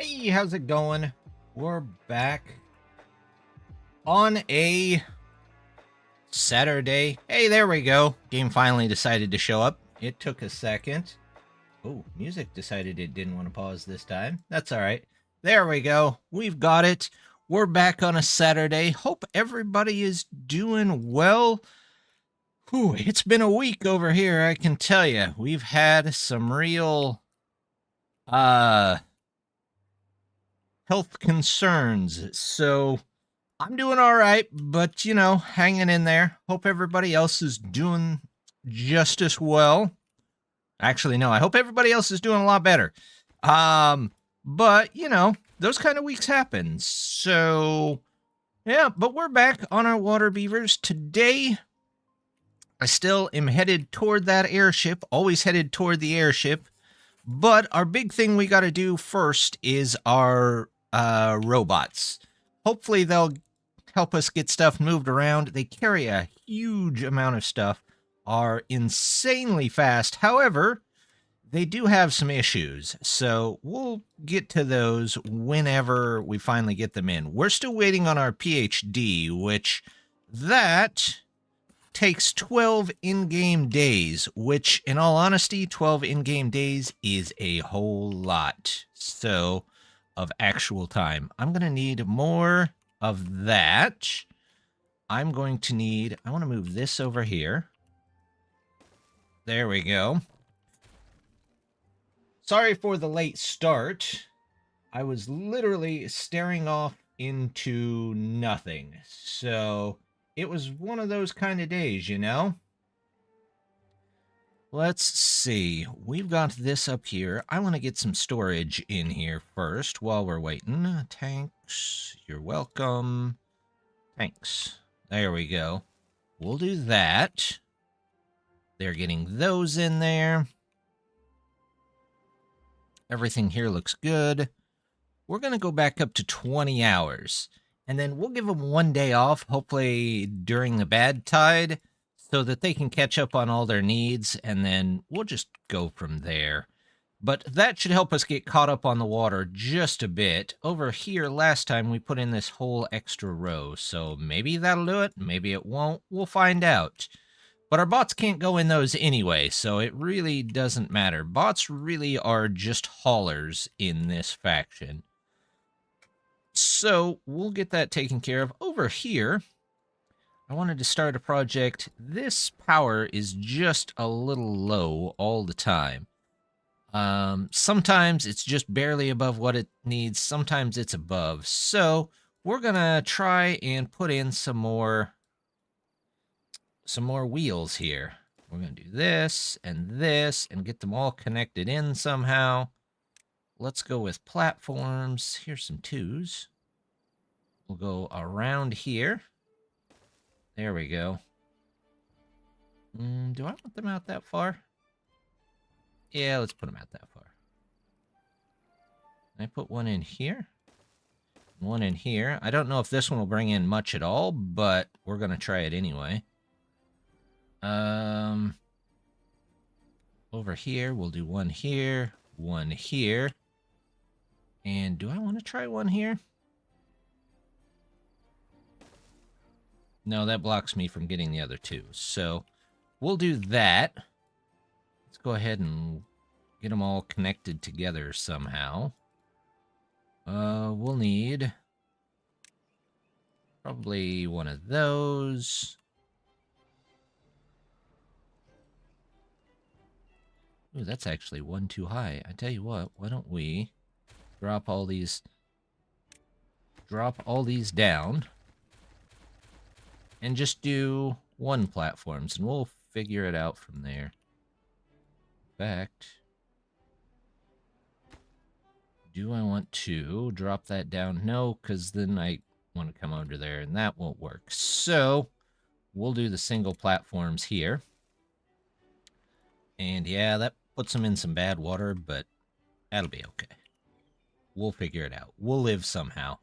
Hey, how's it going? We're back on a Saturday. Hey, there we go. Game finally decided to show up. It took a second. Oh, music decided it didn't want to pause this time. That's all right. There we go. We've got it. We're back on a Saturday. Hope everybody is doing well. Whew, it's been a week over here, I can tell you. We've had some real health concerns. So I'm doing all right, but hanging in there. Hope everybody else is doing just as well. Actually, no, I hope everybody else is doing a lot better. But those kind of weeks happen. So yeah, but we're back on our Waterbeavers today. I still am headed toward that airship, always headed toward the airship. But our big thing we got to do first is our robots. Hopefully they'll help us get stuff moved around. They carry a huge amount of stuff, are insanely fast. However, they do have some issues, so we'll get to those whenever we finally get them in. We're still waiting on our PhD, which that takes 12 in-game days, which, in all honesty, 12 in-game days is a whole lot of actual time. I'm going to need more of that. I want to move this over here. There we go. Sorry for the late start. I was literally staring off into nothing. So it was one of those kind of days, Let's see. We've got this up here. I want to get some storage in here first while we're waiting. Tanks, you're welcome. Tanks. There we go. We'll do that. They're getting those in there. Everything here looks good. We're going to go back up to 20 hours. And then we'll give them one day off, hopefully during the bad tide, so that they can catch up on all their needs, and then we'll just go from there. But that should help us get caught up on the water just a bit. Over here, last time, we put in this whole extra row, so maybe that'll do it, maybe it won't. We'll find out. But our bots can't go in those anyway, so it really doesn't matter. Bots really are just haulers in this faction. So we'll get that taken care of. Over here, I wanted to start a project. This power is just a little low all the time. Sometimes it's just barely above what it needs. Sometimes it's above. So we're going to try and put in some more wheels here. We're going to do this and get them all connected in somehow. Let's go with platforms. Here's some 2s. We'll go around here. There we go. Do I want them out that far? Yeah, let's put them out that far. Can I put one in here? One in here. I don't know if this one will bring in much at all, but we're going to try it anyway. Over here, we'll do one here, one here. And do I want to try one here? No, that blocks me from getting the other 2. So we'll do that. Let's go ahead and get them all connected together somehow. We'll need probably one of those. Ooh, that's actually one too high. I tell you what, why don't we drop all these down and just do 1 platforms, and we'll figure it out from there. In fact, do I want to drop that down? No, because then I want to come under there, and that won't work. So we'll do the single platforms here. And yeah, that puts them in some bad water, but that'll be okay. We'll figure it out. We'll live somehow.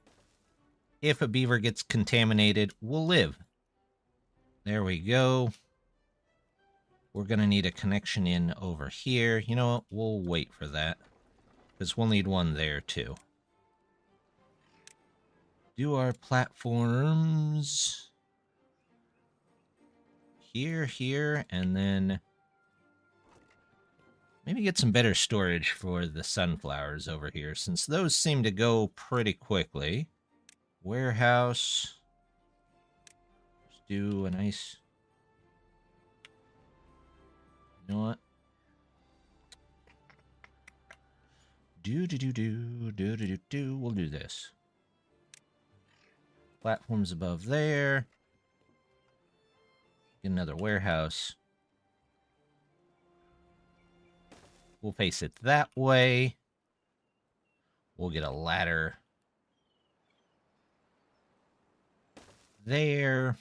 If a beaver gets contaminated, we'll live. There we go. We're going to need a connection in over here. You know what? We'll wait for that, because we'll need one there too. do our platforms here, and then maybe get some better storage for the sunflowers over here, since those seem to go pretty quickly. Warehouse. Let's do a nice... You know what? We'll do this. Platforms above there. Get another warehouse. We'll face it that way. We'll get a ladder there.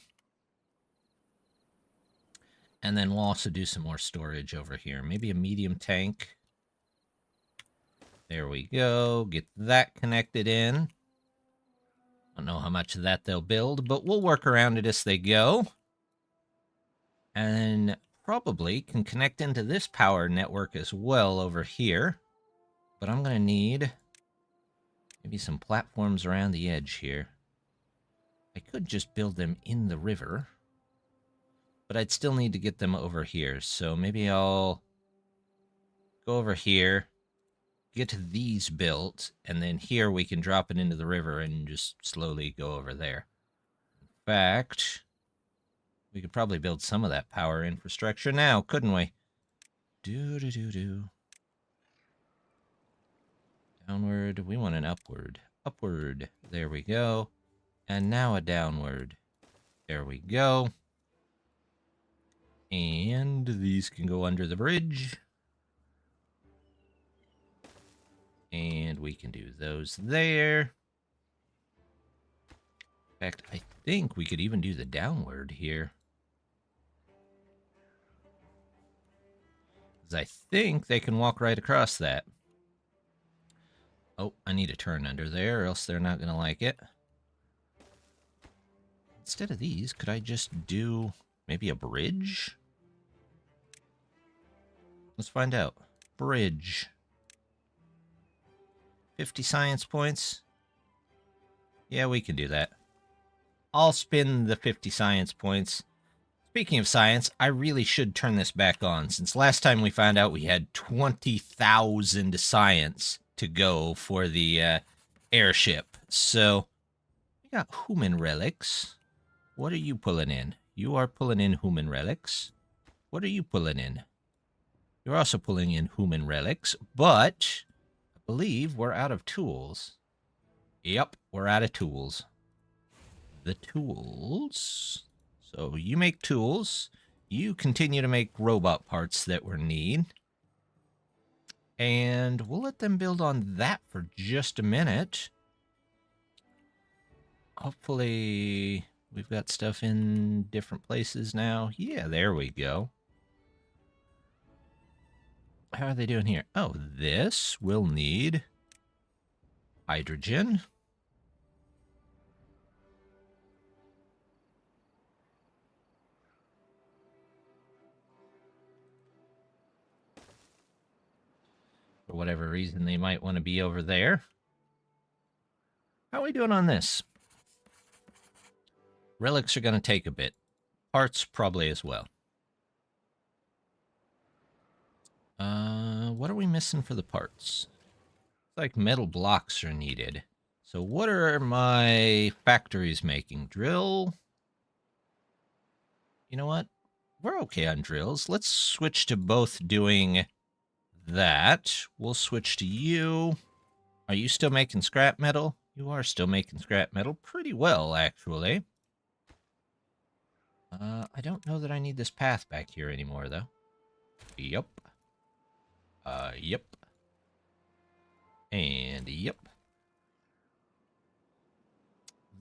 And then we'll also do some more storage over here. Maybe a medium tank. There we go. Get that connected in. I don't know how much of that they'll build, but we'll work around it as they go. And probably can connect into this power network as well over here. But I'm going to need maybe some platforms around the edge here. I could just build them in the river, but I'd still need to get them over here. So maybe I'll go over here, get these built, and then here we can drop it into the river and just slowly go over there. In fact, we could probably build some of that power infrastructure now, couldn't we? Downward. We want an upward. Upward. There we go. And now a downward. There we go. And these can go under the bridge. And we can do those there. In fact, I think we could even do the downward here. Because I think they can walk right across that. Oh, I need a turn under there, or else they're not going to like it. Instead of these, could I just do maybe a bridge? Let's find out. Bridge. 50 science points. Yeah, we can do that. I'll spin the 50 science points. Speaking of science, I really should turn this back on, since last time we found out we had 20,000 science to go for the airship. So, we got human relics. What are you pulling in? You are pulling in human relics. What are you pulling in? You're also pulling in human relics, but I believe we're out of tools. Yep, we're out of tools. The tools. So you make tools. You continue to make robot parts that we need. And we'll let them build on that for just a minute. Hopefully we've got stuff in different places now. Yeah, there we go. How are they doing here? Oh, this will need hydrogen. For whatever reason, they might want to be over there. How are we doing on this? Relics are going to take a bit. Parts probably as well. What are we missing for the parts? It's like metal blocks are needed. So what are my factories making? Drill? You know what? We're okay on drills. Let's switch to both doing that. We'll switch to you. Are you still making scrap metal? You are still making scrap metal pretty well, actually. I don't know that I need this path back here anymore, though. Yep. Yep. And yep.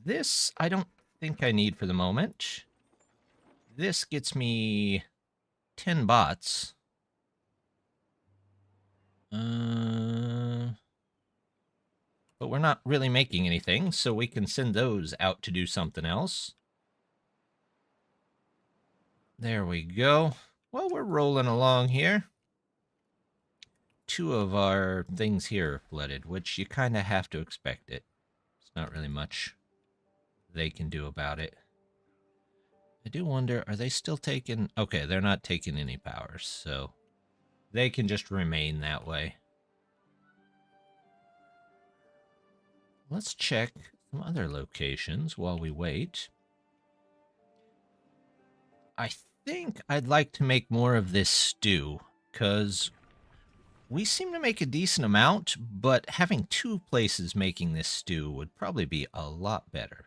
This, I don't think I need for the moment. This gets me 10 bots. But we're not really making anything, so we can send those out to do something else. There we go. Well, we're rolling along here. 2 of our things here are flooded, which you kind of have to expect it. It's not really much they can do about it. I do wonder, are they still taking... Okay, they're not taking any powers, so they can just remain that way. Let's check some other locations while we wait. I think I'd like to make more of this stew, because we seem to make a decent amount, but having 2 places making this stew would probably be a lot better.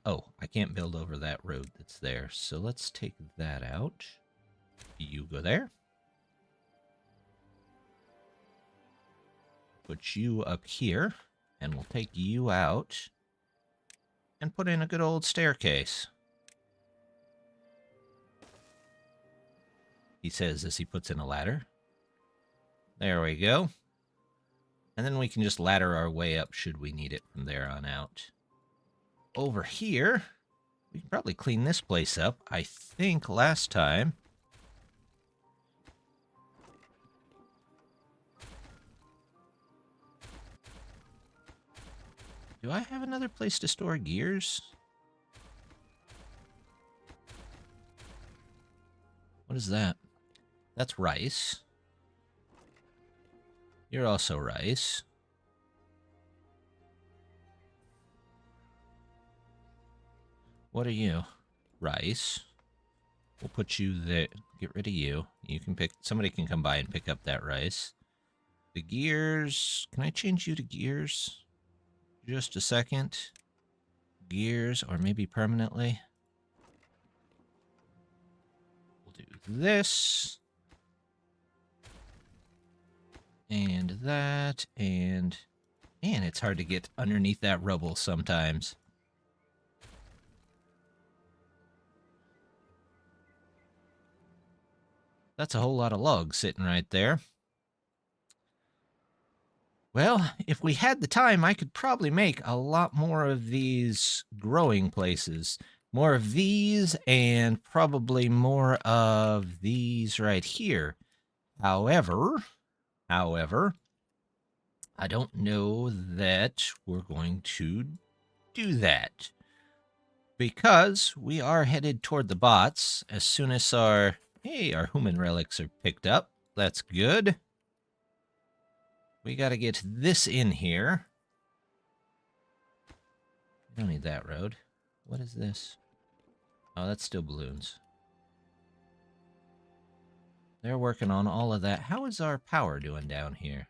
Oh, I can't build over that road that's there, so let's take that out. You go there. Put you up here, and we'll take you out and put in a good old staircase. He says as he puts in a ladder. There we go. And then we can just ladder our way up should we need it from there on out. Over here, we can probably clean this place up. I think last time... Do I have another place to store gears? What is that? That's rice. You're also rice. What are you? Rice. We'll put you there. Get rid of you. You can pick... Somebody can come by and pick up that rice. The gears... Can I change you to gears? Just a second. Gears, or maybe permanently. We'll do this. And that, and... Man, it's hard to get underneath that rubble sometimes. That's a whole lot of logs sitting right there. Well, if we had the time, I could probably make a lot more of these growing places. More of these, and probably more of these right here. However, I don't know that we're going to do that. Because we are headed toward the bots as soon as our... Hey, our human relics are picked up. That's good. We got to get this in here. We don't need that road. What is this? Oh, that's still balloons. They're working on all of that. How is our power doing down here?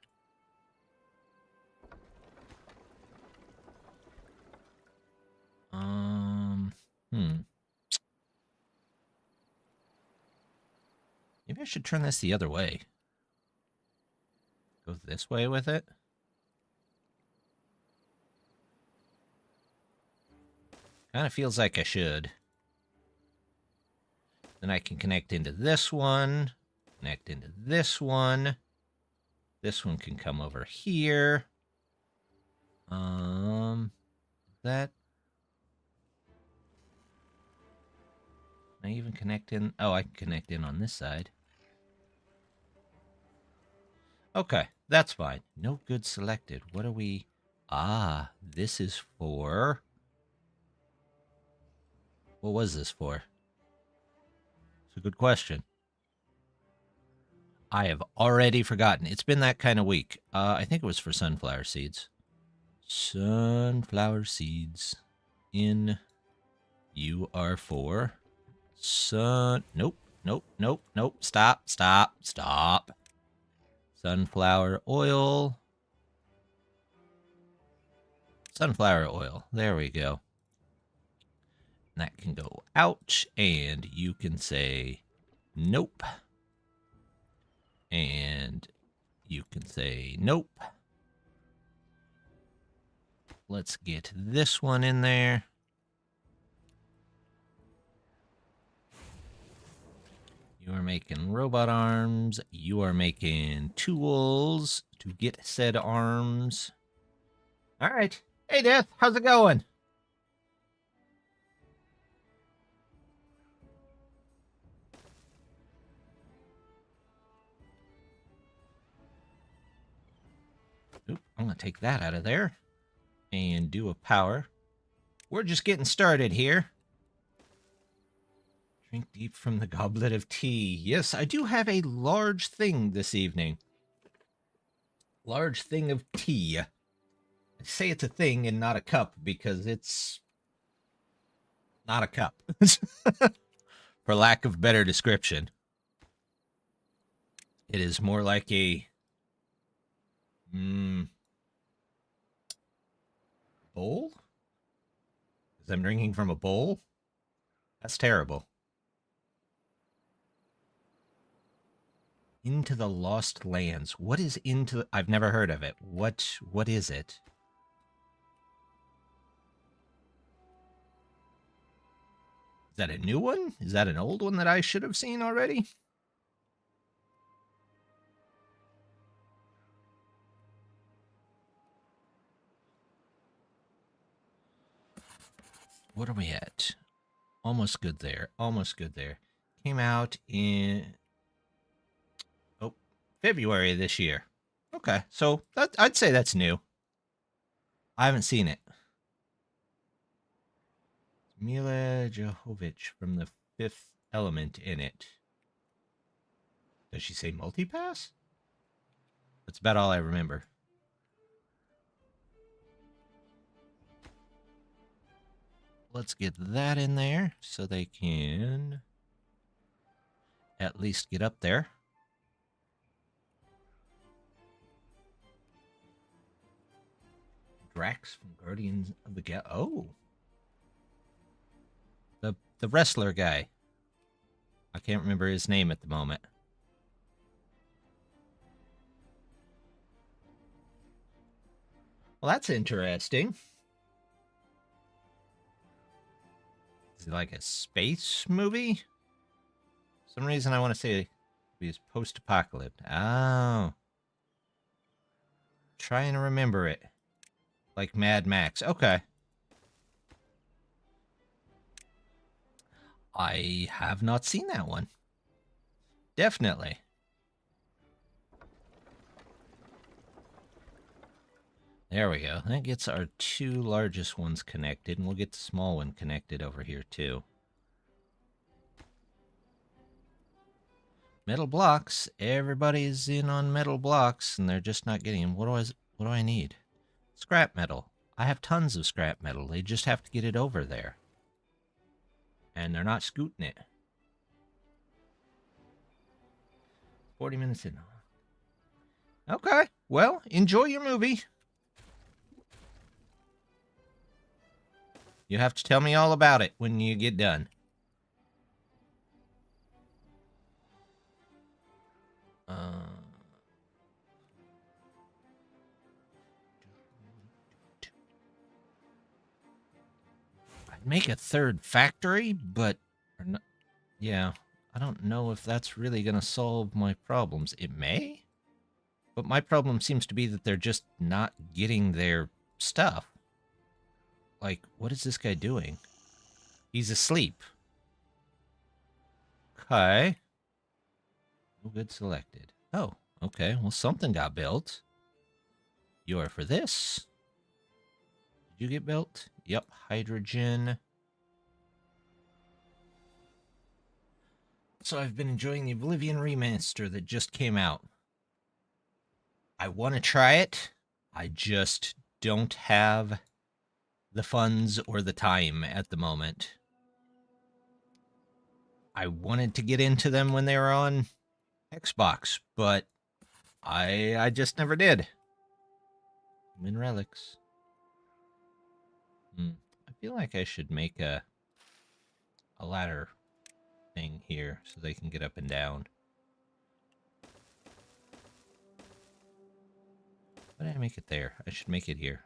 Maybe I should turn this the other way. Go this way with it. Kind of feels like I should. Then I can connect into this one. Connect into this one. This one can come over here. That... Can I even connect in? Oh, I can connect in on this side. Okay, that's fine. No good selected. What are we... Ah, this is for... What was this for? It's a good question. I have already forgotten. It's been that kind of week. I think it was for sunflower seeds. Sunflower seeds in UR4. Nope, nope, nope, nope. Stop, stop, stop. Sunflower oil. Sunflower oil. There we go. And that can go out, and you can say nope. And you can say nope. Let's get this one in there. You are making robot arms. You are making tools to get said arms. All right. Hey, Death, how's it going? Oop, I'm going to take that out of there and do a power. We're just getting started here. Drink deep from the goblet of tea. Yes, I do have a large thing this evening. Large thing of tea. I say it's a thing and not a cup because it's not a cup. For lack of better description. It is more like a bowl? Because I'm drinking from a bowl? That's terrible. Into the Lost Lands. What is into... I've never heard of it. What is it? Is that a new one? Is that an old one that I should have seen already? What are we at? Almost good there. Almost good there. Came out in... February of this year. Okay, so I'd say that's new. I haven't seen it. Mila Jovovich from The Fifth Element in it. Does she say multipass? That's about all I remember. Let's get that in there so they can at least get up there. Drax from Guardians of the Galaxy. Oh. The wrestler guy. I can't remember his name at the moment. Well, that's interesting. Is it like a space movie? For some reason I want to say it's post-apocalypse. Oh. Trying to remember it. Like Mad Max. Okay. I have not seen that one. Definitely. There we go. That gets our two largest ones connected, and we'll get the small one connected over here too. Metal blocks. Everybody's in on metal blocks, and they're just not getting them. What do I need? Scrap metal. I have tons of scrap metal. They just have to get it over there. And they're not scooting it. 40 minutes in. Okay. Well, enjoy your movie. You have to tell me all about it when you get done. Make a third factory, but yeah, I don't know if that's really going to solve my problems. It may, but my problem seems to be that they're just not getting their stuff. Like, what is this guy doing? He's asleep. Okay. No good selected. Oh, okay. Well, something got built. You are for this. Did you get built? Yep, hydrogen. So I've been enjoying the Oblivion remaster that just came out. I want to try it. I just don't have the funds or the time at the moment. I wanted to get into them when they were on Xbox, but I just never did. Min relics. I feel like I should make a ladder thing here so they can get up and down. Why did I make it there? I should make it here.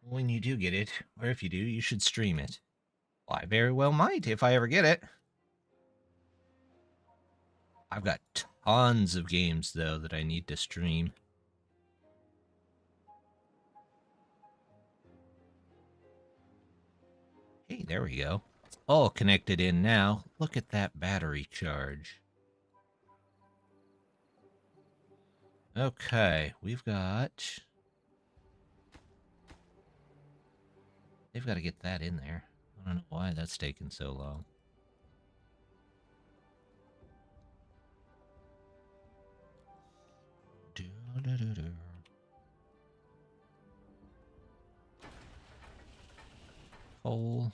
When you do get it, or if you do, you should stream it. Well, I very well might if I ever get it. I've got tons of games, though, that I need to stream. Hey, there we go. It's all connected in now. Look at that battery charge. Okay, we've got... They've got to get that in there. I don't know why that's taking so long. Coal.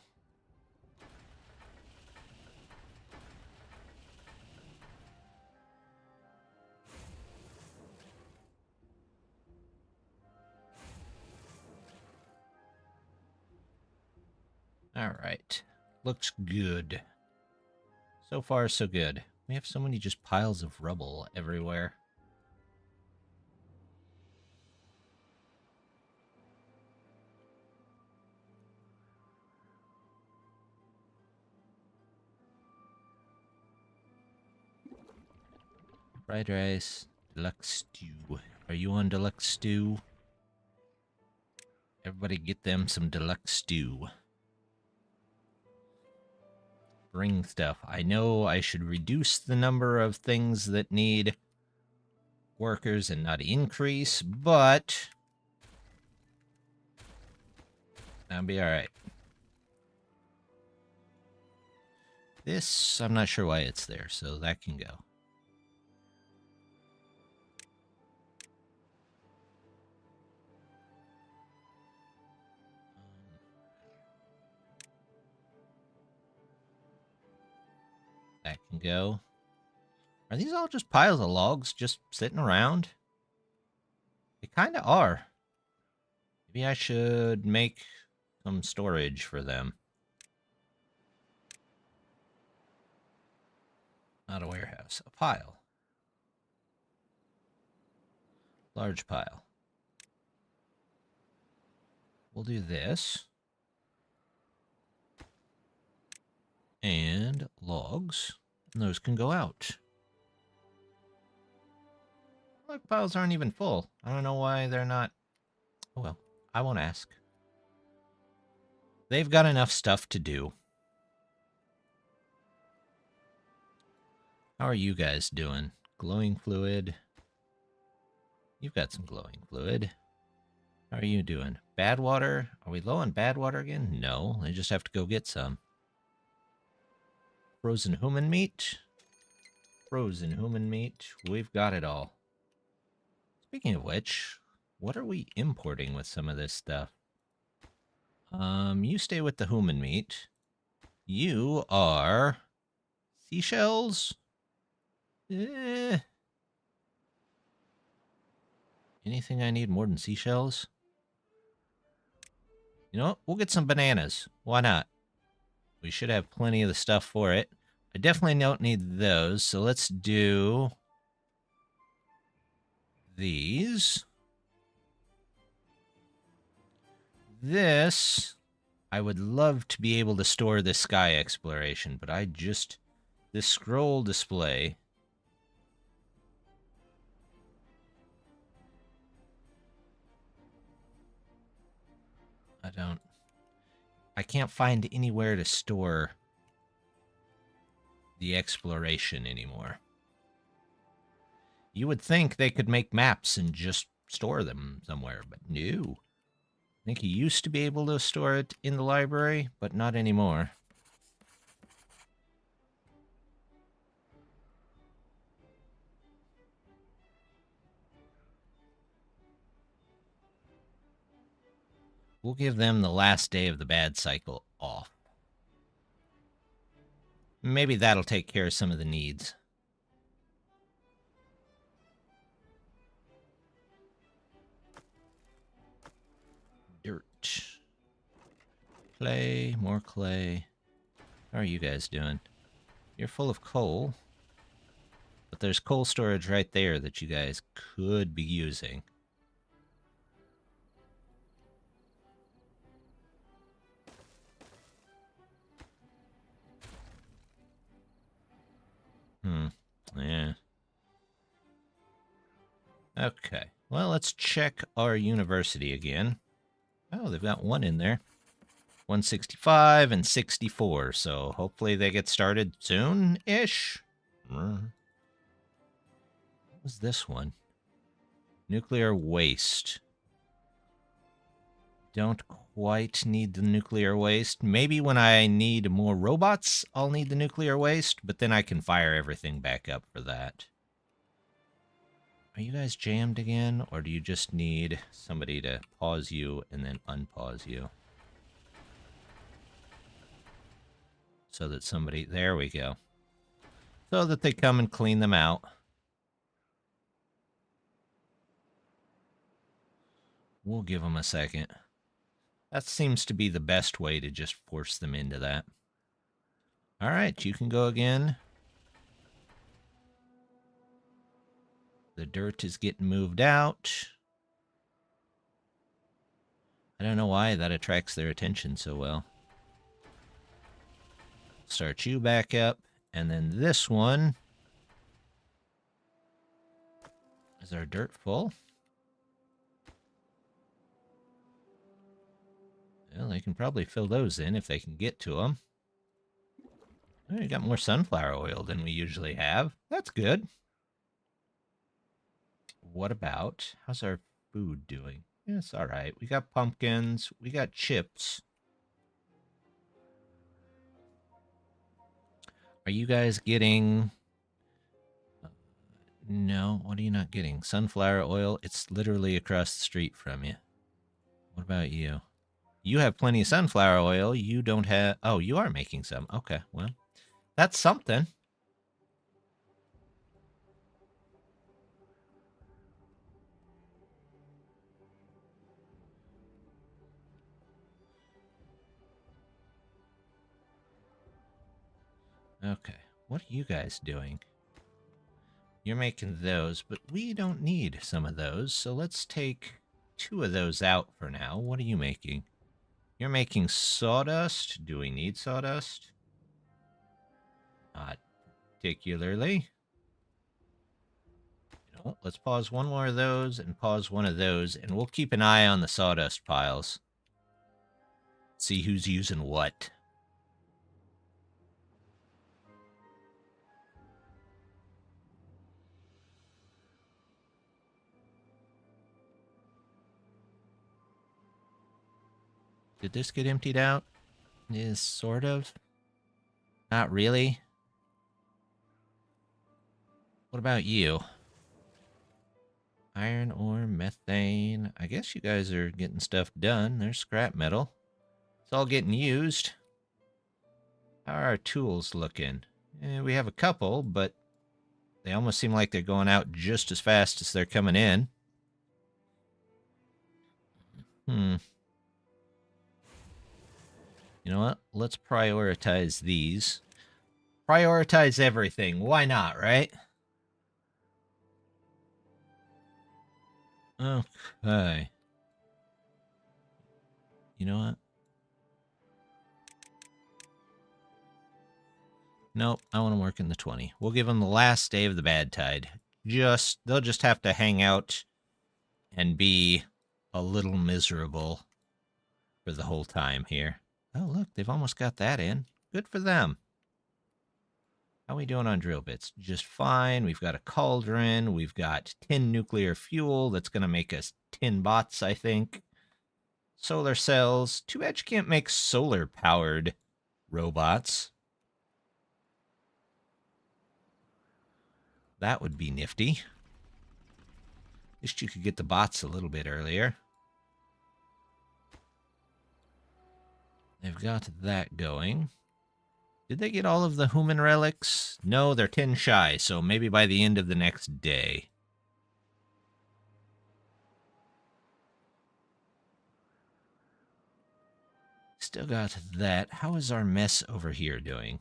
All right. Looks good. So far, so good. We have so many just piles of rubble everywhere. Fried rice, deluxe stew. Are you on deluxe stew? Everybody get them some deluxe stew. Bring stuff. I know I should reduce the number of things that need workers and not increase, but that'll be alright. This, I'm not sure why it's there, so that can go. That can go. Are these all just piles of logs just sitting around? They kind of are. Maybe I should make some storage for them. Not a warehouse, a pile. Large pile. We'll do this. And logs. And those can go out. Log piles aren't even full. I don't know why they're not. Oh well, I won't ask. They've got enough stuff to do. How are you guys doing? Glowing fluid. You've got some glowing fluid. How are you doing? Bad water? Are we low on bad water again? No, they just have to go get some. Frozen human meat. Frozen human meat. We've got it all. Speaking of which, what are we importing with some of this stuff? You stay with the human meat. You are seashells? Anything I need more than seashells? You know what? We'll get some bananas. Why not? We should have plenty of the stuff for it. I definitely don't need those, so let's do these. This, I would love to be able to store this sky exploration, but this scroll display. I can't find anywhere to store the exploration anymore. You would think they could make maps and just store them somewhere, but no. I think you used to be able to store it in the library, but not anymore. We'll give them the last day of the bad cycle off. Maybe that'll take care of some of the needs. Dirt. Clay, more clay. How are you guys doing? You're full of coal. But there's coal storage right there that you guys could be using. Yeah. Okay. Well, let's check our university again. Oh, they've got one in there. 165 and 64, so hopefully they get started soon-ish. What was this one? Nuclear waste. Don't quite need the nuclear waste. Maybe when I need more robots, I'll need the nuclear waste, but then I can fire everything back up for that. Are you guys jammed again, or do you just need somebody to pause you and then unpause you? So that somebody... There we go. So that they come and clean them out. We'll give them a second. That seems to be the best way to just force them into that. All right, you can go again. The dirt is getting moved out. I don't know why that attracts their attention so well. Start you back up, and then this one. Is our dirt full? Well, they can probably fill those in if they can get to them. Oh, we got more sunflower oil than we usually have. That's good. What about... How's our food doing? Yeah, it's all right. We got pumpkins. We got chips. Are you guys getting... No, what are you not getting? Sunflower oil? It's literally across the street from you. What about you? You have plenty of sunflower oil. You don't have... Oh, you are making some. Okay, well, that's something. Okay, what are you guys doing? You're making those, but we don't need some of those, so let's take 2 of those out for now. What are you making? You're making sawdust. Do we need sawdust? Not particularly. You know what? Let's pause one more of those and pause one of those, and we'll keep an eye on the sawdust piles. See who's using what. Did this get emptied out? Is sort of. Not really. What about you? Iron ore, methane. I guess you guys are getting stuff done. There's scrap metal. It's all getting used. How are our tools looking? We have a couple, but they almost seem like they're going out just as fast as they're coming in. You know what? Let's prioritize these. Prioritize everything. Why not, right? Okay. You know what? Nope, I want to work in the 20. We'll give them the last day of the bad tide. They'll just have to hang out and be a little miserable for the whole time here. Oh, look, they've almost got that in. Good for them. How are we doing on drill bits? Just fine. We've got a cauldron. We've got 10 nuclear fuel. That's going to make us 10 bots, I think. Solar cells. Too bad you can't make solar-powered robots. That would be nifty. Wish you could get the bots a little bit earlier. They've got that going. Did they get all of the human relics? No, they're 10 shy, so maybe by the end of the next day. Still got that. How is our mess over here doing?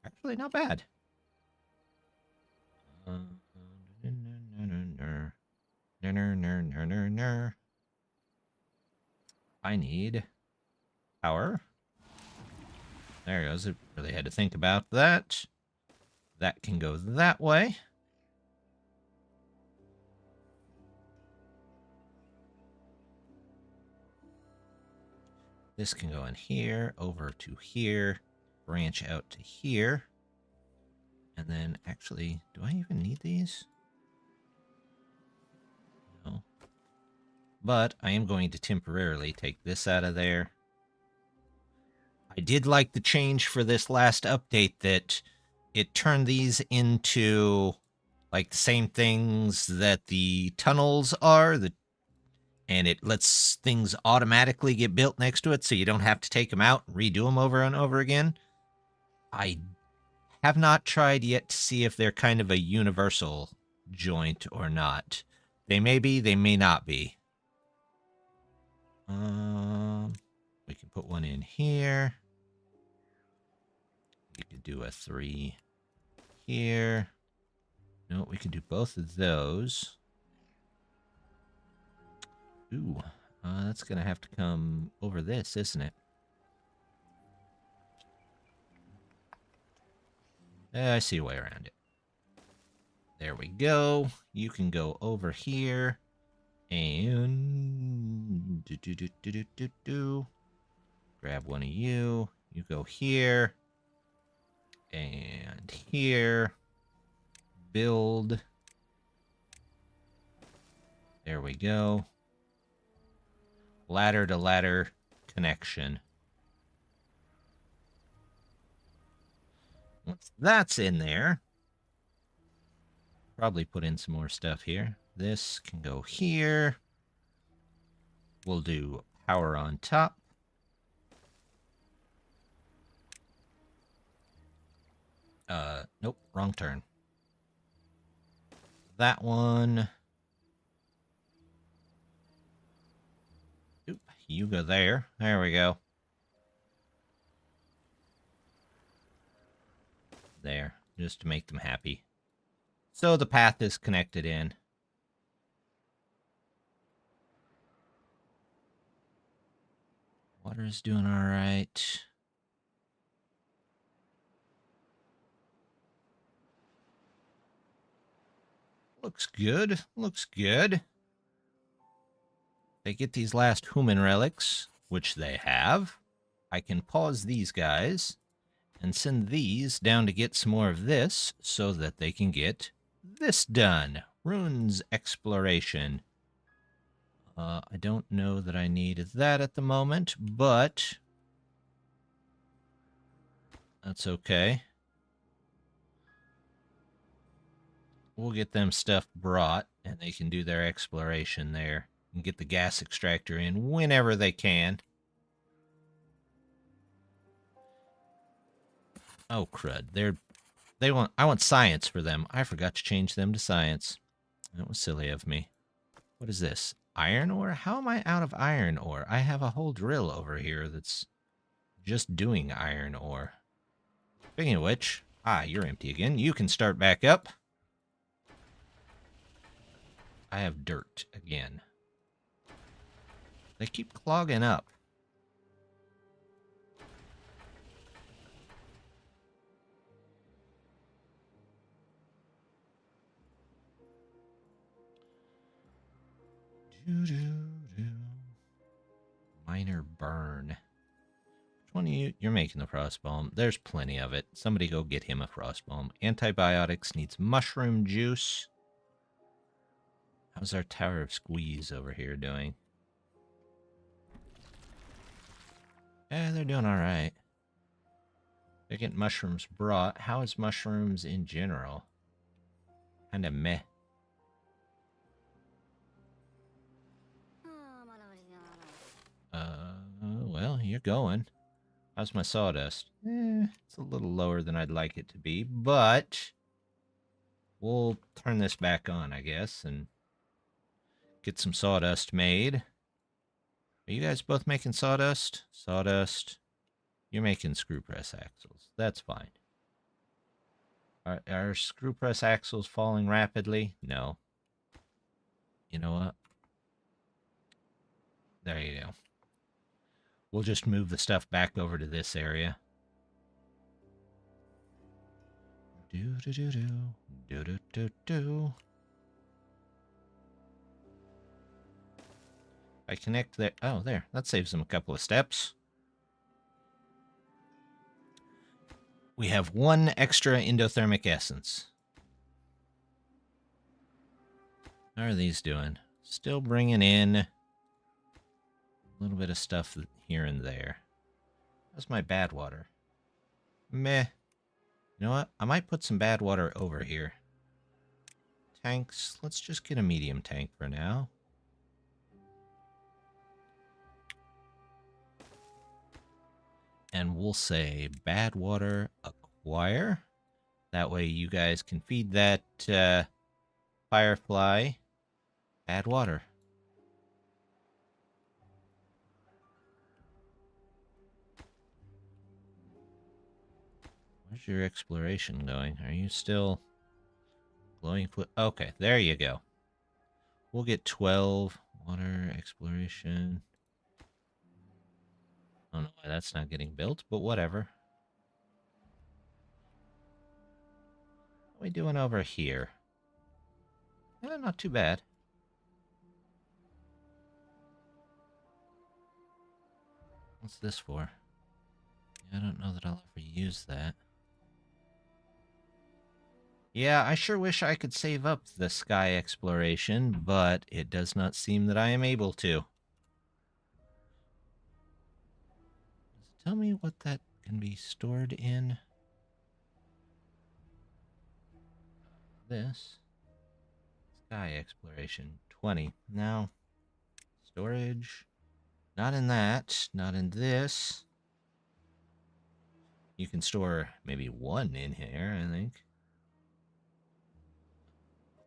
Actually, not bad. I need power. There it goes. I really had to think about that. That can go that way. This can go in here, over to here, branch out to here. And then, actually, do I even need these? No. But I am going to temporarily take this out of there. I did like the change for this last update that it turned these into like the same things that the tunnels are, and it lets things automatically get built next to it so you don't have to take them out and redo them over and over again. I have not tried yet to see if they're kind of a universal joint or not. They may be, they may not be. We can put one in here. We could do a 3 here. No, we could do both of those. Ooh, that's going to have to come over this, isn't it? I see a way around it. There we go. You can go over here and grab one of you. You go here and here. Build. There we go. Ladder to ladder connection. Once that's in there, probably put in some more stuff here. This can go here. We'll do power on top. Nope, wrong turn. That one. Oop, you go there. There we go. There, just to make them happy. So the path is connected in. Water's doing all right. Looks good. Looks good. They get these last human relics, which they have. I can pause these guys and send these down to get some more of this so that they can get this done. Runes exploration. I don't know that I need that at the moment, but that's okay. We'll get them stuff brought, and they can do their exploration there and get the gas extractor in whenever they can. Oh, crud. I want science for them. I forgot to change them to science. That was silly of me. What is this? Iron ore? How am I out of iron ore? I have a whole drill over here that's just doing iron ore. Speaking of which, you're empty again. You can start back up. I have dirt again. They keep clogging up. Minor burn. Which one are you? You're making the frost bomb. There's plenty of it. Somebody go get him a frost bomb. Antibiotics needs mushroom juice. How's our Tower of Squeeze over here doing? Yeah, they're doing all right. They're getting mushrooms brought. How is mushrooms in general? Kind of meh. Well, you're going. How's my sawdust? It's a little lower than I'd like it to be, but we'll turn this back on, I guess, and get some sawdust made. Are you guys both making sawdust? Sawdust. You're making screw press axles. That's fine. Are screw press axles falling rapidly? No. You know what? There you go. We'll just move the stuff back over to this area. Do-do-do-do. Do-do-do-do. I connect there. Oh, there. That saves them a couple of steps. We have one extra endothermic essence. How are these doing? Still bringing in A little bit of stuff here and there. That's my bad water. Meh. You know what? I might put some bad water over here. Tanks. Let's just get a medium tank for now. And we'll say bad water acquire. That way you guys can feed that firefly bad water. Where's your exploration going? Are you still glowing? Okay, there you go. We'll get 12 water exploration. I don't know why that's not getting built, but whatever. What are we doing over here? Not too bad. What's this for? I don't know that I'll ever use that. Yeah, I sure wish I could save up the sky exploration, but it does not seem that I am able to. Does it tell me what that can be stored in? This. Sky exploration. 20. Now, storage. Not in that. Not in this. You can store maybe 1 in here, I think.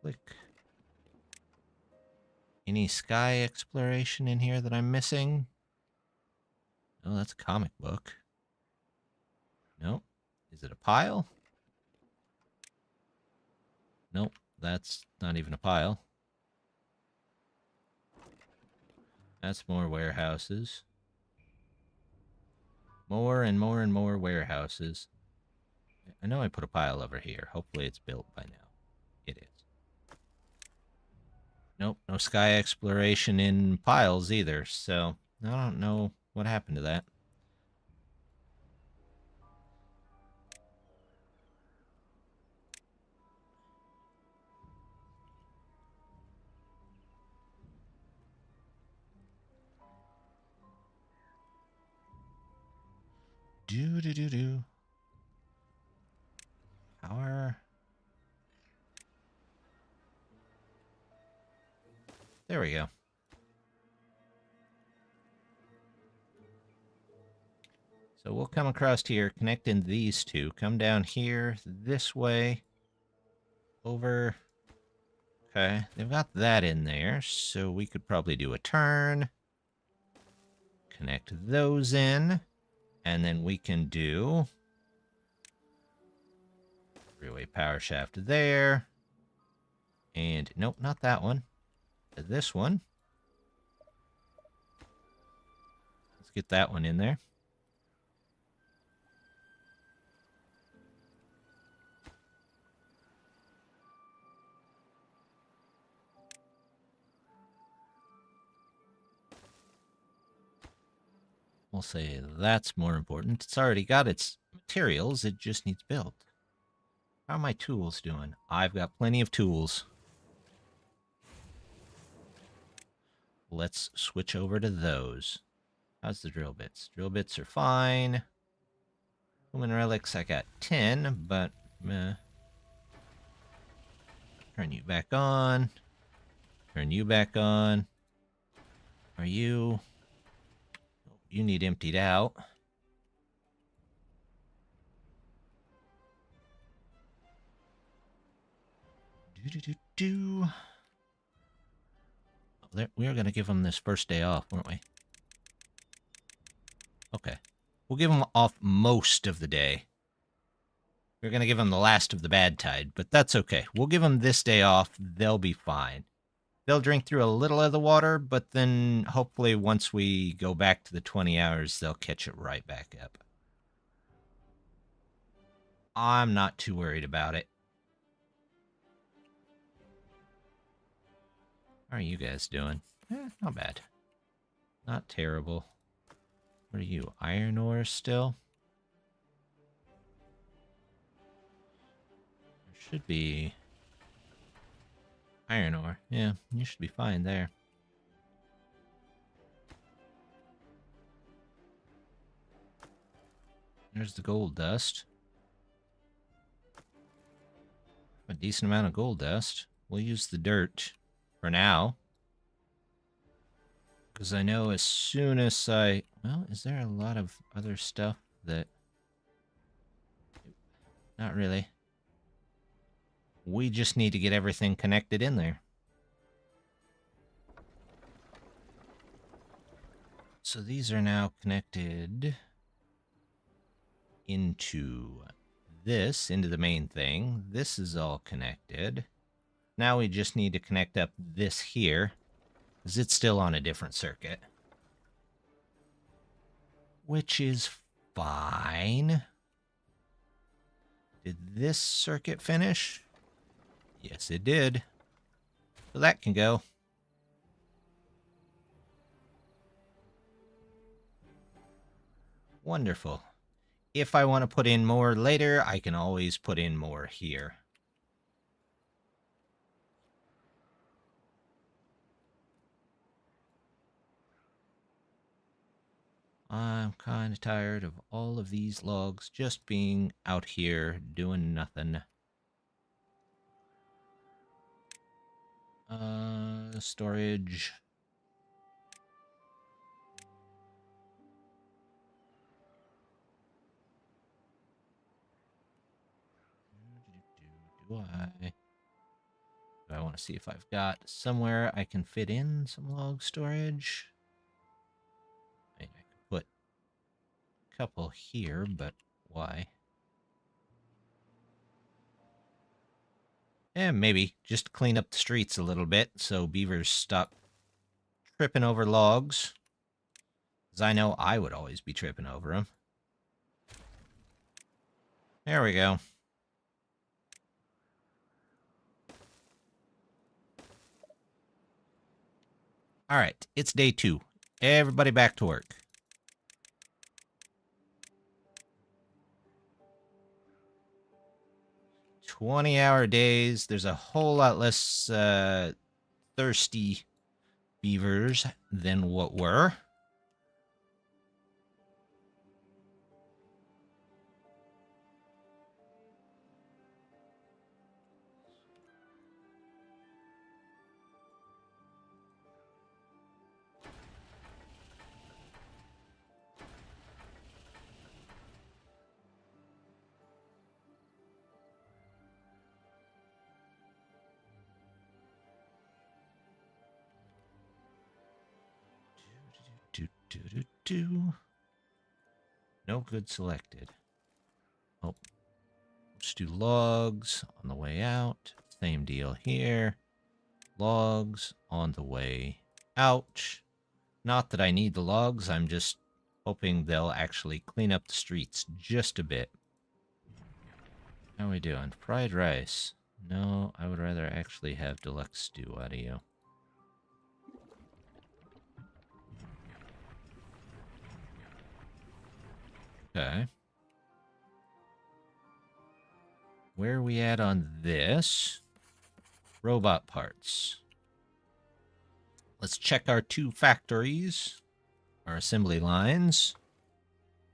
Click. Any sky exploration in here that I'm missing? Oh, that's a comic book. Nope. Is it a pile? Nope, that's not even a pile. That's more warehouses. More and more and more warehouses. I know I put a pile over here. Hopefully it's built by now. It is. Nope, no sky exploration in piles either, so I don't know what happened to that. Do. Power. There we go. So we'll come across here, connecting these two. Come down here this way. Over. Okay, they've got that in there, so we could probably do a turn. Connect those in. And then we can do three-way power shaft there. And nope, not that one. This one. Let's get that one in there. We'll say that's more important. It's already got its materials. It just needs built. How are my tools doing? I've got plenty of tools. Let's switch over to those. How's the drill bits? Drill bits are fine. Human relics, I got 10, but meh. Turn you back on. Turn you back on. Are you... You need emptied out. Do. Oh, we were going to give them this first day off, weren't we? Okay. We'll give them off most of the day. We're going to give them the last of the bad tide, but that's okay. We'll give them this day off. They'll be fine. They'll drink through a little of the water, but then hopefully once we go back to the 20 hours, they'll catch it right back up. I'm not too worried about it. How are you guys doing? Not bad. Not terrible. What are you, iron ore still? There should be... Iron ore. Yeah, you should be fine there. There's the gold dust. A decent amount of gold dust. We'll use the dirt for now. Because I know as soon as I... Well, is there a lot of other stuff that... Not really. We just need to get everything connected in there. So these are now connected into this, into the main thing. This is all connected. Now we just need to connect up this here, because it's still on a different circuit. Which is fine. Did this circuit finish? Yes, it did. So that can go. Wonderful. If I want to put in more later, I can always put in more here. I'm kind of tired of all of these logs just being out here doing nothing. Storage. Do I want to see if I've got somewhere I can fit in some log storage? I could put a couple here, but why? And maybe just clean up the streets a little bit so beavers stop tripping over logs. Because I know I would always be tripping over them. There we go. All right, it's day 2. Everybody back to work. $20-hour days. There's a whole lot less thirsty beavers than what were. No good selected. Oh, let's do logs on the way out. Same deal here. Logs on the way out. Not that I need the logs, I'm just hoping they'll actually clean up the streets just a bit. How are we doing? Fried rice. No, I would rather actually have deluxe stew out of you. Okay. Where are we at on this? Robot parts. Let's check our 2 factories. Our assembly lines.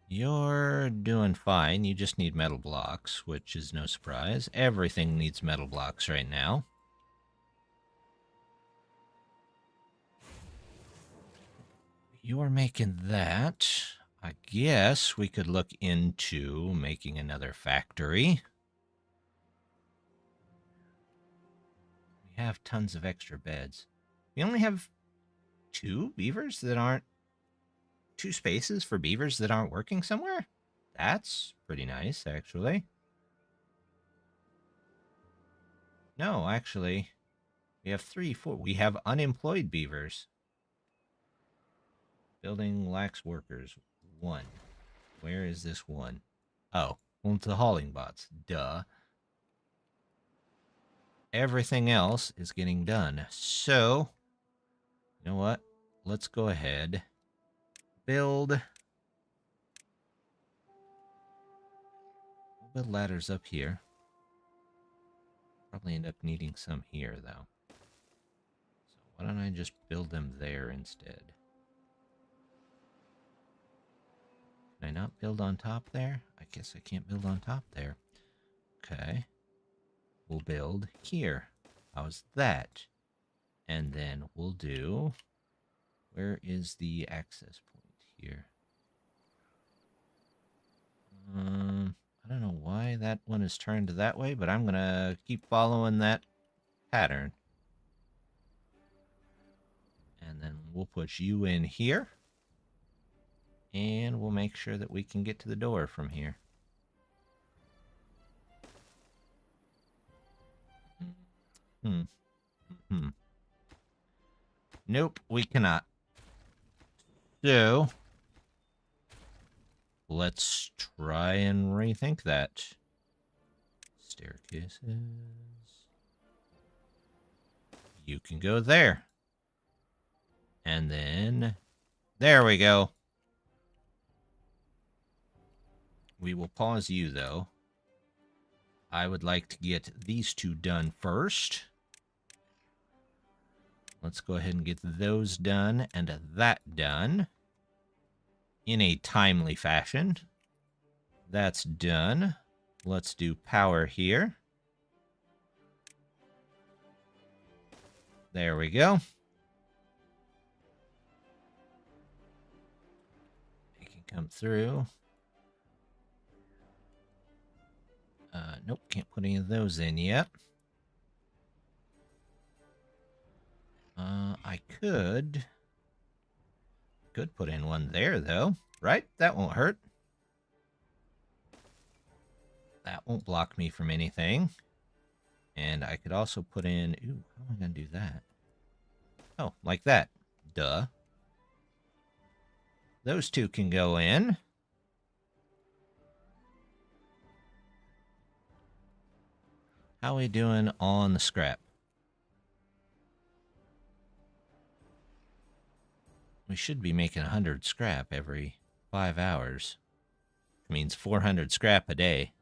You're doing fine. You just need metal blocks, which is no surprise. Everything needs metal blocks right now. You're making that. I guess we could look into making another factory. We have tons of extra beds. We only have 2 beavers that aren't... 2 spaces for beavers that aren't working somewhere? That's pretty nice, actually. No, actually, we have 3, 4. We have unemployed beavers. Building lacks workers. 1. Where is this 1? Oh, well, it's the hauling bots. Duh. Everything else is getting done. So, you know what? Let's go ahead. Build. We'll build ladders up here. Probably end up needing some here, though. So why don't I just build them there instead? Can I not build on top there? I guess I can't build on top there. Okay. We'll build here. How's that? And then we'll do... Where is the access point here? I don't know why that one is turned that way, but I'm going to keep following that pattern. And then we'll put you in here. And we'll make sure that we can get to the door from here. Nope, we cannot. So, let's try and rethink that. Staircases. You can go there. And then, there we go. We will pause you, though. I would like to get these two done first. Let's go ahead and get those done and that done in a timely fashion. That's done. Let's do power here. There we go. It can come through. Nope, can't put any of those in yet. I could put in one there, though. Right? That won't hurt. That won't block me from anything. And I could also put in... Ooh, how am I going to do that? Oh, like that. Duh. Those two can go in. How are we doing on the scrap? We should be making 100 scrap every 5 hours. It means 400 scrap a day.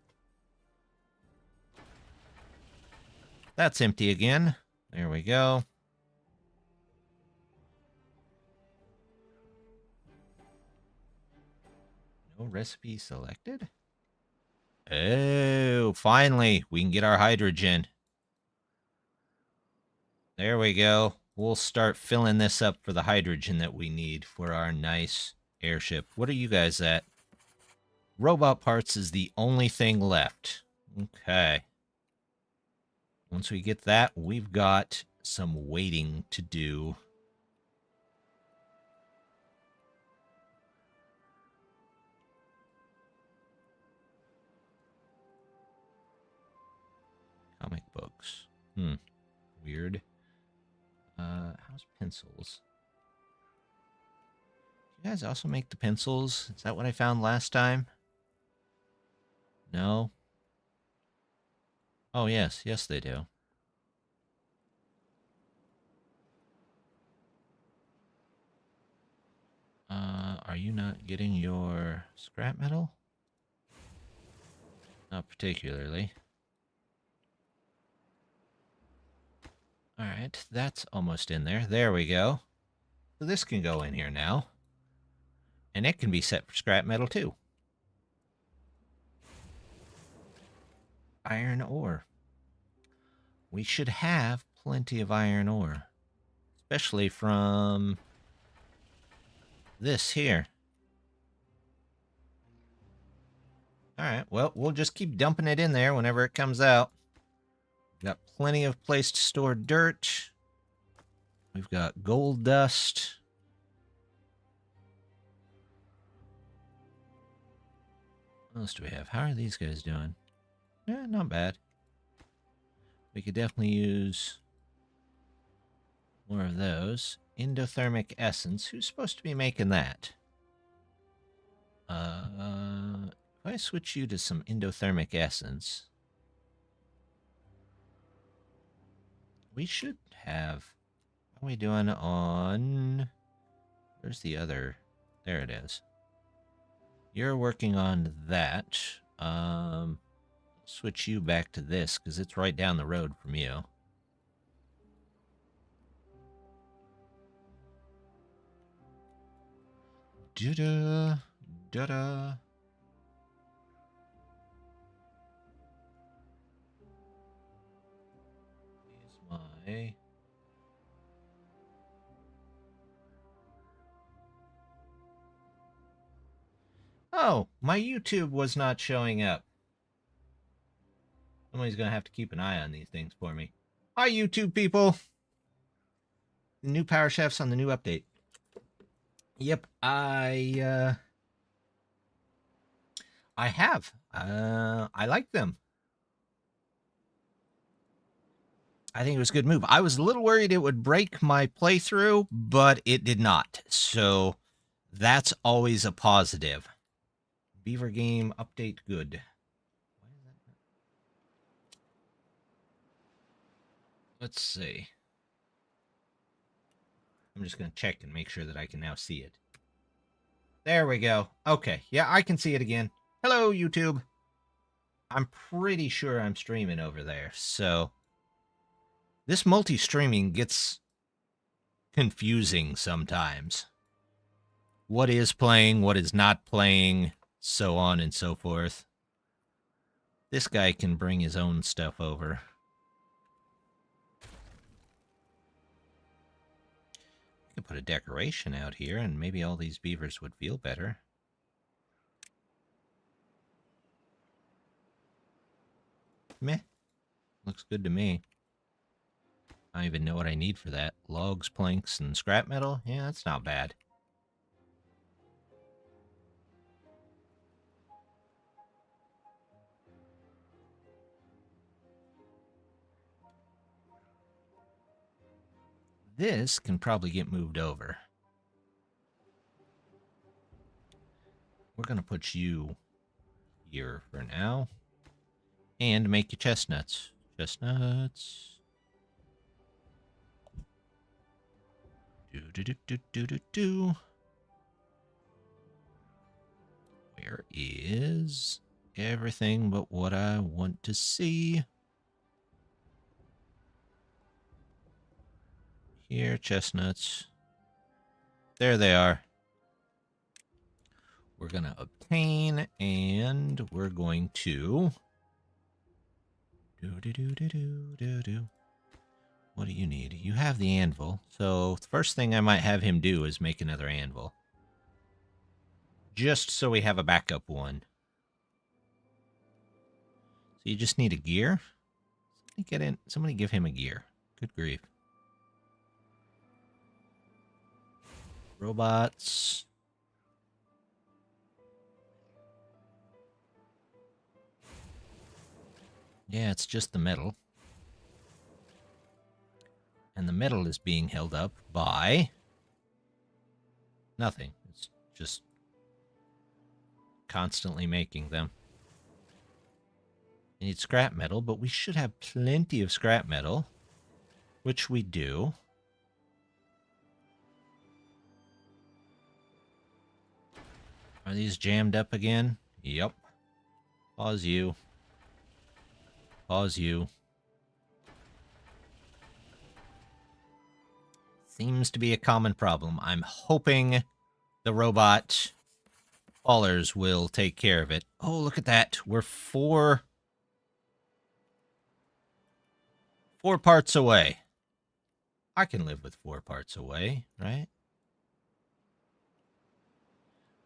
That's empty again. There we go. No recipe selected? Oh, finally, we can get our hydrogen. There we go. We'll start filling this up for the hydrogen that we need for our nice airship. What are you guys at? Robot parts is the only thing left. Okay. Once we get that, we've got some waiting to do. Comic books. Weird. How's pencils? Do you guys also make the pencils? Is that what I found last time? No? Oh, yes. Yes, they do. Are you not getting your scrap metal? Not particularly. Alright, that's almost in there. There we go. So this can go in here now. And it can be set for scrap metal too. Iron ore. We should have plenty of iron ore. Especially from this here. Alright, well, we'll just keep dumping it in there whenever it comes out. Got plenty of place to store dirt. We've got gold dust. What else do we have? How are these guys doing? Yeah, not bad. We could definitely use more of those. Endothermic essence. Who's supposed to be making that? If I switch you to some endothermic essence, we should have... How are we doing on... Where's the other... There it is. You're working on that. Switch you back to this, because it's right down the road from you. Da-da. Here's my... Oh, my YouTube was not showing up. Somebody's going to have to keep an eye on these things for me. Hi, YouTube people. The new Power Chefs on the new update. Yep, I have. I like them. I think it was a good move. I was a little worried it would break my playthrough, but it did not. So that's always a positive. Beaver game update good. Let's see. I'm just going to check and make sure that I can now see it. There we go. Okay. Yeah, I can see it again. Hello, YouTube. I'm pretty sure I'm streaming over there. So this multi-streaming gets confusing sometimes. What is playing, what is not playing, so on and so forth. This guy can bring his own stuff over. I could put a decoration out here, and maybe all these beavers would feel better. Meh. Looks good to me. I don't even know what I need for that. Logs, planks, and scrap metal? Yeah, that's not bad. This can probably get moved over. We're going to put you here for now. And make you chestnuts. Chestnuts. Do. Where is everything but what I want to see? Here, chestnuts. There they are. We're going to obtain, and we're going to... Do. What do you need? You have the anvil. So the first thing I might have him do is make another anvil. Just so we have a backup one. So you just need a gear. Somebody get in. Somebody give him a gear. Good grief. Robots. Yeah, it's just the metal. And the metal is being held up by nothing. It's just constantly making them. We need scrap metal, but we should have plenty of scrap metal, which we do. Are these jammed up again? Yep. Pause you. Pause you. Seems to be a common problem. I'm hoping the robot haulers will take care of it. Oh, look at that. We're four parts away. I can live with 4 parts away, right?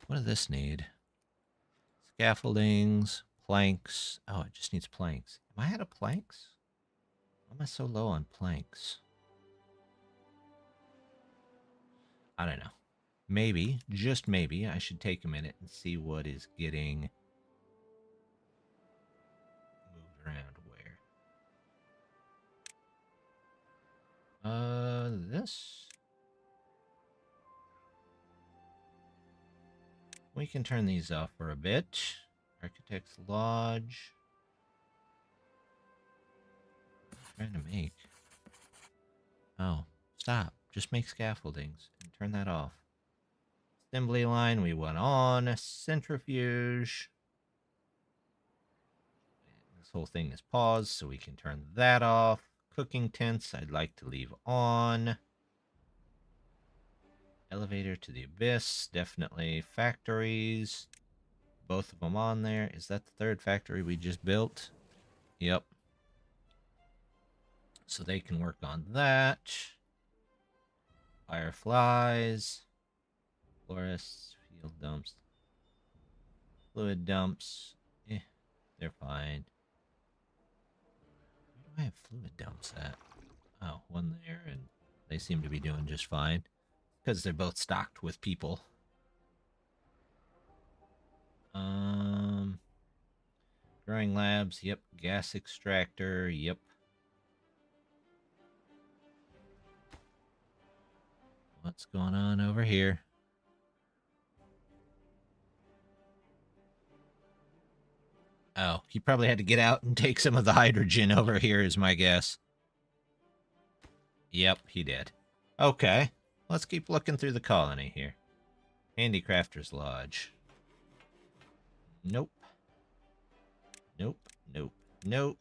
What does this need? Scaffoldings, planks. Oh, it just needs planks. Am I out of planks? Why am I so low on planks? I don't know. Maybe, just maybe, I should take a minute and see what is getting moved around where. This. We can turn these off for a bit. Architect's Lodge. What am I trying to make? Oh, stop. Just make scaffoldings and turn that off. Assembly line, we went on. Centrifuge. This whole thing is paused, so we can turn that off. Cooking tents, I'd like to leave on. Elevator to the abyss, definitely. Factories. both of them on there. Is that the third factory we just built? Yep. So they can work on that. Fireflies. Forests. Field dumps. Fluid dumps. They're fine. Where do I have fluid dumps at? Oh, one there, and they seem to be doing just fine. Because they're both stocked with people. Growing labs, yep. Gas extractor, yep. What's going on over here? Oh, he probably had to get out and take some of the hydrogen over here, is my guess. Yep, he did. Okay, let's keep looking through the colony here. Handicrafter's Lodge. Nope. Nope, nope, nope.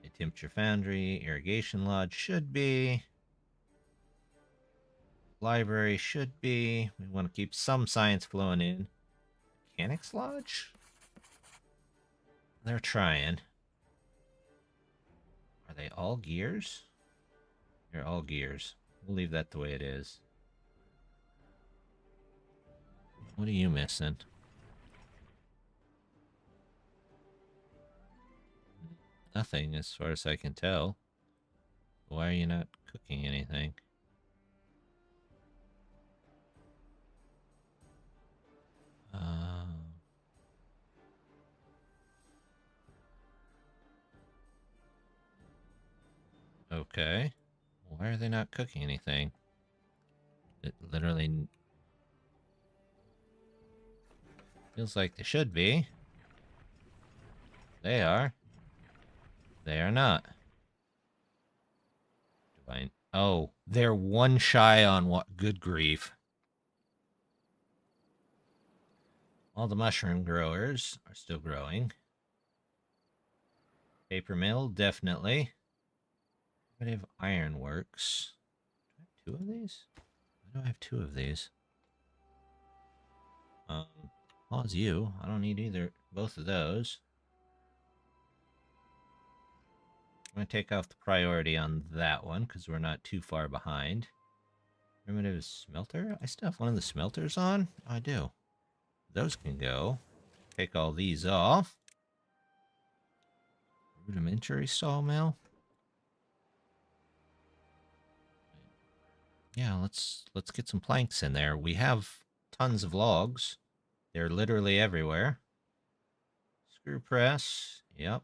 A temperature foundry, irrigation lodge should be. Library should be. We want to keep some science flowing in. Mechanics Lodge? They're trying. Are they all gears? They're all gears. We'll leave that the way it is. What are you missing? Nothing, as far as I can tell. Why are you not cooking anything? Okay. Why are they not cooking anything? It literally feels like they should be. They are. They are not. Divine. Oh, they're one shy on what? Good grief. All the mushroom growers are still growing. Paper mill, definitely. Primitive ironworks. Do I have 2 of these? Why do I have 2 of these? Pause you. I don't need both of those. I'm going to take off the priority on that one because we're not too far behind. Primitive smelter? I still have one of the smelters on? I do. Those can go. Take all these off. Rudimentary sawmill. Yeah, let's get some planks in there. We have tons of logs. They're literally everywhere. Screw press. Yep.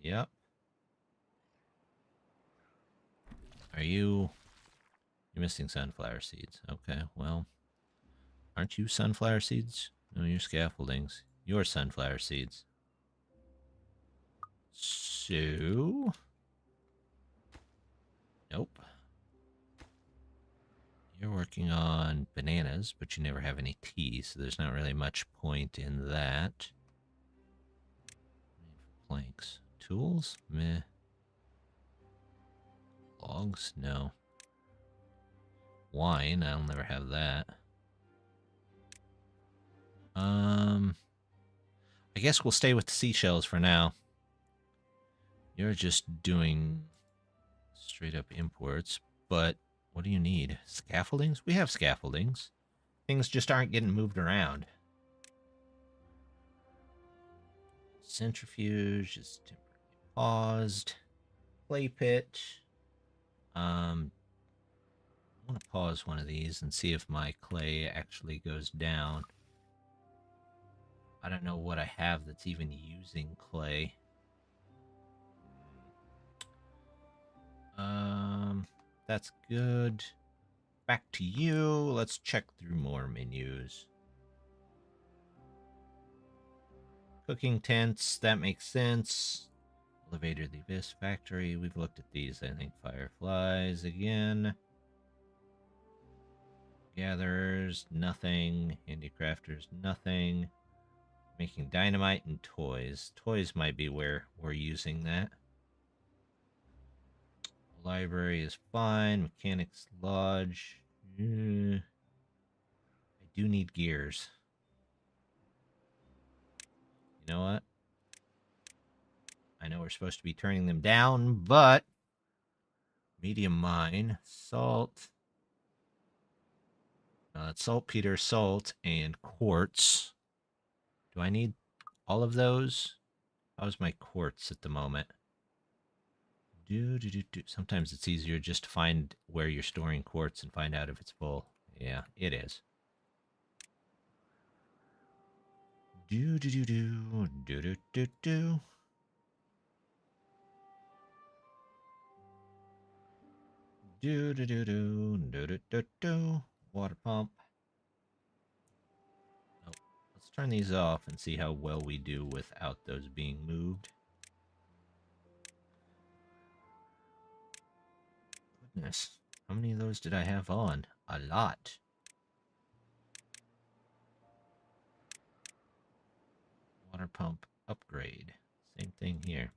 Yep. Are you... You're missing sunflower seeds. Okay, well... Aren't you sunflower seeds? No, you're scaffoldings. You're sunflower seeds. So... Nope. You're working on bananas, but you never have any tea, so there's not really much point in that. Planks. Tools? Meh. Logs? No. Wine? I'll never have that. I guess we'll stay with the seashells for now. You're just doing straight up imports, but what do you need? Scaffoldings? We have scaffoldings. Things just aren't getting moved around. Centrifuge is temporarily paused. Clay pit. I want to pause one of these and see if my clay actually goes down. I don't know what I have that's even using clay. That's good. Back to you. Let's check through more menus. Cooking tents, that makes sense. Elevator, the Abyss Factory. We've looked at these, I think. Fireflies again. Gatherers, nothing. Handicrafters, nothing. Making dynamite and toys. Toys might be where we're using that. Library is fine. Mechanics Lodge. I do need gears. You know what? I know we're supposed to be turning them down, but medium mine, salt. It's saltpeter, salt, and quartz. Do I need all of those? How's my quartz at the moment? Sometimes it's easier just to find where you're storing quartz and find out if it's full. Yeah, it is. Do. Water pump. Oh, let's turn these off and see how well we do without those being moved. Goodness, how many of those did I have on? A lot. Water pump upgrade. Same thing here.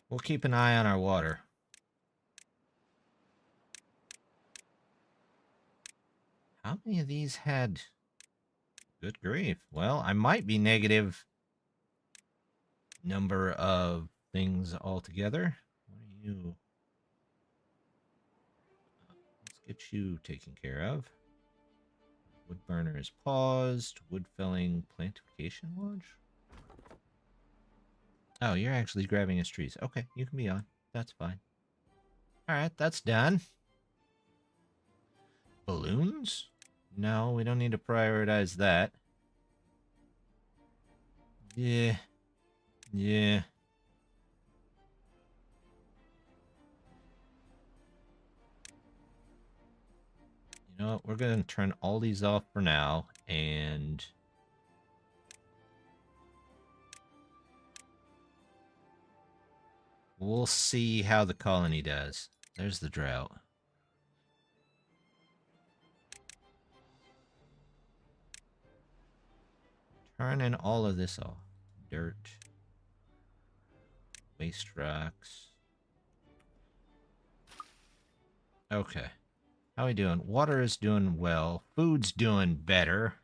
We'll keep an eye on our water. How many of these had... Good grief. Well, I might be negative number of things altogether. What are you? Let's get you taken care of. Wood burner is paused. Wood felling plantification lodge? Oh, you're actually grabbing his trees. Okay, you can be on. That's fine. Alright, that's done. Balloons? No, we don't need to prioritize that. Yeah. You know what? We're going to turn all these off for now, and... we'll see how the colony does. There's the drought. Turning all of this off. Dirt. Waste rocks. Okay. How we doing? Water is doing well. Food's doing better.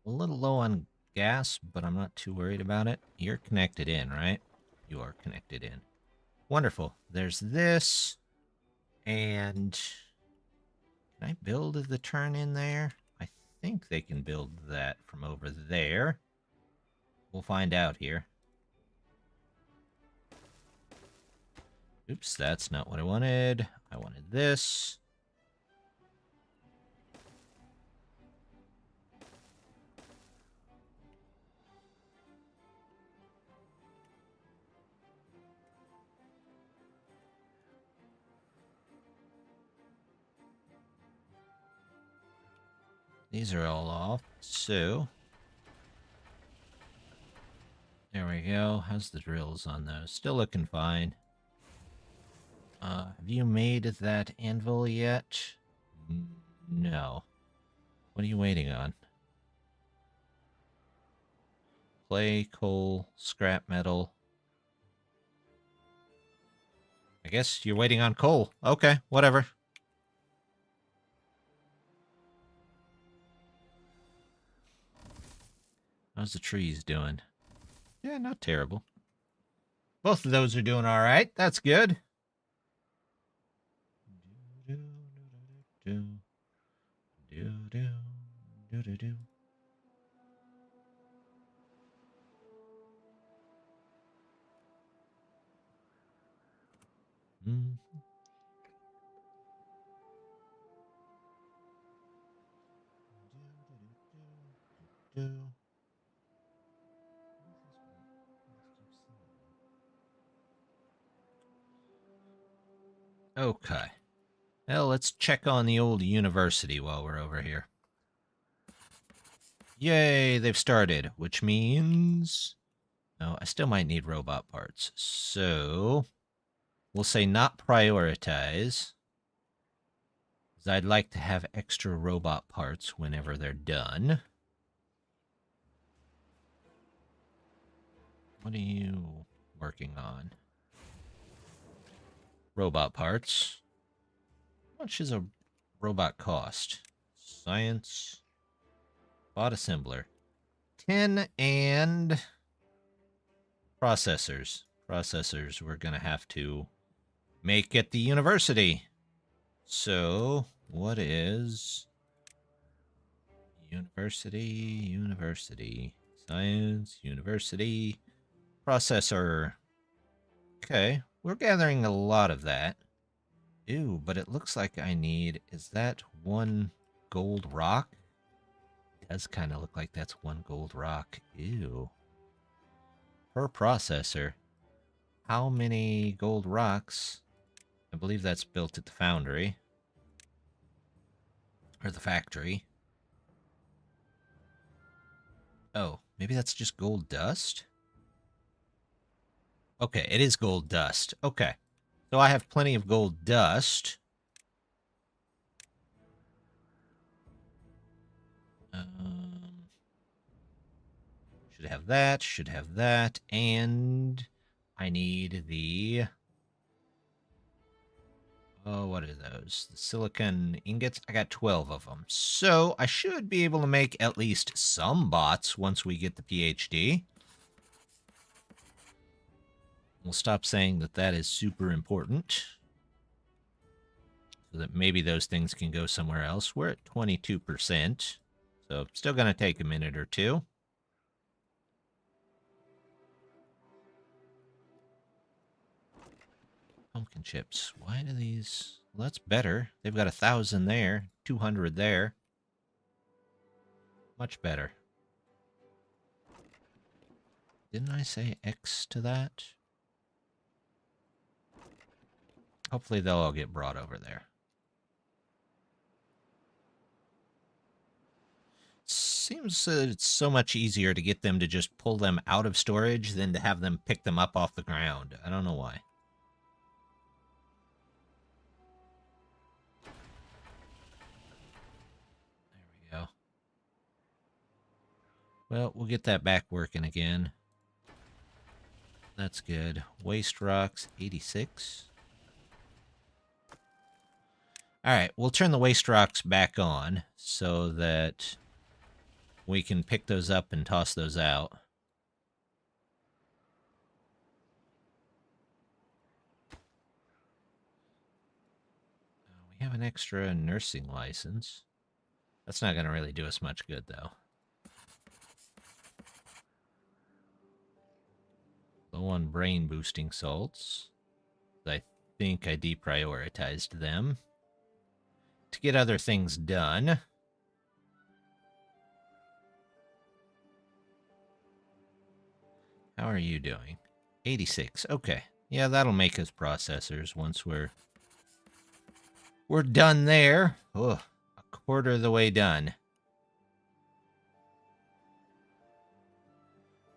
A little low on gas, but I'm not too worried about it. You're connected in, right? You are connected in. Wonderful. There's this. And... can I build the turn in there? I think they can build that from over there. We'll find out here. Oops, that's not what I wanted. I wanted this. These are all off, so... there we go. How's the drills on those? Still looking fine. Have you made that anvil yet? No. What are you waiting on? Clay, coal, scrap metal. I guess you're waiting on coal. Okay, whatever. How's the trees doing? Yeah, not terrible. Both of those are doing all right. That's good. Okay. Well, let's check on the old university while we're over here. Yay, they've started, which means... oh, I still might need robot parts. So, we'll say not prioritize. Because I'd like to have extra robot parts whenever they're done. What are you working on? Robot parts. How much is a robot cost? Science. Bot assembler. 10 and processors. Processors we're going to have to make at the university. So, what is university, science, university, processor? Okay, we're gathering a lot of that. Ew, but it looks like I need, is that one gold rock? It does kind of look like that's one gold rock. Ew. Per processor. How many gold rocks? I believe that's built at the foundry. Or the factory. Oh, maybe that's just gold dust? Okay, it is gold dust. Okay. So I have plenty of gold dust. Should have that, should have that, and I need the... Oh, what are those? The silicon ingots? I got 12 of them. So I should be able to make at least some bots once we get the PhD. We'll stop saying that that is super important. So that maybe those things can go somewhere else. We're at 22%. So still going to take a minute or two. Pumpkin chips. Why do these... Well, that's better. They've got 1,000 there. 200 there. Much better. Didn't I say X to that? Hopefully they'll all get brought over there. Seems it's so much easier to get them to just pull them out of storage than to have them pick them up off the ground. I don't know why. There we go. Well, we'll get that back working again. That's good. Waste rocks, 86. Alright, we'll turn the waste rocks back on so that we can pick those up and toss those out. We have an extra nursing license. That's not going to really do us much good, though. Low on brain boosting salts. I think I deprioritized them to get other things done. How are you doing? 86. Okay. Yeah, that'll make us processors once we're done there. Oh, a quarter of the way done.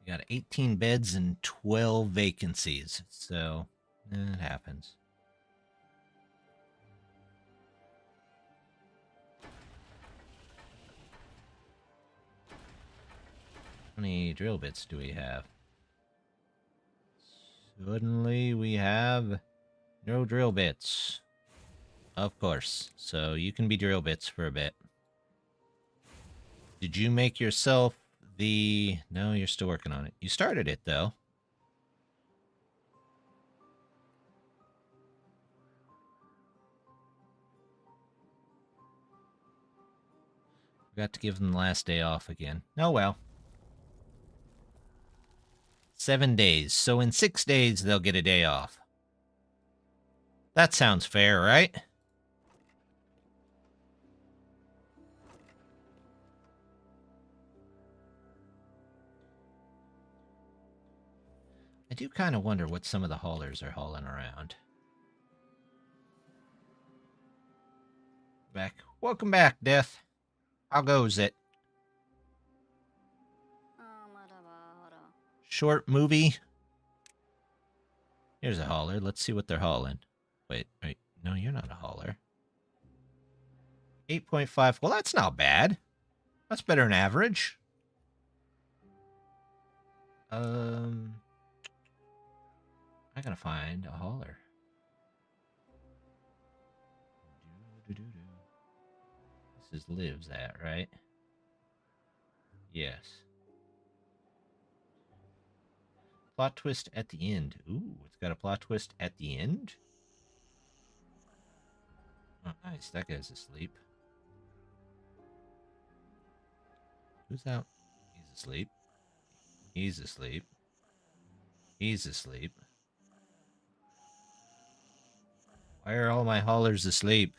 We got 18 beds and 12 vacancies. So, it happens. How many drill bits do we have? Suddenly we have no drill bits. Of course. So you can be drill bits for a bit. Did you make yourself the... No, you're still working on it. You started it, though. Forgot to give them the last day off again. Oh, well. 7 days. So in 6 days, they'll get a day off. That sounds fair, right? I do kind of wonder what some of the haulers are hauling around. Back. Welcome back, Death. How goes it? Short movie. Here's a hauler. Let's see what they're hauling. Wait. No, you're not a hauler. 8.5. Well, that's not bad. That's better than average. I gotta find a hauler. This is Liv's at, right? Yes. Plot twist at the end. Ooh, it's got a plot twist at the end? Oh, nice. That guy's asleep. Who's out? He's asleep. He's asleep. He's asleep. Why are all my haulers asleep?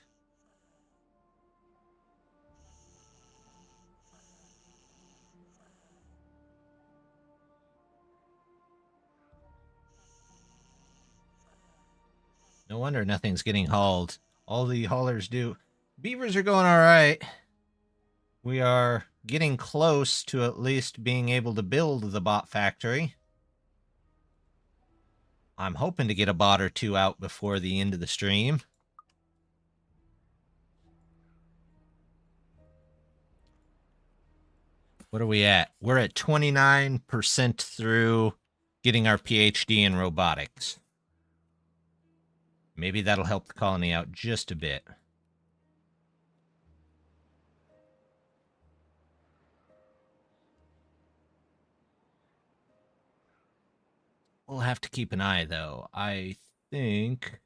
No wonder nothing's getting hauled. All the haulers do. Beavers are going all right. We are getting close to at least being able to build the bot factory. I'm hoping to get a bot or two out before the end of the stream. What are we at? We're at 29% through getting our PhD in robotics. Maybe that'll help the colony out just a bit. We'll have to keep an eye, though. I think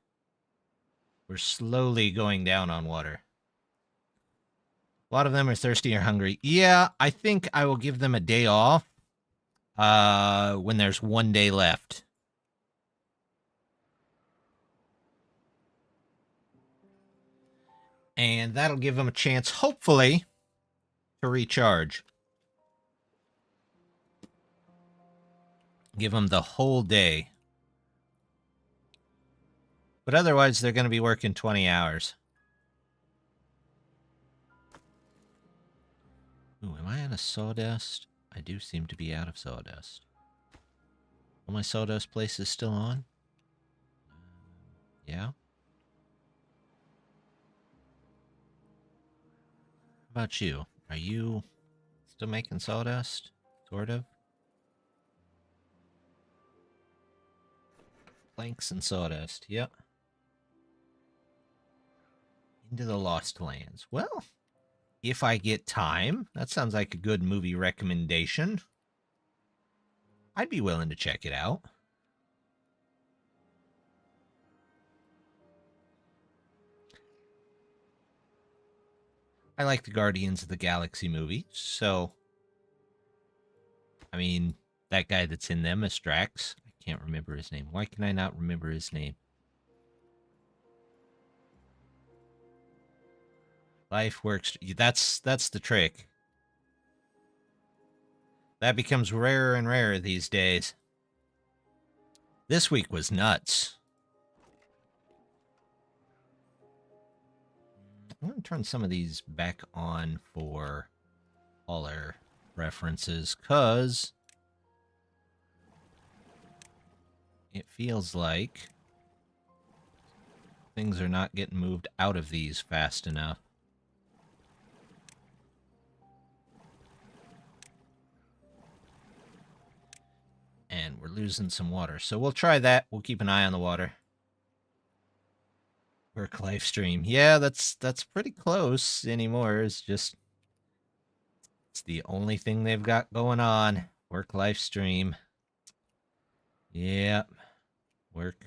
we're slowly going down on water. A lot of them are thirsty or hungry. Yeah, I think I will give them a day off when there's 1 day left. And that'll give them a chance, hopefully, to recharge. Give them the whole day. But otherwise, they're going to be working 20 hours. Ooh, am I out of sawdust? I do seem to be out of sawdust. Are my sawdust places still on? Yeah. How about you? Are you still making sawdust? Sort of? Planks and sawdust, yep. Into the Lost Lands. Well, if I get time, that sounds like a good movie recommendation. I'd be willing to check it out. I like the Guardians of the Galaxy movie, so... I mean, that guy that's in them is Drax. I can't remember his name. Why can I not remember his name? Life works... That's the trick. That becomes rarer and rarer these days. This week was nuts. I'm going to turn some of these back on for hauler references, because it feels like things are not getting moved out of these fast enough. And we're losing some water, so we'll try that. We'll keep an eye on the water. Work live stream. Yeah, that's pretty close anymore. It's just... it's the only thing they've got going on. Work live stream. Yep. Work.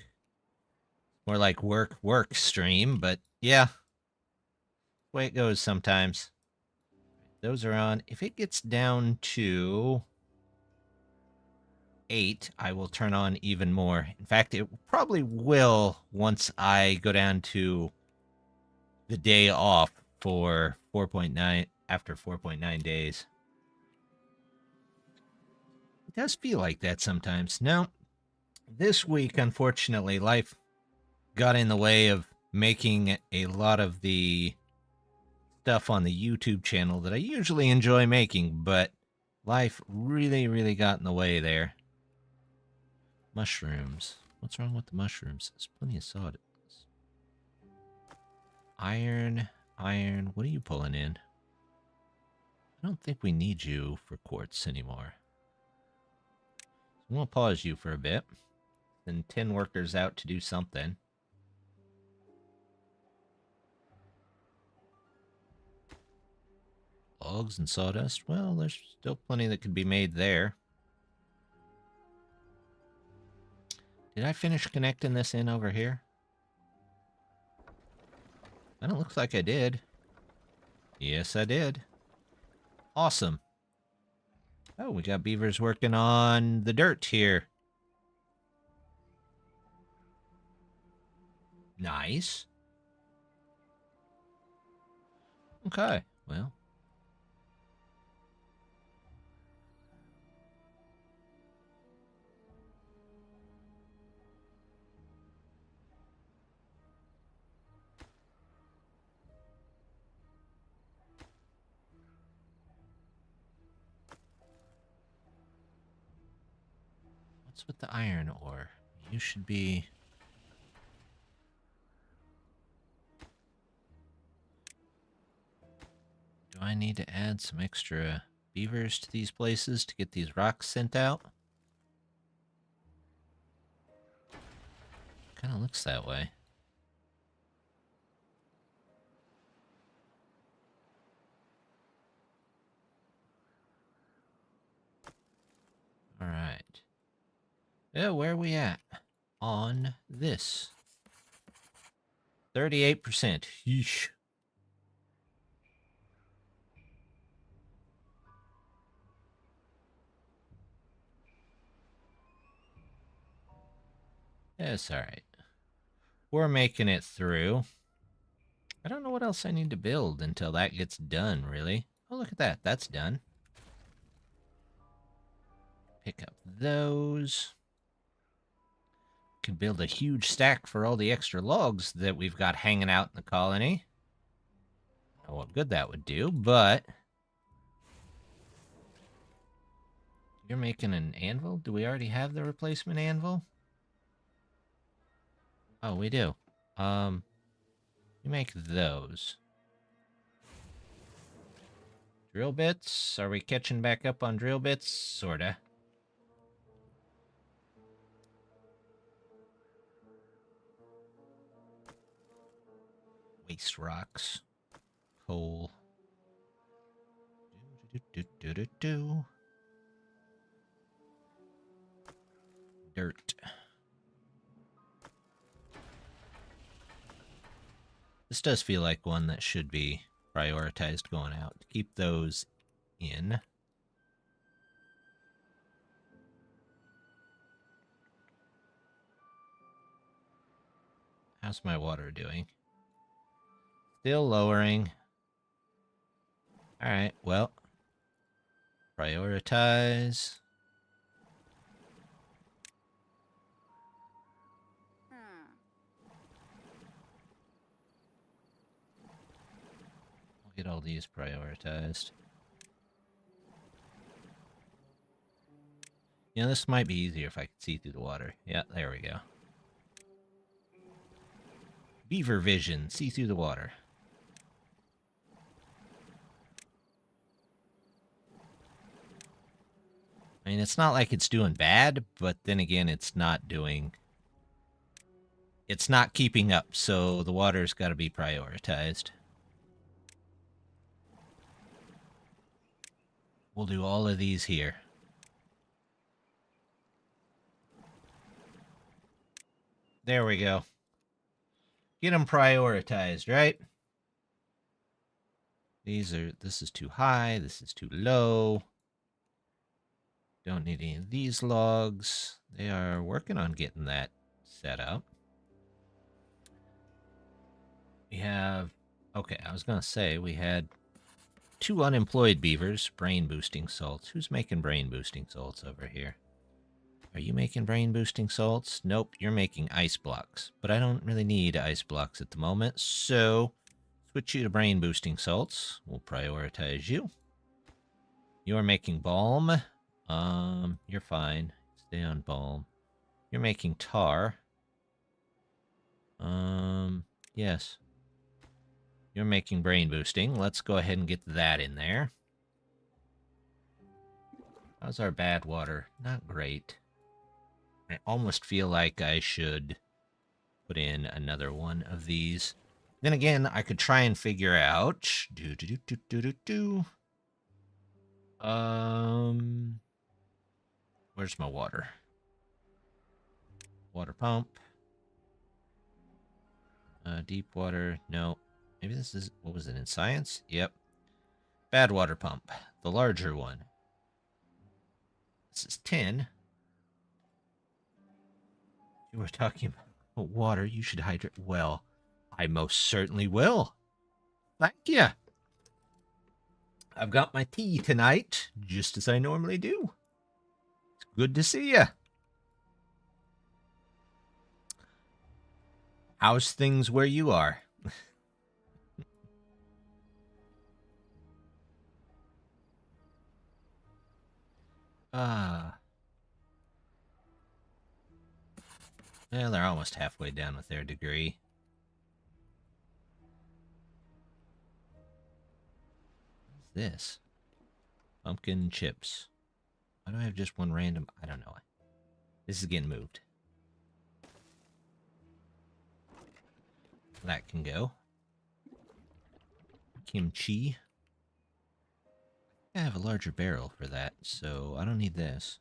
More like work stream, but yeah. The way it goes sometimes. Those are on. If it gets down to 8, I will turn on even more. In fact, it probably will once I go down to the day off for 4.9, after 4.9 days. It does feel like that sometimes. No, this week, unfortunately, life got in the way of making a lot of the stuff on the YouTube channel that I usually enjoy making, but life really, really got in the way there. Mushrooms. What's wrong with the mushrooms? There's plenty of sawdust. Iron. What are you pulling in? I don't think we need you for quartz anymore. I'm going to pause you for a bit. Send 10 workers out to do something. Logs and sawdust. Well, there's still plenty that could be made there. Did I finish connecting this in over here? I don't look like I did. Yes, I did. Awesome. Oh, we got beavers working on the dirt here. Nice. Okay, well. What's with the iron ore? You should be... Do I need to add some extra beavers to these places to get these rocks sent out? Kind of looks that way. All right. Yeah, where are we at? On this. 38%. Yeesh. It's all right. We're making it through. I don't know what else I need to build until that gets done, really. Oh, look at that. That's done. Pick up those. Could build a huge stack for all the extra logs that we've got hanging out in the colony. I don't know what good that would do, but... You're making an anvil? Do we already have the replacement anvil? Oh, we do. You make those. Drill bits? Are we catching back up on drill bits? Sorta. Waste rocks. Coal. Dirt. This does feel like one that should be prioritized going out. Keep those in. How's my water doing? Still lowering. Alright, well. Prioritize. I'll get all these prioritized. Yeah, this might be easier if I could see through the water. Yeah, there we go. Beaver vision, see through the water. I mean, it's not like it's doing bad, but then again, it's not doing... It's not keeping up, so the water's got to be prioritized. We'll do all of these here. There we go. Get them prioritized, right? This is too high, this is too low. Don't need any of these logs. They are working on getting that set up. We have... Okay, I was going to say we had 2 unemployed beavers, brain boosting salts. Who's making brain boosting salts over here? Are you making brain boosting salts? Nope, you're making ice blocks. But I don't really need ice blocks at the moment, so switch you to brain boosting salts. We'll prioritize you. You're making balm. You're fine. Stay on balm. You're making tar. Yes. You're making brain boosting. Let's go ahead and get that in there. How's our bad water? Not great. I almost feel like I should put in another one of these. Then again, I could try and figure out... Where's my water? Water pump. Deep water. No. Maybe this is, what was it, in science? Yep. Bad water pump. The larger one. This is tin. You were talking about water. You should hydrate. Well, I most certainly will. Thank you. I've got my tea tonight, just as I normally do. It's good to see you. How's things where you are? Well, they're almost halfway down with their degree. What's this? Pumpkin chips. Why do I have just one random? I don't know. This is getting moved. That can go. Kimchi. I have a larger barrel for that, so I don't need this.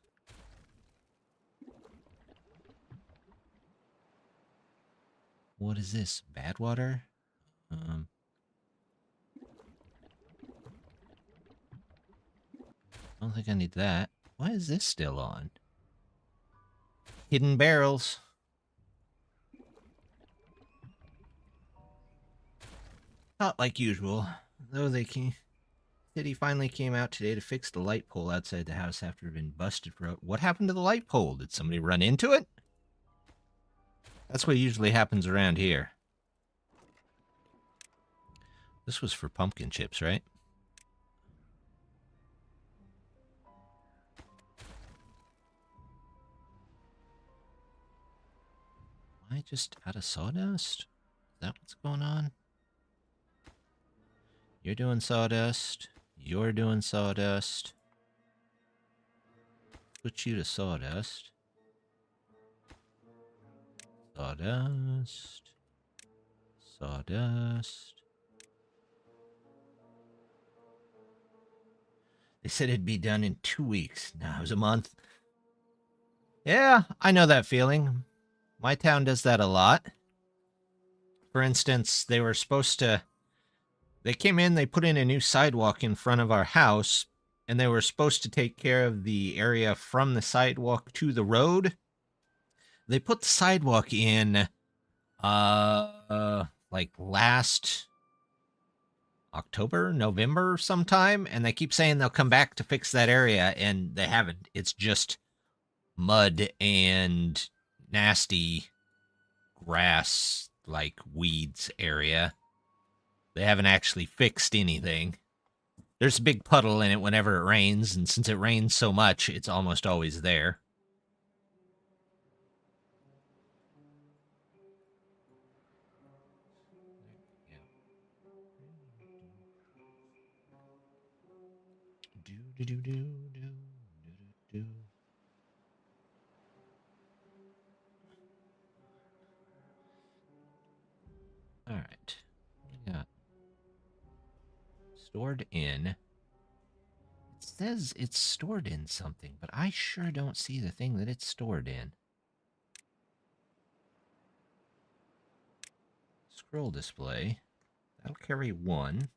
What is this? Bad water? I don't think I need that. Why is this still on? Hidden barrels. Not like usual, though City finally came out today to fix the light pole outside the house after it had been busted for... What happened to the light pole? Did somebody run into it? That's what usually happens around here. This was for pumpkin chips, right? Am I just out of sawdust? Is that what's going on? You're doing sawdust. You're doing sawdust. Put you to sawdust. Sawdust. Sawdust. They said it'd be done in 2 weeks. Now it was a month. Yeah, I know that feeling. My town does that a lot. For instance, they were supposed to... They came in, they put in a new sidewalk in front of our house, and they were supposed to take care of the area from the sidewalk to the road. They put the sidewalk in, like last October, November sometime, and they keep saying they'll come back to fix that area, and they haven't. It's just mud and nasty grass, like weeds area. They haven't actually fixed anything. There's a big puddle in it whenever it rains, and since it rains so much, it's almost always there. All right. What do we got? Stored in. It says it's stored in something, but I sure don't see the thing that it's stored in. Scroll display. That'll carry 1.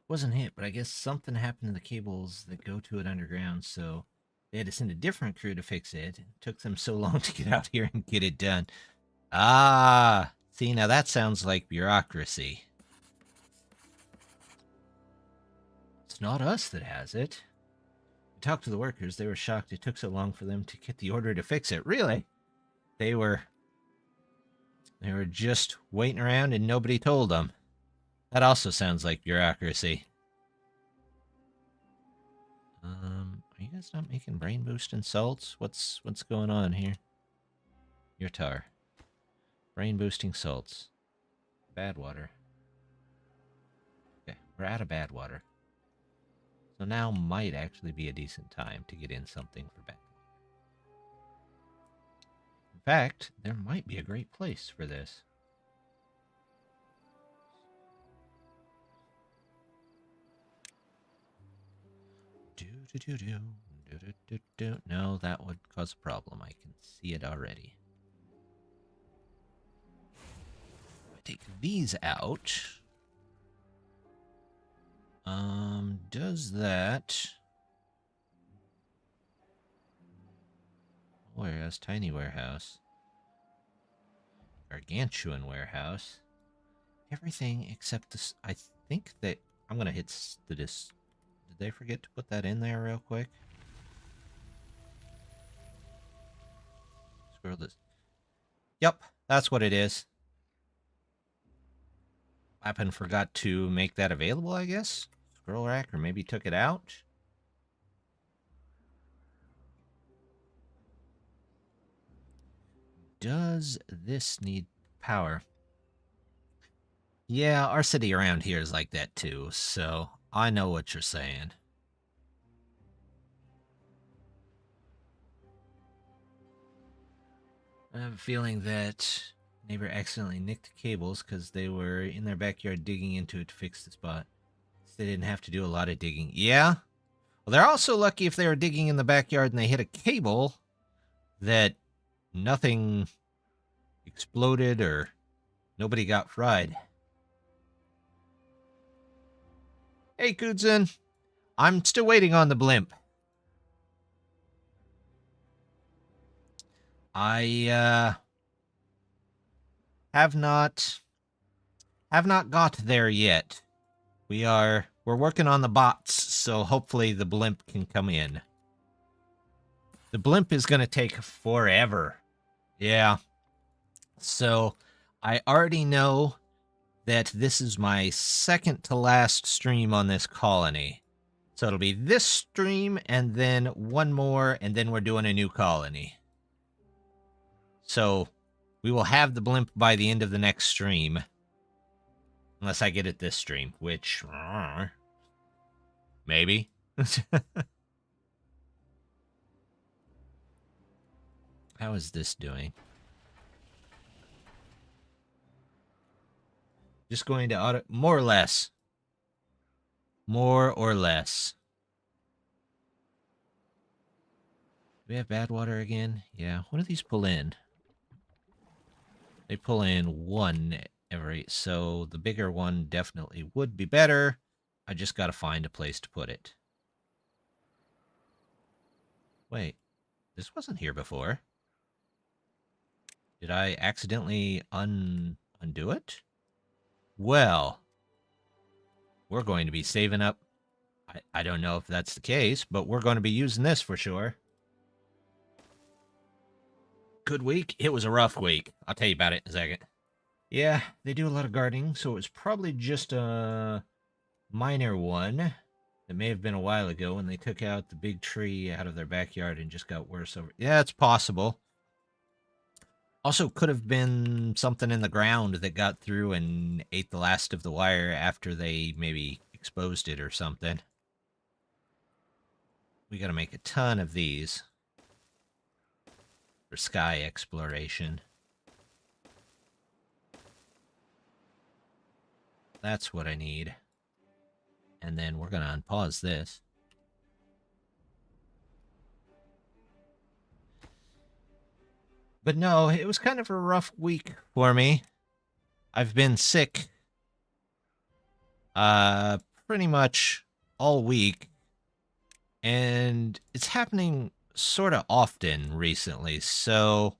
Wasn't hit, but I guess something happened to the cables that go to it underground, so they had to send a different crew to fix it. It took them so long to get out here and get it done. Ah, see, now that sounds like bureaucracy. It's not us that has it. We talked to the workers. They were shocked it took so long for them to get the order to fix it. Really? They were just waiting around and nobody told them. That also sounds like bureaucracy. Are you guys not making brain boosting salts? What's going on here? Your tar. Brain boosting salts. Bad water. Okay, we're out of bad water. So now might actually be a decent time to get in something for bad. In fact, there might be a great place for this. No, that would cause a problem. I can see it already. Take these out. Does that... Warehouse, tiny warehouse. Gargantuan warehouse. Everything except this. I think that... I'm gonna hit this. Did they forget to put that in there real quick? Scroll this. Yep, that's what it is. Lappin forgot to make that available, I guess? Scroll rack, or maybe took it out? Does this need power? Yeah, our city around here is like that too, so I know what you're saying. I have a feeling that neighbor accidentally nicked cables because they were in their backyard digging into it to fix the spot. So they didn't have to do a lot of digging. Yeah? Well, they're also lucky if they were digging in the backyard and they hit a cable that nothing exploded or nobody got fried. Hey, Kudzen. I'm still waiting on the blimp. I have not got there yet. We're working on the bots, so hopefully the blimp can come in. The blimp is going to take forever. Yeah. So I already know that this is my second to last stream on this colony. So it'll be this stream and then one more, and then we're doing a new colony. So we will have the blimp by the end of the next stream. Unless I get it this stream, which... maybe. How is this doing? Just going to auto... more or less. More or less. Do we have bad water again? Yeah. What do these pull in? They pull in one every... So the bigger one definitely would be better. I just got to find a place to put it. Wait. This wasn't here before. Did I accidentally undo it? Well, we're going to be saving up. I don't know if that's the case, but we're going to be using this for sure. Good week? It was a rough week. I'll tell you about it in a second. Yeah, they do a lot of gardening, so it was probably just a minor one. That may have been a while ago when they took out the big tree out of their backyard and just got worse over. Yeah, it's possible. Also, could have been something in the ground that got through and ate the last of the wire after they maybe exposed it or something. We got to make a ton of these for sky exploration. That's what I need. And then we're going to unpause this. But no, it was kind of a rough week for me. I've been sick pretty much all week. And it's happening sort of often recently. So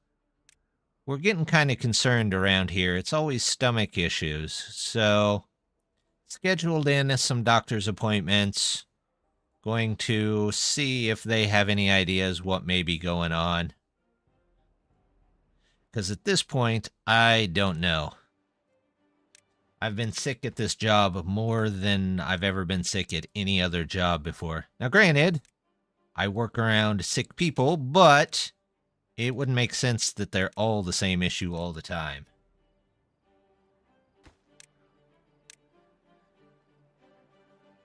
we're getting kind of concerned around here. It's always stomach issues. So scheduled in some doctor's appointments. Going to see if they have any ideas what may be going on. Because at this point, I don't know. I've been sick at this job more than I've ever been sick at any other job before. Now, granted, I work around sick people, but it wouldn't make sense that they're all the same issue all the time.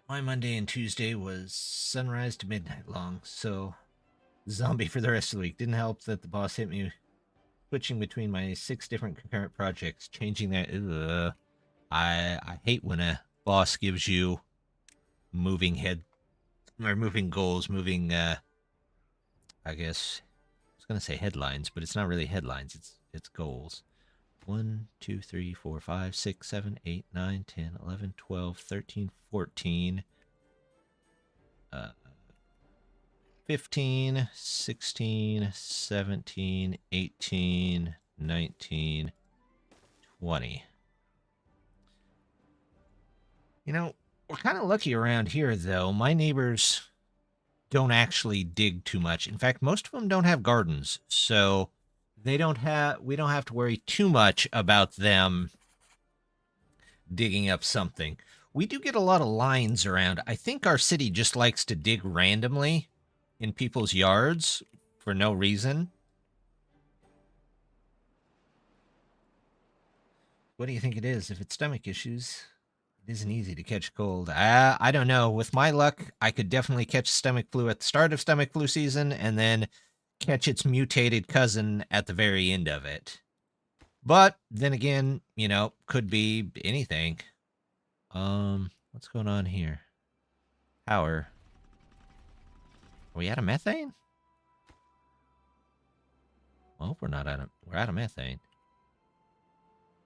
My Monday and Tuesday was sunrise to midnight long, so zombie for the rest of the week. Didn't help that the boss hit me switching between my 6 different concurrent projects, changing that. I hate when a boss gives you moving Or moving goals, moving, I guess, I was going to say headlines, but it's not really headlines. It's goals. 1, 2, 3, 4, 5, 6, 7, 8, 9, 10, 11, 12, 13, 14, 15, 16, 17, 18, 19, 20. You know, we're kind of lucky around here, though. My neighbors don't actually dig too much. In fact, most of them don't have gardens, so we don't have to worry too much about them digging up something. We do get a lot of lines around. I think our city just likes to dig randomly in people's yards for no reason. What do you think it is? If it's stomach issues, it isn't easy to catch cold. I don't know. With my luck, I could definitely catch stomach flu at the start of stomach flu season and then catch its mutated cousin at the very end of it. But then again, you know, could be anything. What's going on here? Power. Are we out of methane? I hope we're not out of... We're out of methane.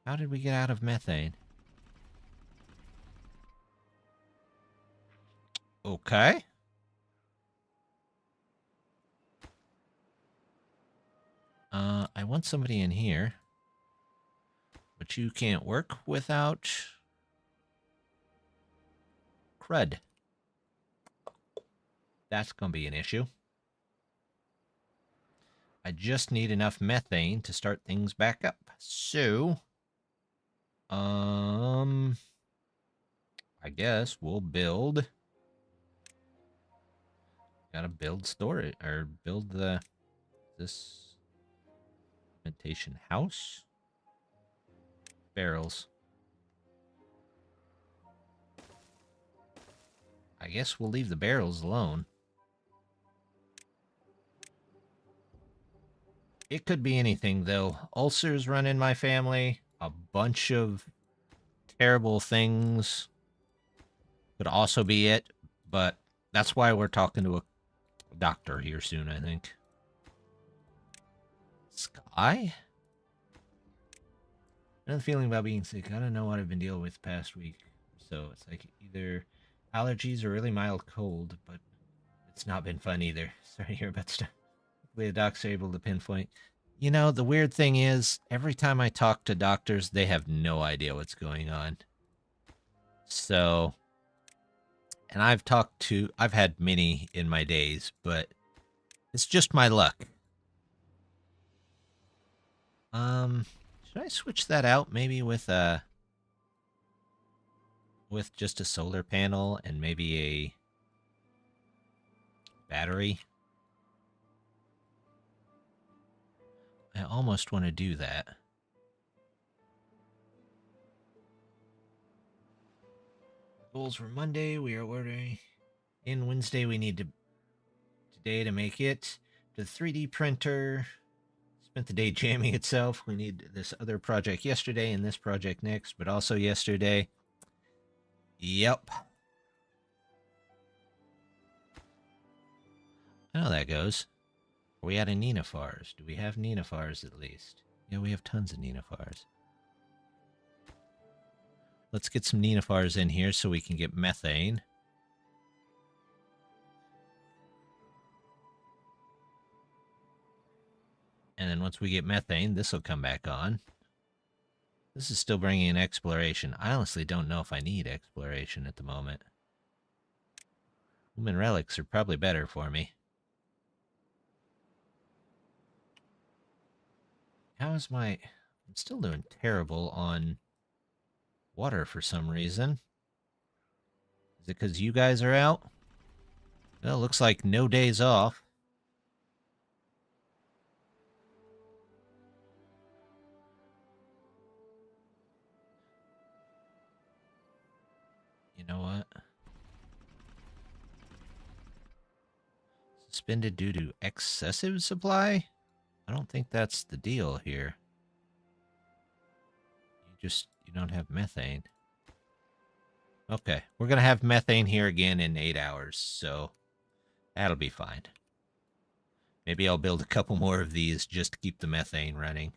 How did we get out of methane? Okay. I want somebody in here. But you can't work without... crud. That's going to be an issue. I just need enough methane to start things back up. So, I guess we'll build. Gotta build storage or build this fermentation house. Barrels. I guess we'll leave the barrels alone. It could be anything, though. Ulcers run in my family. A bunch of terrible things could also be it. But that's why we're talking to a doctor here soon, I think. Sky? I have a feeling about being sick. I don't know what I've been dealing with the past week. So it's like either allergies or really mild cold, but it's not been fun either. Sorry to hear about stuff. The docs are able to pinpoint. You know, the weird thing is, every time I talk to doctors, they have no idea what's going on. So, and I've had many in my days, but it's just my luck. Should I switch that out maybe with just a solar panel and maybe a battery? I almost want to do that. Goals for Monday. We are ordering. In Wednesday, we need today to make it. The 3D printer. Spent the day jamming itself. We need this other project yesterday and this project next, but also yesterday. Yep. I know how that goes. Are we out of nenufars? Do we have nenufars at least? Yeah, we have tons of nenufars. Let's get some nenufars in here so we can get methane. And then once we get methane, this will come back on. This is still bringing in exploration. I honestly don't know if I need exploration at the moment. Human relics are probably better for me. How is I'm still doing terrible on water for some reason. Is it because you guys are out? Well, it looks like no days off. You know what? Suspended due to excessive supply? I don't think that's the deal here. You don't have methane. Okay, we're going to have methane here again in 8 hours, so That'll be fine. Maybe I'll build a couple more of these just to keep the methane running.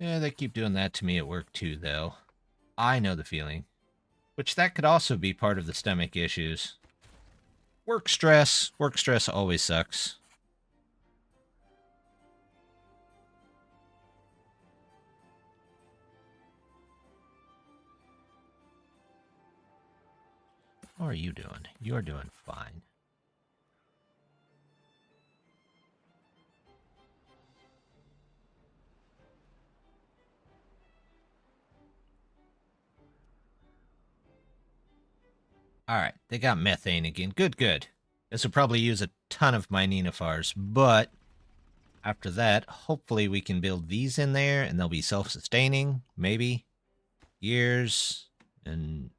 Yeah, they keep doing that to me at work too, though. I know the feeling. Which that could also be part of the stomach issues. Work stress. Work stress always sucks. How are you doing? You're doing fine. Alright, they got methane again. Good, good. This will probably use a ton of my Nenafars, but after that, hopefully we can build these in there and they'll be self-sustaining, maybe. Gears and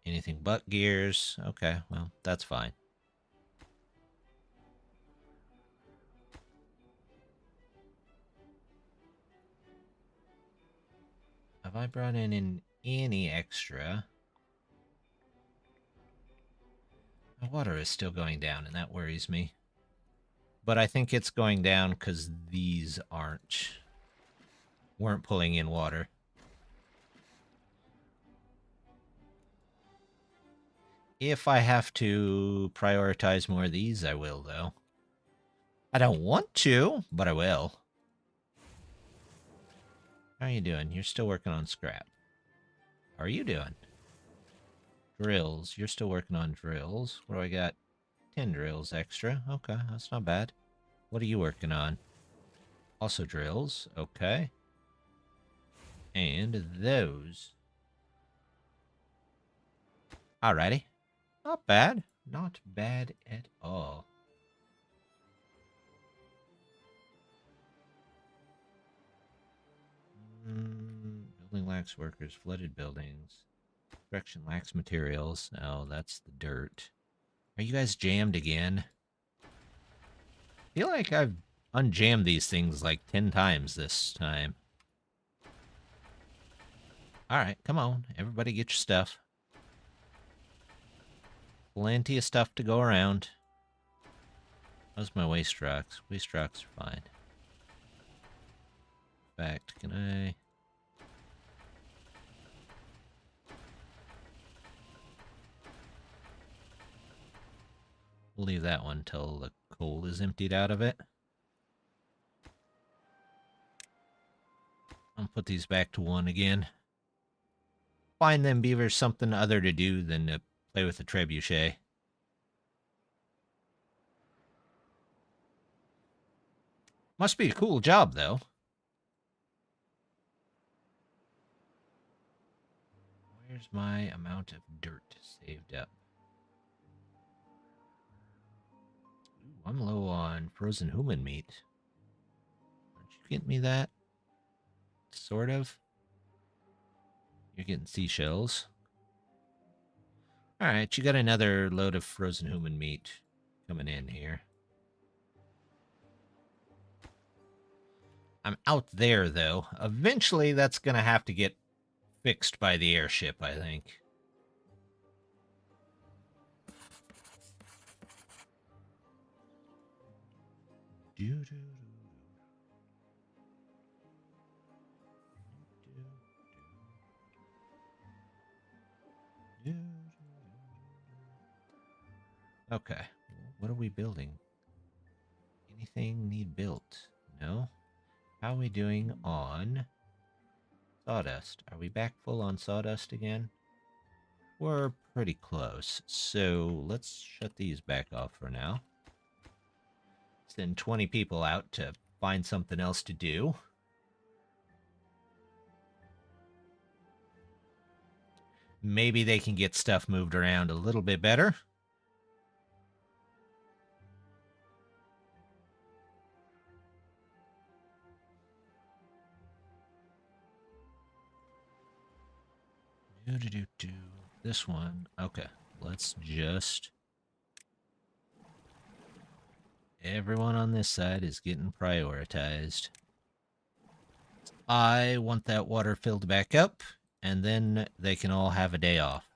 anything but gears. Okay, well, that's fine. Have I brought in any extra? My water is still going down, and that worries me. But I think it's going down because these weren't pulling in water. If I have to prioritize more of these, I will, though. I don't want to, but I will. How are you doing? You're still working on scrap. How are you doing? Drills. You're still working on drills. What do I got? 10 drills extra. Okay, that's not bad. What are you working on? Also drills. Okay. And those. Alrighty. Not bad. Not bad at all. Building lacks workers. Flooded buildings. Construction lacks materials. Oh, that's the dirt. Are you guys jammed again? I feel like I've unjammed these things like 10 times this time. Alright, come on. Everybody get your stuff. Plenty of stuff to go around. How's my waste rocks? Waste rocks are fine. In fact, can I... We'll leave that one till the coal is emptied out of it. I'll put these back to 1 again. Find them beavers something other to do than to play with the trebuchet. Must be a cool job, though. Where's my amount of dirt saved up? Ooh, I'm low on frozen human meat. Aren't you getting me that? Sort of. You're getting seashells. Alright, you got another load of frozen human meat coming in here. I'm out there, though. Eventually, that's going to have to get fixed by the airship, I think. Okay, what are we building? Anything need built? No? How are we doing on sawdust? Are we back full on sawdust again? We're pretty close, so let's shut these back off for now. Send 20 people out to find something else to do. Maybe they can get stuff moved around a little bit better. Do. This one. Okay. Let's just... Everyone on this side is getting prioritized. I want that water filled back up, and then they can all have a day off.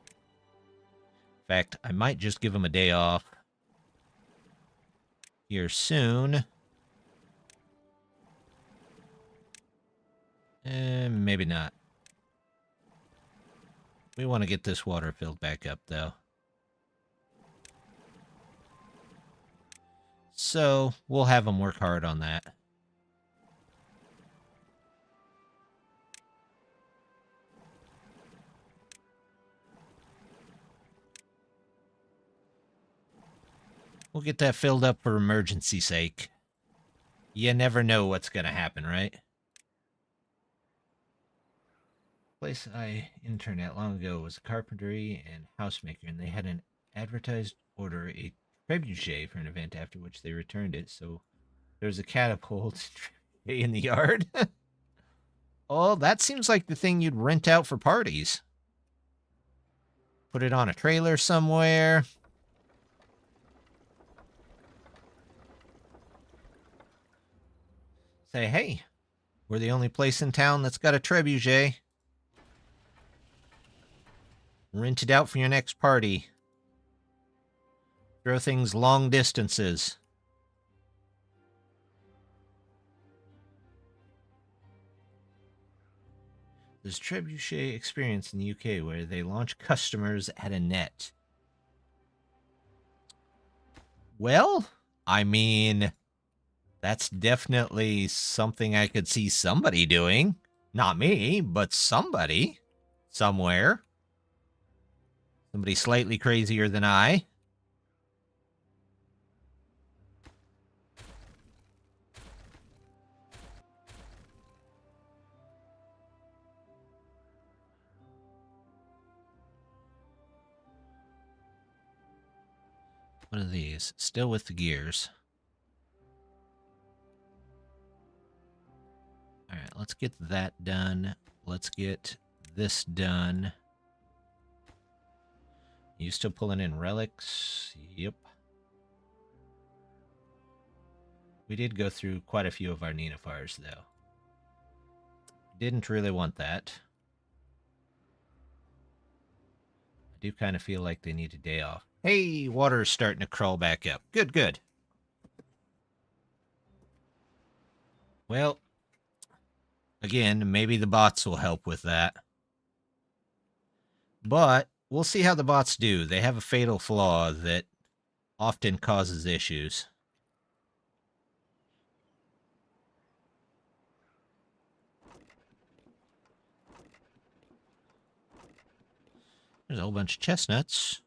In fact, I might just give them a day off here soon. Maybe not. We want to get this water filled back up, though. So, we'll have them work hard on that. We'll get that filled up for emergency sake. You never know what's going to happen, right? Place I interned at long ago was a carpentry and housemaker, and they had an advertised order a trebuchet for an event, after which they returned it. So there was a catapult in the yard. Oh, that seems like the thing you'd rent out for parties. Put it on a trailer somewhere. Say, hey, we're the only place in town that's got a trebuchet. Rent it out for your next party. Throw things long distances. There's trebuchet experience in the UK where they launch customers at a net. Well, I mean, that's definitely something I could see somebody doing. Not me, but somebody. Somewhere. Somebody slightly crazier than I. What are these? Still with the gears. Alright, let's get that done. Let's get this done. You still pulling in relics? Yep. We did go through quite a few of our Nenafars, though. Didn't really want that. I do kind of feel like they need a day off. Hey, water's starting to crawl back up. Good, good. Well, again, maybe the bots will help with that. But we'll see how the bots do. They have a fatal flaw that often causes issues. There's a whole bunch of chestnuts.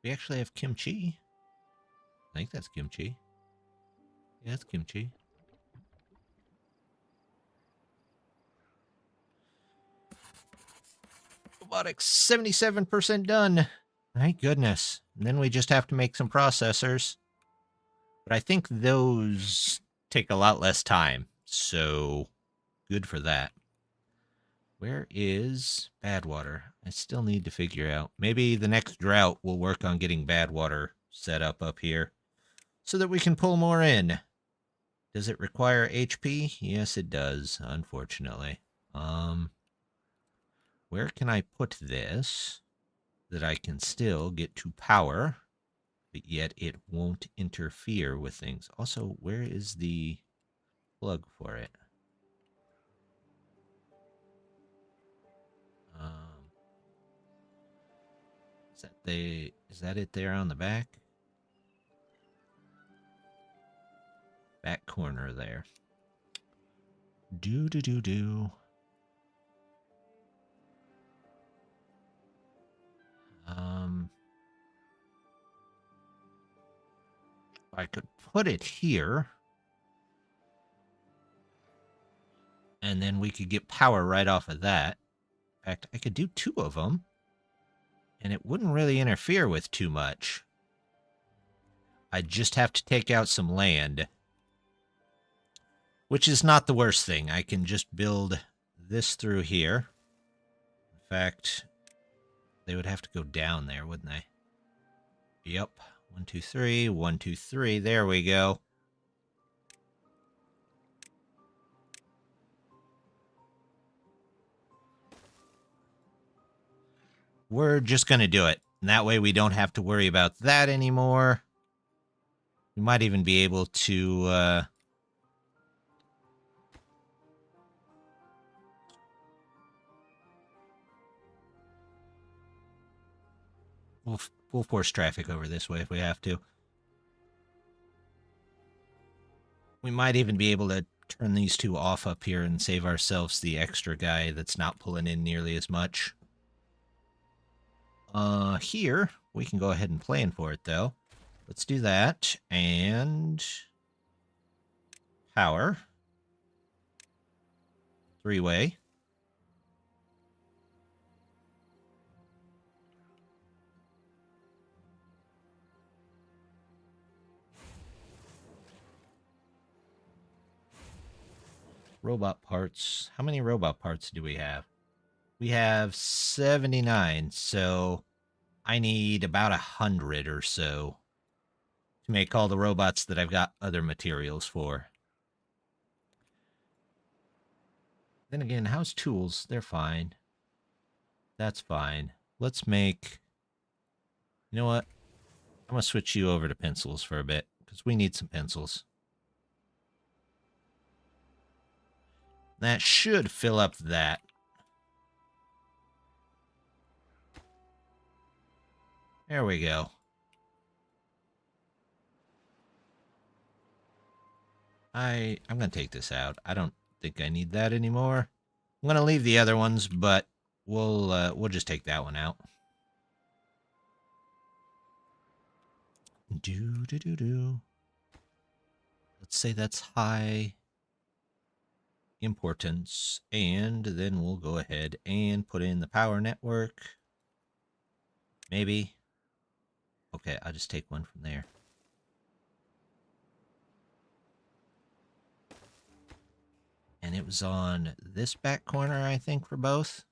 We actually have kimchi. I think that's kimchi. Yeah, that's kimchi. Robotics 77% done. Thank goodness. And then we just have to make some processors. But I think those take a lot less time. So good for that. Where is bad water? I still need to figure out. Maybe the next drought will work on getting bad water set up here so that we can pull more in. Does it require HP? Yes, it does, unfortunately. Where can I put this that I can still get to power, but yet it won't interfere with things? Also, where is the plug for it? Is that it there on the back? Back corner there. Do. I could put it here. And then we could get power right off of that. In fact, I could do 2 of them. And it wouldn't really interfere with too much. I'd just have to take out some land. which is not the worst thing. I can just build this through here. In fact, they would have to go down there, wouldn't they? Yep. 1, 2, 3. 1, 2, 3. There we go. We're just going to do it. And that way we don't have to worry about that anymore. We might even be able to... We'll force traffic over this way if we have to. We might even be able to turn these two off up here and save ourselves the extra guy that's not pulling in nearly as much. Here, we can go ahead and plan for it, though. Let's do that. And... power. 3-way. Robot parts. How many robot parts do we have? We have 79, so I need about 100 or so to make all the robots that I've got other materials for. Then again, how's tools? They're fine. That's fine. Let's make... You know what? I'm going to switch you over to pencils for a bit, because we need some pencils. That should fill up that. There we go. I'm going to take this out. I don't think I need that anymore. I'm going to leave the other ones, but we'll just take that one out. Let's say that's high importance, and then we'll go ahead and put in the power network. Maybe. Okay, I'll just take one from there. And it was on this back corner, I think, for both.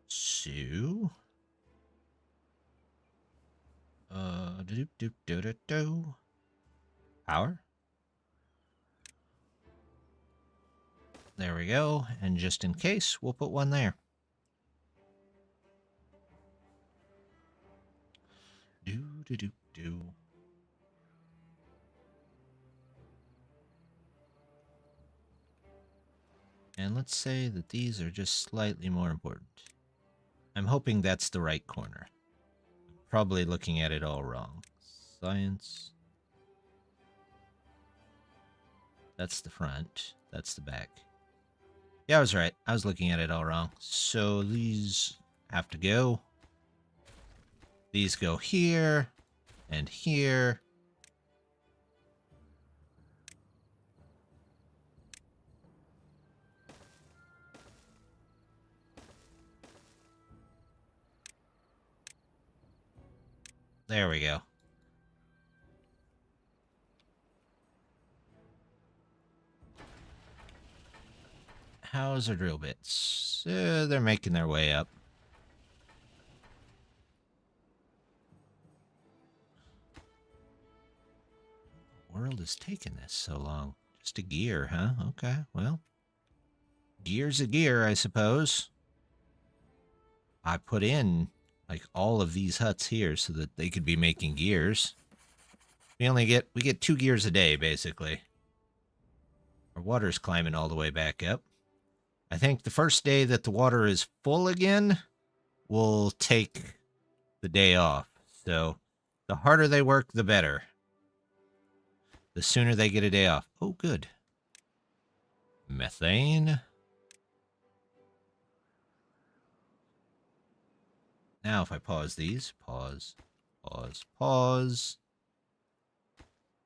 So... Power. There we go. And just in case, we'll put one there. Do. And let's say that these are just slightly more important. I'm hoping that's the right corner. Probably looking at it all wrong. Science. That's the front. That's the back. Yeah, I was right. I was looking at it all wrong. So these have to go. These go here and here. There we go. How's our drill bits? They're making their way up. The world is taking this so long. Just a gear, huh? Okay, well. Gear's a gear, I suppose. I put in, like, all of these huts here so that they could be making gears. We get 2 gears a day, basically. Our water's climbing all the way back up. I think the first day that the water is full again, we'll take the day off. So the harder they work, the better. The sooner they get a day off. Oh, good. Methane. Now if I pause these, pause.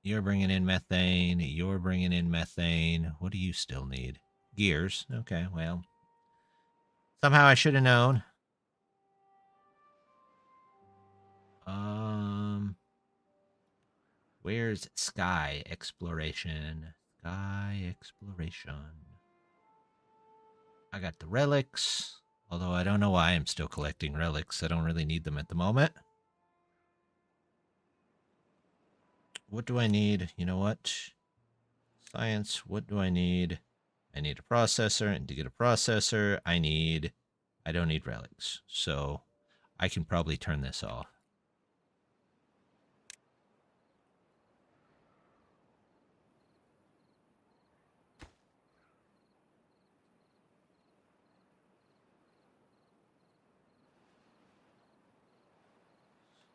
You're bringing in methane. You're bringing in methane. What do you still need? Gears. Okay, well. Somehow I should have known. Where's sky exploration? Sky exploration. I got the relics, although I don't know why I'm still collecting relics. I don't really need them at the moment. What do I need? You know what? Science, what do I need? I need a processor, and to get a processor, I don't need relics. So I can probably turn this off.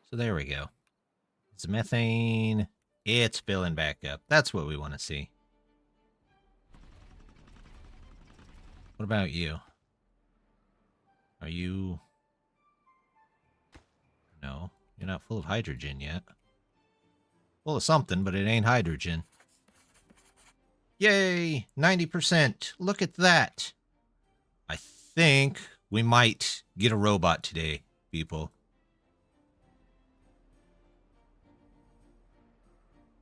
So there we go. It's methane. It's filling back up. That's what we want to see. What about you? Are you... No, you're not full of hydrogen yet. Full of something, but it ain't hydrogen. Yay! 90%. Look at that. I think we might get a robot today, people.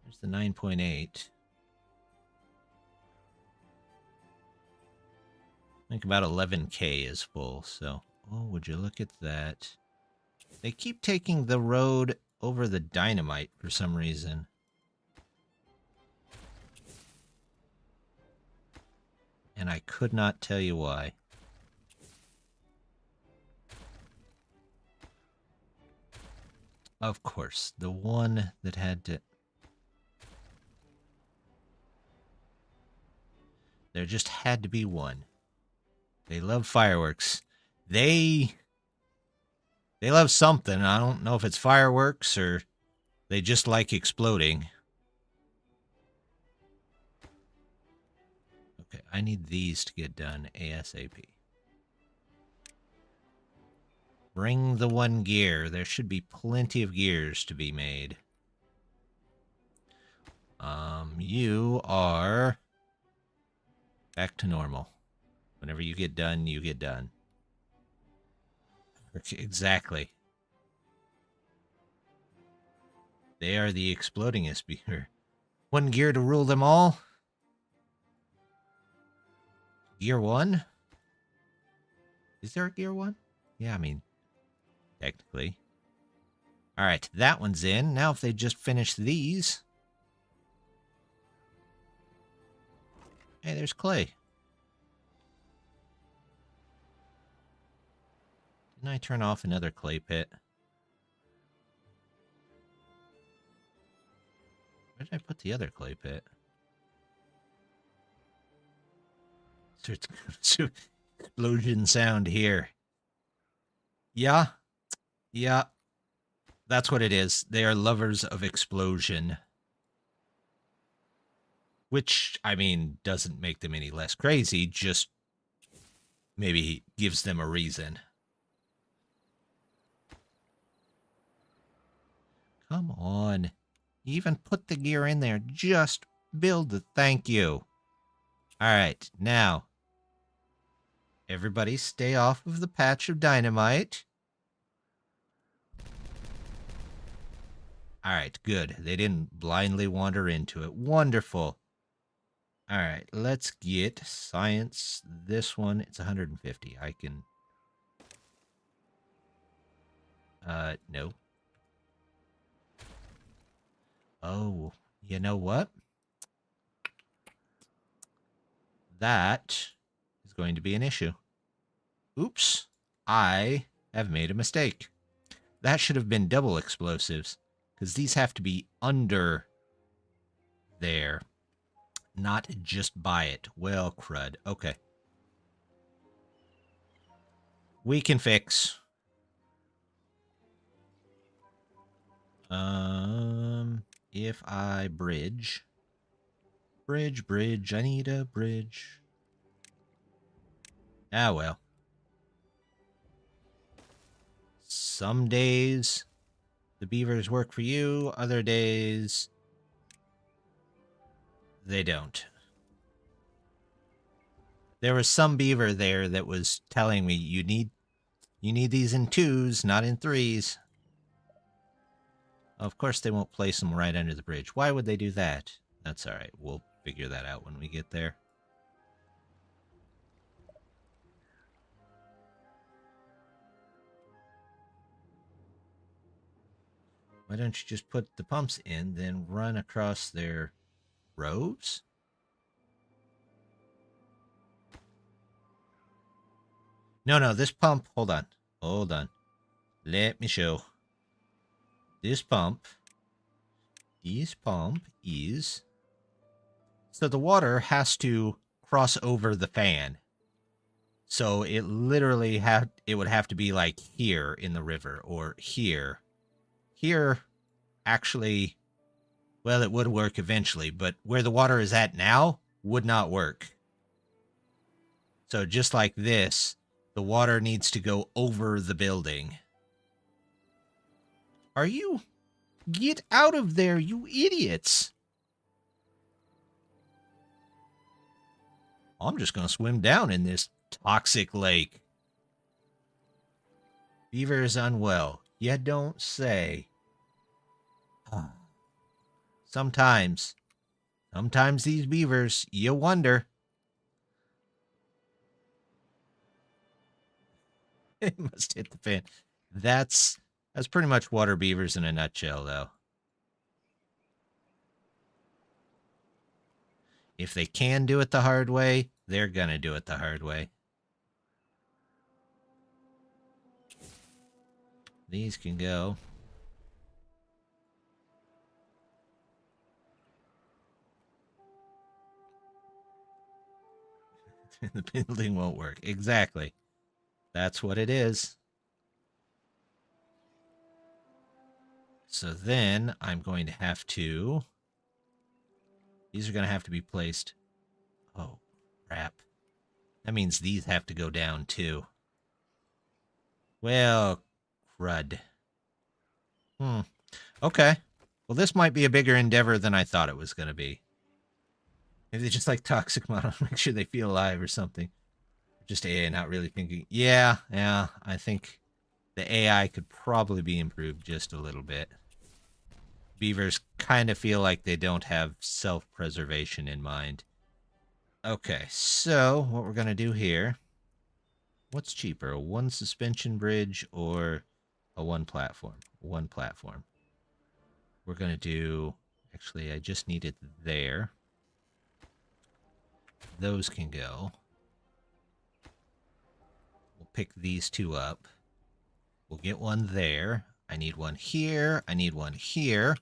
There's the 9.8. I think about 11K is full, so... Oh, would you look at that. They keep taking the road over the dynamite for some reason. And I could not tell you why. Of course, the one that had to... There just had to be one. They love fireworks. They love something. I don't know if it's fireworks or they just like exploding. Okay, I need these to get done ASAP. Bring the one gear. There should be plenty of gears to be made. You are back to normal. Whenever you get done, you get done. Exactly. They are the explodingest beaver. One gear to rule them all. Gear 1? Is there a gear 1? Yeah, I mean, technically. Alright, that one's in. Now if they just finish these. Hey, there's clay. Didn't I turn off another clay pit? Where did I put the other clay pit? So explosion sound here. Yeah. Yeah. That's what it is. They are lovers of explosion. Which, I mean, doesn't make them any less crazy, just maybe gives them a reason. Come on. You even put the gear in there. Just build the thank you. Alright, now. Everybody stay off of the patch of dynamite. Alright, good. They didn't blindly wander into it. Wonderful. Alright, let's get science. This one, it's 150. I can... no. Oh, you know what? That is going to be an issue. Oops. I have made a mistake. That should have been double explosives, because these have to be under there, not just by it. Well, crud. Okay. We can fix. If I bridge, I need a bridge. Ah, well. Some days the beavers work for you, other days they don't. There was some beaver there that was telling me you need these in 2s, not in 3s. Of course they won't place them right under the bridge. Why would they do that? That's alright. We'll figure that out when we get there. Why don't you just put the pumps in, then run across their rows? No, this pump, hold on. Let me show. This pump is... So the water has to cross over the fan. So it literally would have to be like here in the river or here. Here, actually, well, it would work eventually, but where the water is at now would not work. So just like this, the water needs to go over the building. Are you... Get out of there, you idiots! I'm just going to swim down in this toxic lake. Beaver is unwell. You don't say. Sometimes these beavers, you wonder. It must hit the fan. That's pretty much water beavers in a nutshell, though. If they can do it the hard way, they're gonna do it the hard way. These can go. The building won't work. Exactly. That's what it is. So then I'm going to have to... These are going to have to be placed... Oh, crap. That means these have to go down too. Well, crud. Okay. Well, this might be a bigger endeavor than I thought it was going to be. Maybe they just like toxic models, make sure they feel alive or something. Just AI not really thinking. Yeah, I think the AI could probably be improved just a little bit. Beavers kind of feel like they don't have self-preservation in mind. Okay, so what we're going to do here... What's cheaper, a one suspension bridge or a one platform? One platform. We're going to do... Actually, I just need it there. Those can go. We'll pick these two up. We'll get one there. I need one here. I need one here.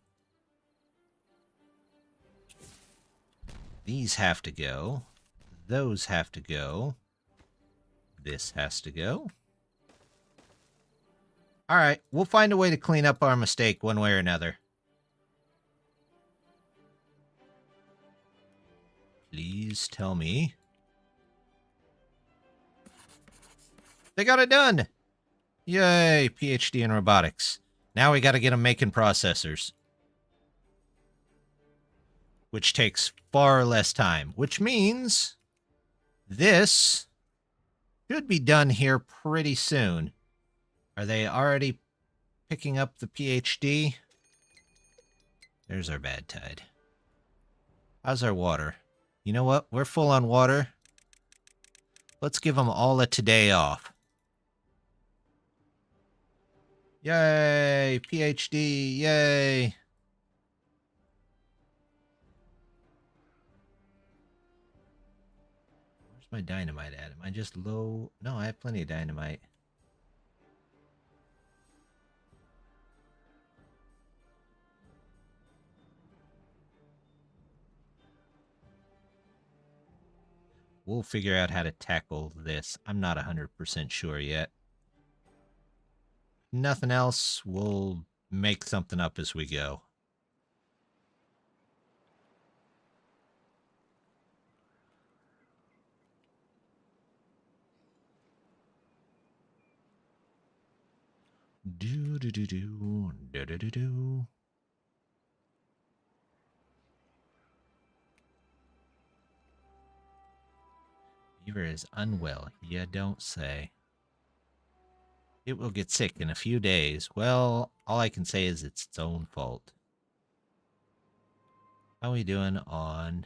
These have to go. Those have to go. This has to go. Alright, we'll find a way to clean up our mistake one way or another. Please tell me. They got it done! Yay, PhD in robotics. Now we gotta get them making processors. Which takes far less time. Which means this should be done here pretty soon. Are they already picking up the PhD? There's our bad tide. How's our water? You know what? We're full on water. Let's give them all a today off. Yay! PhD! Yay! Where's my dynamite at? Am I just low? No, I have plenty of dynamite. We'll figure out how to tackle this. I'm not 100% sure yet. Nothing else, we'll make something up as we go. Do. Beaver is unwell, you don't say. It will get sick in a few days. Well, all I can say is it's its own fault. How are we doing on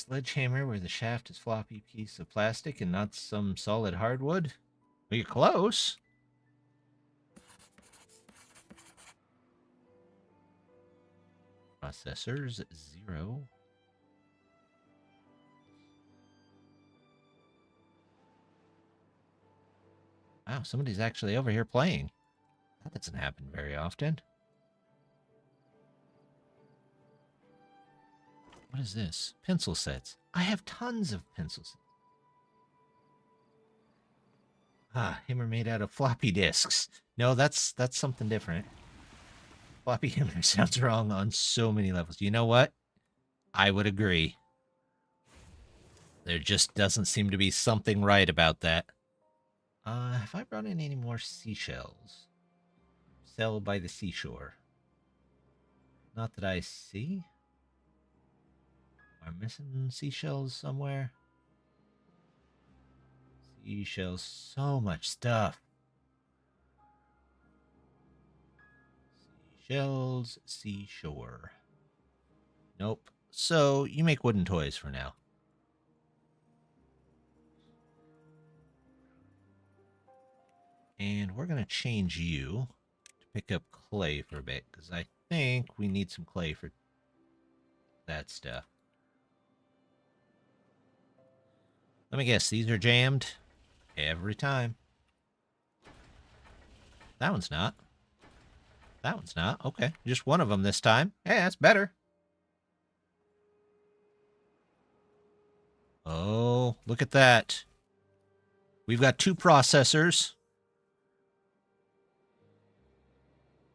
Sledgehammer where the shaft is floppy piece of plastic and not some solid hardwood. Well, you're close. Processors 0. Wow, somebody's actually over here playing. That doesn't happen very often. What is this? Pencil sets. I have tons of pencil sets. Ah, hammer made out of floppy disks. No, that's something different. Floppy hammer sounds wrong on so many levels. You know what? I would agree. There just doesn't seem to be something right about that. Have I brought in any more seashells? Sell by the seashore. Not that I see. Am I missing seashells somewhere? Seashells, so much stuff. Seashells, seashore. Nope. So, you make wooden toys for now. And we're going to change you to pick up clay for a bit, because I think we need some clay for that stuff. Let me guess, these are jammed every time. That one's not. That one's not. Okay, just one of them this time. Hey, that's better. Oh, look at that. We've got 2 processors.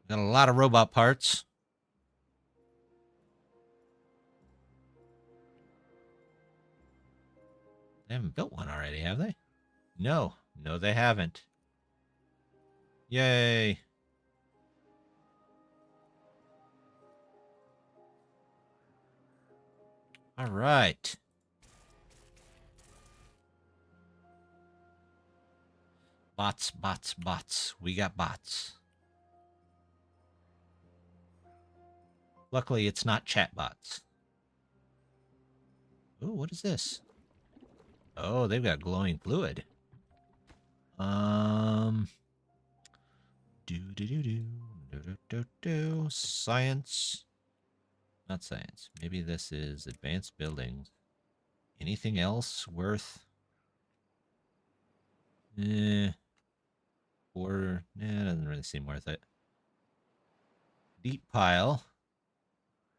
Got a lot of robot parts. They haven't built one already, have they? No. No, they haven't. Yay. All right. Bots, bots, bots. We got bots. Luckily, it's not chat bots. Ooh, what is this? Oh, they've got glowing fluid. Science. Not science. Maybe this is advanced buildings. Anything else worth? Or, doesn't really seem worth it. Deep pile.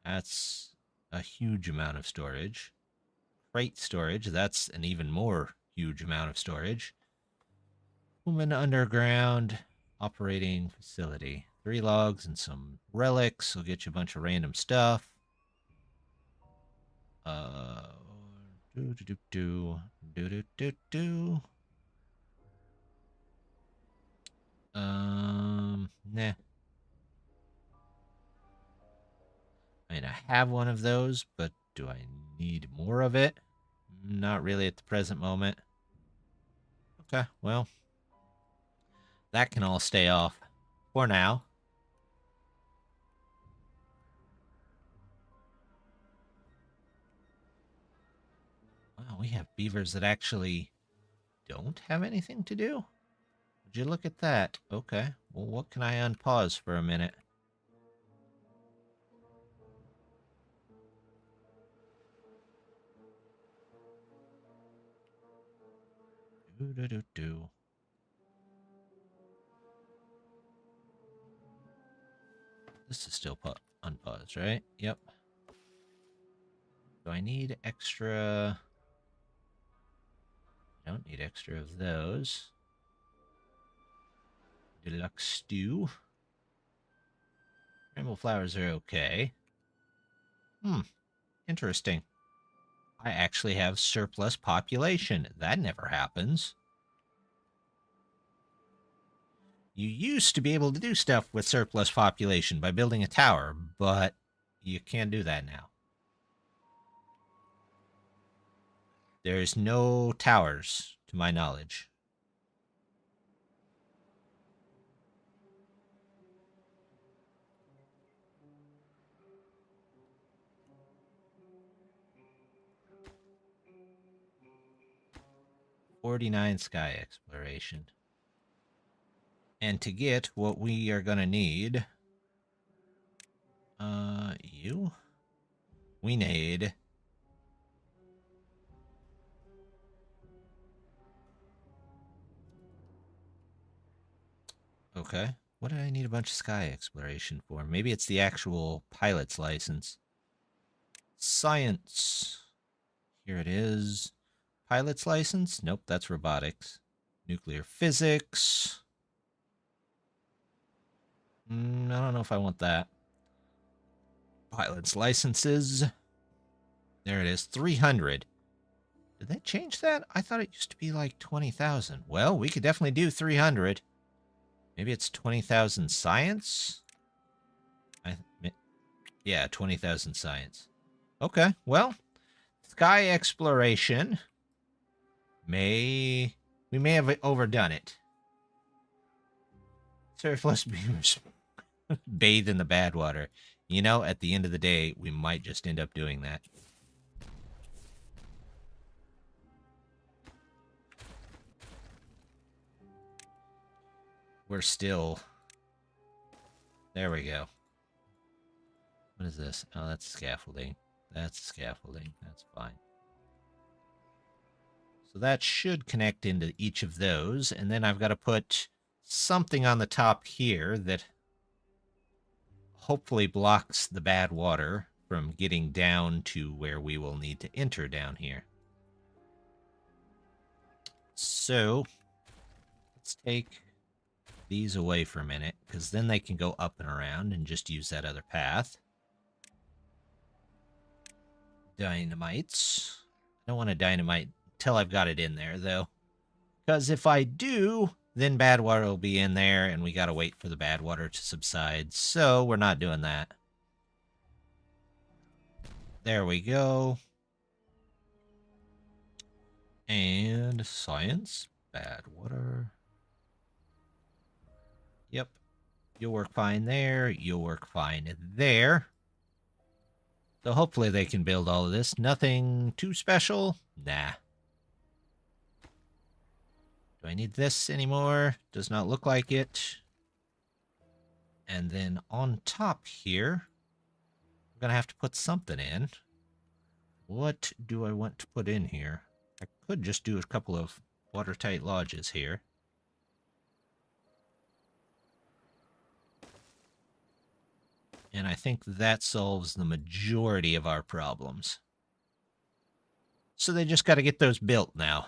That's a huge amount of storage. Crate storage. That's an even more huge amount of storage. Human underground operating facility. 3 logs and some relics will get you a bunch of random stuff. Nah. I mean, I have one of those, but do I need more of it? Not really at the present moment. Okay, well, that can all stay off for now. Wow, we have beavers that actually don't have anything to do? Would you look at that? Okay, well, what can I unpause for a minute? Do. This is still unpaused, right? Yep. Do I need extra? I don't need extra of those. Deluxe stew. Rainbow flowers are okay. Interesting. I actually have surplus population. That never happens. You used to be able to do stuff with surplus population by building a tower, but you can't do that now. There's no towers, to my knowledge. 49 sky exploration. And to get what we are going to need, we need okay. What did I need a bunch of sky exploration for? Maybe it's the actual pilot's license. Science. Here it is. Pilot's license? Nope, that's robotics. Nuclear physics. I don't know if I want that. Pilot's licenses. There it is, 300. Did they change that? I thought it used to be like 20,000. Well, we could definitely do 300. Maybe it's 20,000 science? Yeah, 20,000 science. Okay, well, sky exploration. We may have overdone it. Surfless beavers bathe in the bad water. You know, at the end of the day, we might just end up doing that. We're still... There we go. What is this? Oh, that's scaffolding. That's scaffolding. That's fine. So that should connect into each of those. And then I've got to put something on the top here that hopefully blocks the bad water from getting down to where we will need to enter down here. So let's take these away for a minute, because then they can go up and around and just use that other path. Dynamites. I don't want to dynamite until I've got it in there, though. Because if I do, then bad water will be in there, and we got to wait for the bad water to subside. So we're not doing that. There we go. And science. Bad water. Yep. You'll work fine there. You'll work fine there. So hopefully they can build all of this. Nothing too special. Nah. Do I need this anymore? Does not look like it. And then on top here, I'm going to have to put something in. What do I want to put in here? I could just do a couple of watertight lodges here. And I think that solves the majority of our problems. So they just got to get those built now.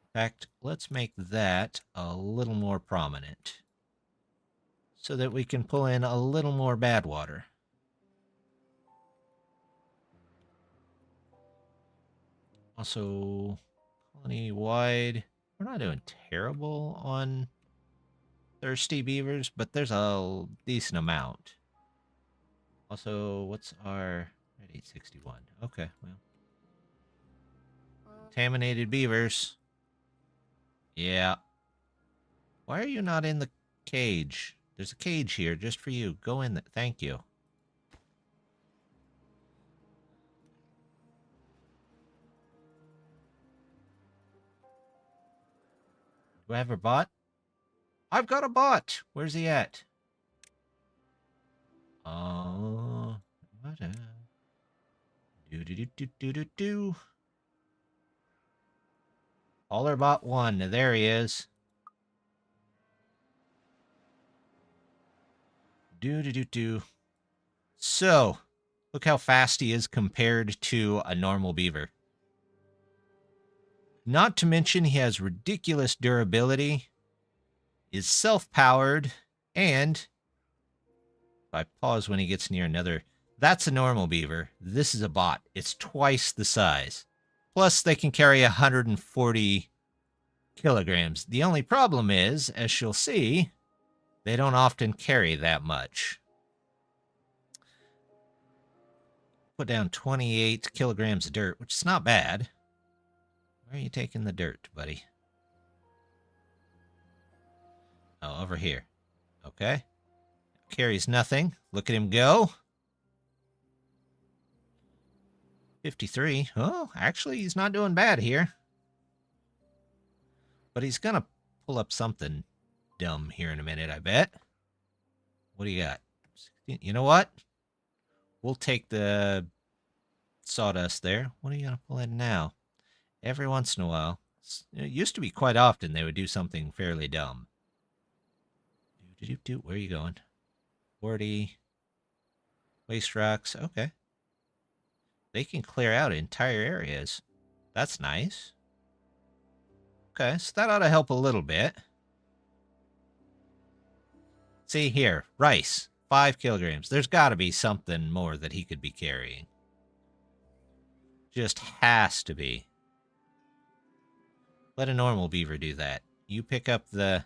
In fact, let's make that a little more prominent, so that we can pull in a little more bad water. Also, colony-wide, we're not doing terrible on thirsty beavers, but there's a decent amount. Also, what's our... 861. Okay, well. Contaminated beavers. Yeah. Why are you not in the cage? There's a cage here just for you. Go in there. Thank you. Do I have a bot? I've got a bot. Where's he at? What a... Do. Caller bot 1. There he is. Do. So, look how fast he is compared to a normal beaver. Not to mention he has ridiculous durability, is self-powered, and if I pause when he gets near another... That's a normal beaver. This is a bot. It's twice the size. Plus, they can carry 140 kilograms. The only problem is, as you'll see, they don't often carry that much. Put down 28 kilograms of dirt, which is not bad. Where are you taking the dirt, buddy? Oh, over here. Okay. Carries nothing. Look at him go. 53. Oh, actually, he's not doing bad here. But he's gonna pull up something dumb here in a minute, I bet. What do you got? You know what? We'll take the sawdust there. What are you gonna pull in now? Every once in a while. It used to be quite often they would do something fairly dumb. Where are you going? 40. Waste rocks. Okay. They can clear out entire areas. That's nice. Okay, so that ought to help a little bit. See here, rice, 5 kilograms. There's got to be something more that he could be carrying. Just has to be. Let a normal beaver do that. You pick up the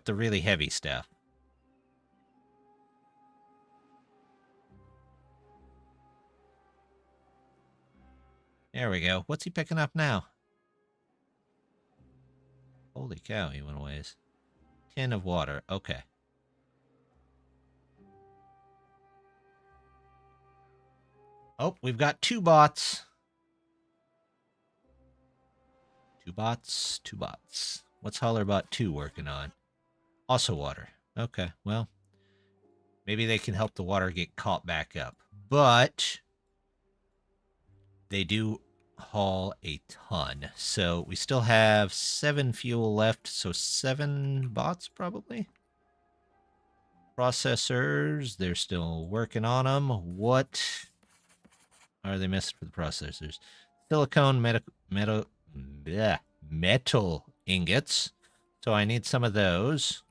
really heavy stuff. There we go. What's he picking up now? Holy cow, he went a ways. Tin of water. Okay. Oh, we've got 2 bots. 2 bots, 2 bots. What's Hollerbot 2 working on? Also water. Okay, well, maybe they can help the water get caught back up. But they do haul a ton. So we still have 7 fuel left. So 7 bots probably. Processors, they're still working on them. What are they missing for the processors? Silicone metal ingots. So I need some of those,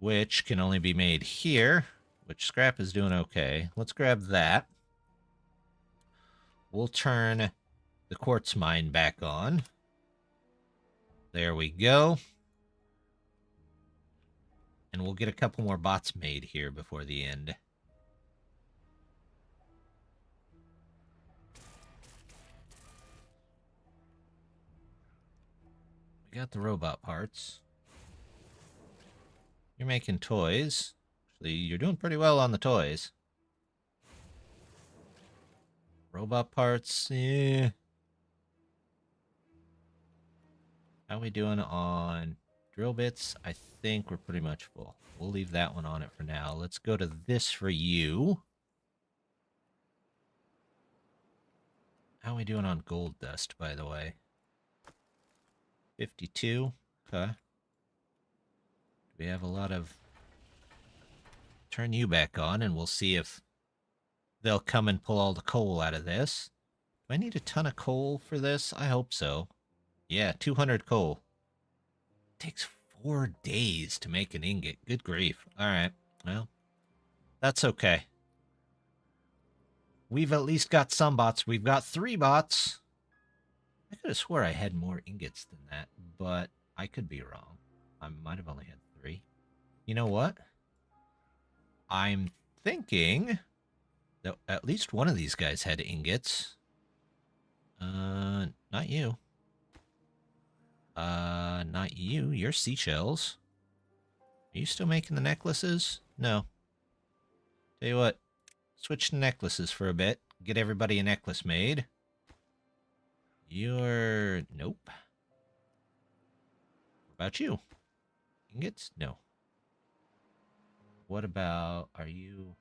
which can only be made here, which scrap is doing okay. Let's grab that. We'll turn the quartz mine back on. There we go. And we'll get a couple more bots made here before the end. We got the robot parts. You're making toys. Actually, you're doing pretty well on the toys. Robot parts, yeah. How are we doing on drill bits? I think we're pretty much full. We'll leave that one on it for now. Let's go to this for you. How are we doing on gold dust, by the way? 52. Okay. We have a lot of... Turn you back on, and we'll see if they'll come and pull all the coal out of this. Do I need a ton of coal for this? I hope so. Yeah, 200 coal. It takes 4 days to make an ingot. Good grief. All right. Well, that's okay. We've at least got some bots. We've got 3 bots. I could have swore I had more ingots than that, but I could be wrong. I might have only had 3. You know what? I'm thinking that at least one of these guys had ingots. Not you. Not you. You're seashells. Are you still making the necklaces? No. Tell you what. Switch to necklaces for a bit. Get everybody a necklace made. You're... Nope. What about you? Ingots? No. What about... Are you...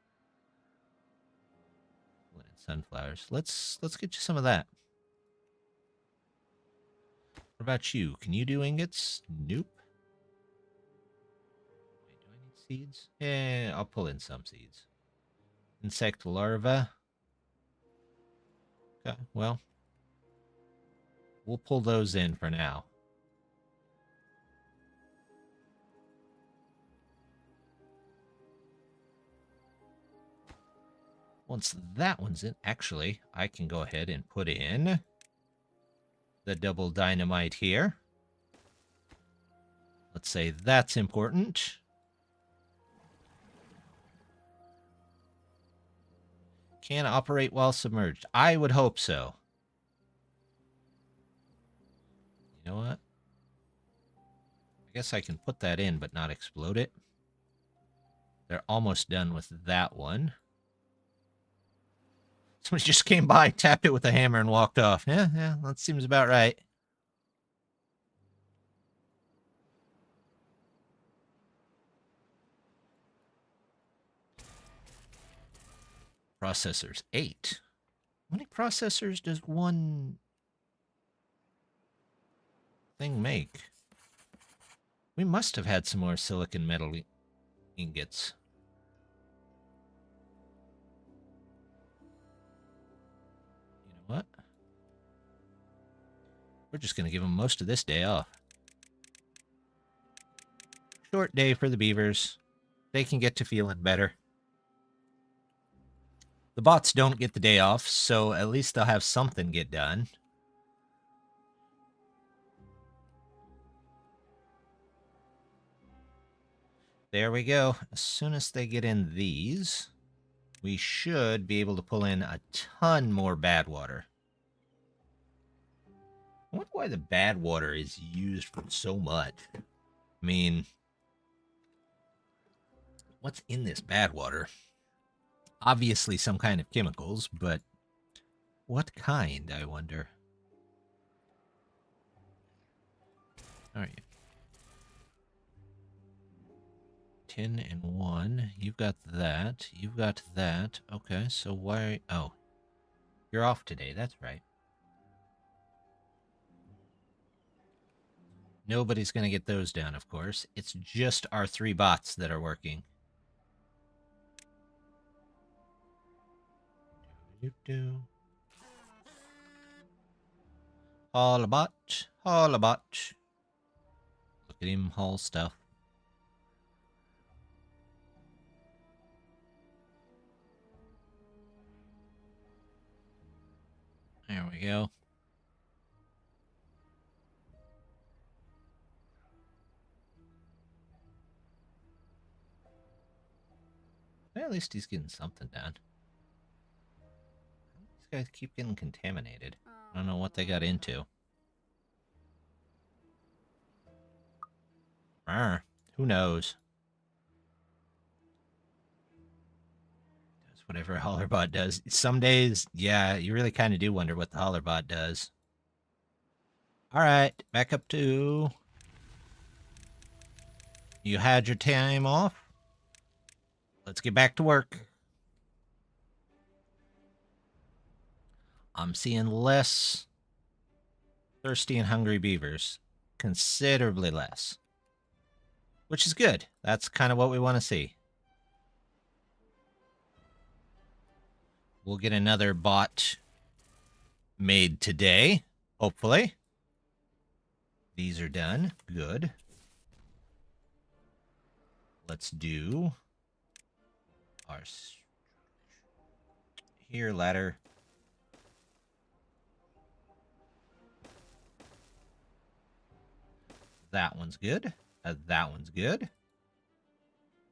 Sunflowers. Let's get you some of that. What about you? Can you do ingots? Nope. Wait, do I need seeds? Yeah, I'll pull in some seeds. Insect larva. Okay, well. We'll pull those in for now. Once that one's in, actually, I can go ahead and put in the double dynamite here. Let's say that's important. Can operate while submerged. I would hope so. You know what? I guess I can put that in, but not explode it. They're almost done with that one. Somebody just came by, tapped it with a hammer, and walked off. Yeah, that seems about right. Processors, 8. How many processors does one thing make? We must have had some more silicon metal ingots. You know what? We're just going to give them most of this day off. Short day for the beavers. They can get to feeling better. The bots don't get the day off, so at least they'll have something get done. There we go. As soon as they get in these, we should be able to pull in a ton more bad water. I wonder why the bad water is used for so much. I mean, what's in this bad water? Obviously some kind of chemicals, but what kind, I wonder? All right. 10 and 1. You've got that. You've got that. Okay, so why... Oh. You're off today. That's right. Nobody's going to get those down, of course. It's just our 3 bots that are working. Haul a bot. Haul a bot. Look at him haul stuff. There we go. Well, at least he's getting something done. These guys keep getting contaminated. I don't know what they got into. Who knows? Does whatever a Hollerbot does. Some days, yeah, you really kind of do wonder what the Hollerbot does. Alright, back up to... You had your time off. Let's get back to work. I'm seeing less thirsty and hungry beavers. Considerably less. Which is good. That's kind of what we want to see. We'll get another bot made today, hopefully. These are done. Good. Let's do our here ladder. That one's good. That one's good.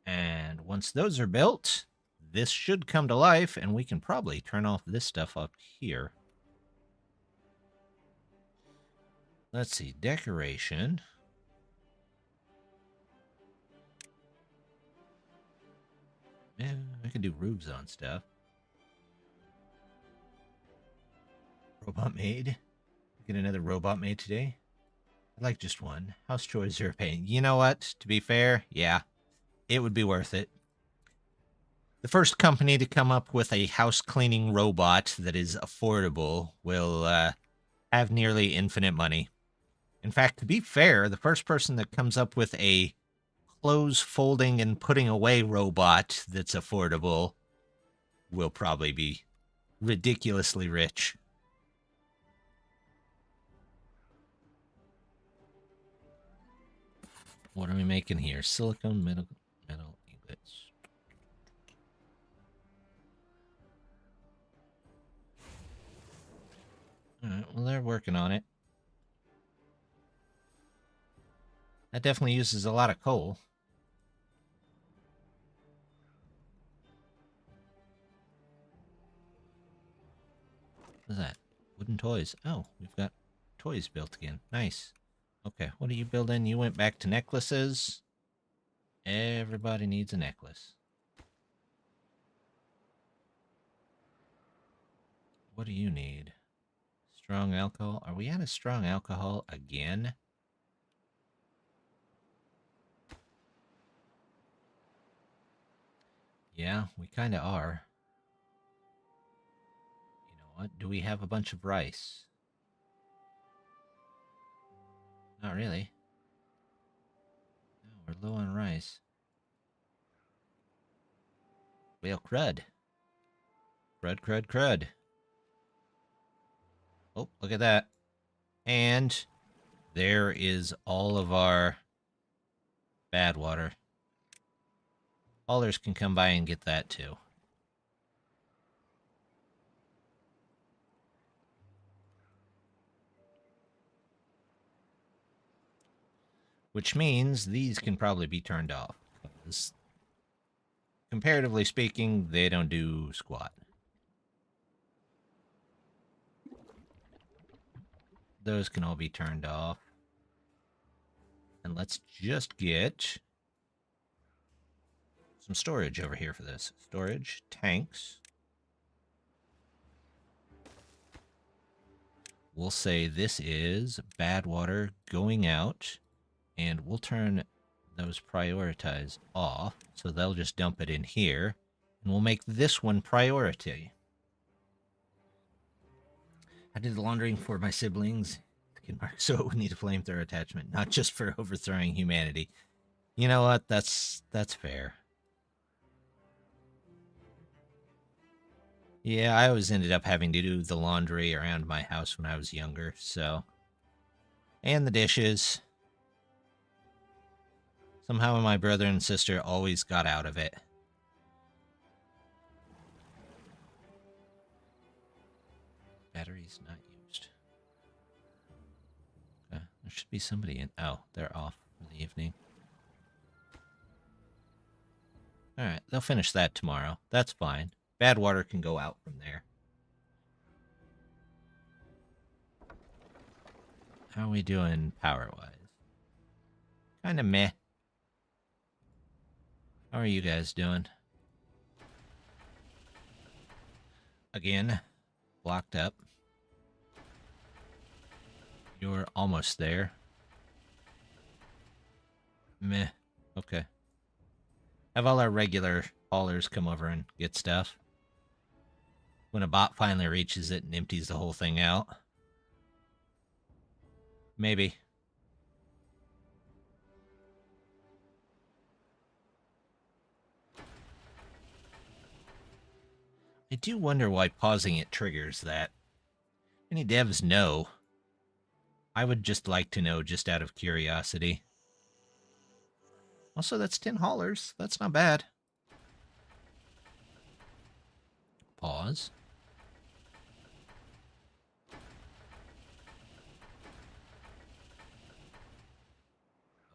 And once those are built, this should come to life, and we can probably turn off this stuff up here. Let's see, decoration. Yeah, I can do roofs on stuff. Robot maid. Get another robot maid today. I'd like just one. House chores are a pain. You know what? To be fair, yeah, it would be worth it. The first company to come up with a house cleaning robot that is affordable will have nearly infinite money. In fact, to be fair, the first person that comes up with a clothes folding and putting away robot that's affordable will probably be ridiculously rich. What are we making here? Silicone metal ingots. Alright, well, they're working on it. That definitely uses a lot of coal. What is that? Wooden toys. Oh, we've got toys built again. Nice. Okay, what are you building? You went back to necklaces. Everybody needs a necklace. What do you need? Strong alcohol. Are we out of strong alcohol again? Yeah, we kind of are. You know what? Do we have a bunch of rice? Not really. No, we're low on rice. Well, crud. Crud, crud, crud. Oh, look at that. And there is all of our bad water. Haulers can come by and get that too. Which means these can probably be turned off. Because comparatively speaking, they don't do squat. Those can all be turned off. And let's just get some storage over here for this. Storage, tanks. We'll say this is bad water going out, and we'll turn those prioritize off, so they'll just dump it in here, and we'll make this one priority. I did the laundering for my siblings, so it would need a flamethrower attachment, not just for overthrowing humanity. You know what? That's fair. Yeah, I always ended up having to do the laundry around my house when I was younger, so... And the dishes. Somehow my brother and sister always got out of it. Battery's not used. Okay, there should be somebody in... Oh, they're off for the evening. Alright, they'll finish that tomorrow. That's fine. Bad water can go out from there. How are we doing power-wise? Kinda meh. How are you guys doing? Again, blocked up. You're almost there. Meh. Okay. Have all our regular haulers come over and get stuff. When a bot finally reaches it and empties the whole thing out. Maybe. I do wonder why pausing it triggers that. Any devs know? I would just like to know, just out of curiosity. Also, that's 10 haulers. That's not bad. Pause.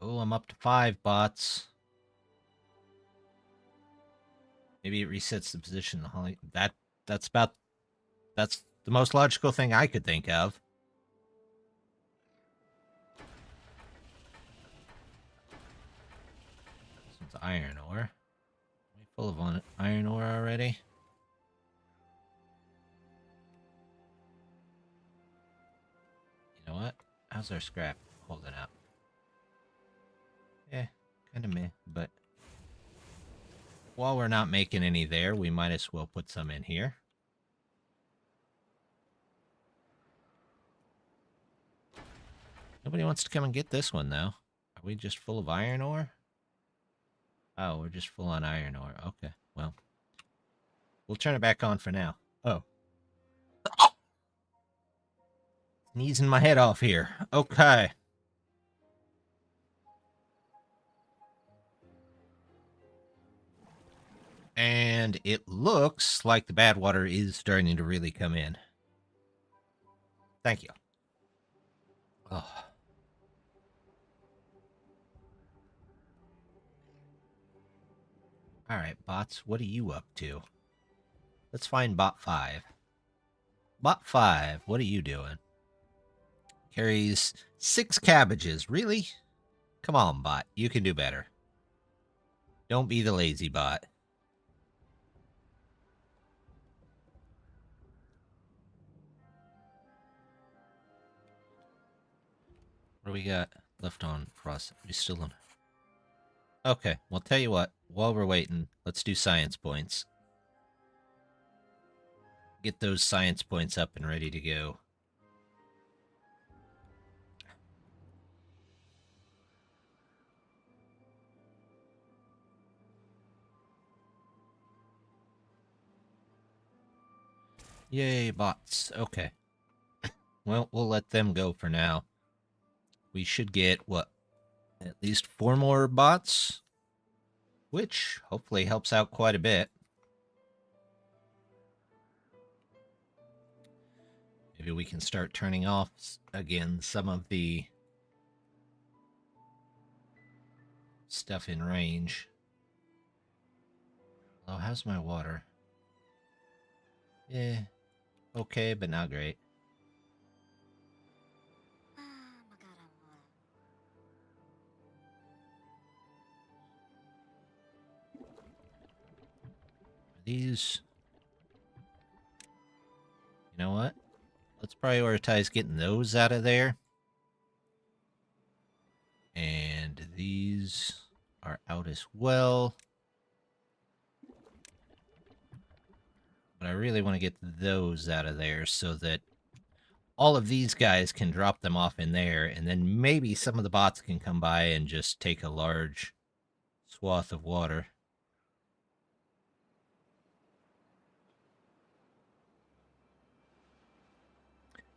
Oh, I'm up to 5 bots. Maybe it resets the position. That's the most logical thing I could think of. This one's iron ore. Are we full of iron ore already? You know what? How's our scrap holding up? Yeah, kind of meh, but while we're not making any there, we might as well put some in here. Nobody wants to come and get this one, though. Are we just full of iron ore? Oh, we're just full on iron ore. Okay, well. We'll turn it back on for now. Oh. Sneezing my head off here. Okay. And it looks like the bad water is starting to really come in. Thank you. Oh. Alright, bots, what are you up to? Let's find bot 5. Bot 5, what are you doing? Carries 6 cabbages. Really? Come on, bot. You can do better. Don't be the lazy bot. What do we got left on cross? We still on. Okay, well, tell you what. While we're waiting, let's do science points. Get those science points up and ready to go. Yay, bots. Okay. Well, we'll let them go for now. We should get, what, at least 4 more bots? Which hopefully helps out quite a bit. Maybe we can start turning off, again, some of the stuff in range. Oh, how's my water? Yeah, okay, but not great. These... You know what? Let's prioritize getting those out of there. And these are out as well. But I really want to get those out of there so that all of these guys can drop them off in there, and then maybe some of the bots can come by and just take a large swath of water.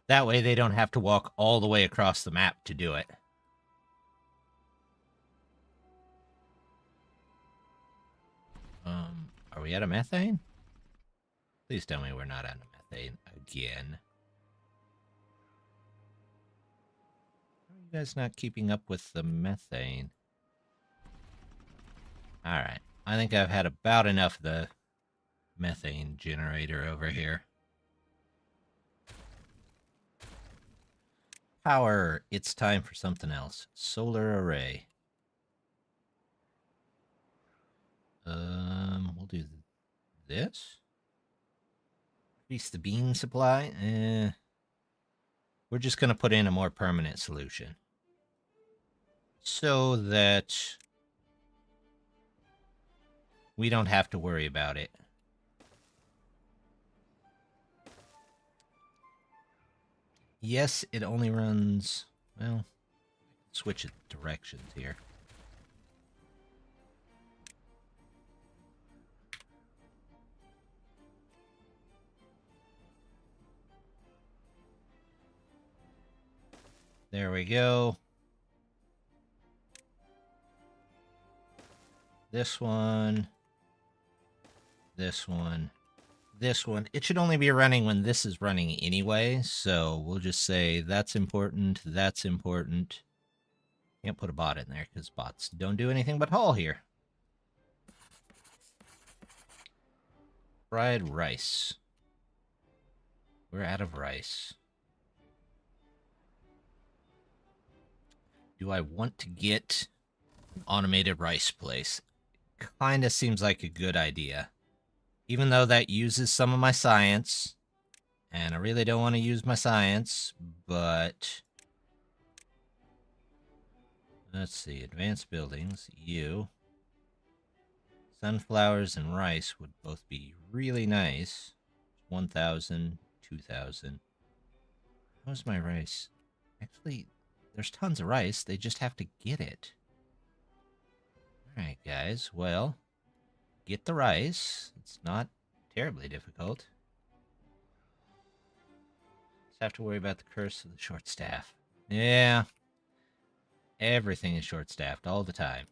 That way they don't have to walk all the way across the map to do it. Are we out of methane? Please tell me we're not out of methane again. How are you guys not keeping up with the methane? Alright. I think I've had about enough of the methane generator over here. Power. It's time for something else. Solar array. We'll do this. Increase the bean supply. We're just going to put in a more permanent solution. So that we don't have to worry about it. Yes, it only runs... Well, switch directions here. There we go. This one. This one. This one. It should only be running when this is running anyway, so we'll just say that's important, that's important. Can't put a bot in there, because bots don't do anything but haul here. Fried rice. We're out of rice. Do I want to get an automated rice place? Kinda seems like a good idea. Even though that uses some of my science. And I really don't want to use my science, but... Let's see, advanced buildings, you. Sunflowers and rice would both be really nice. 1,000, 2,000. How's my rice? Actually... There's tons of rice, they just have to get it. Alright, guys, well, get the rice. It's not terribly difficult. Just have to worry about the curse of the short staff. Yeah. Everything is short-staffed all the time.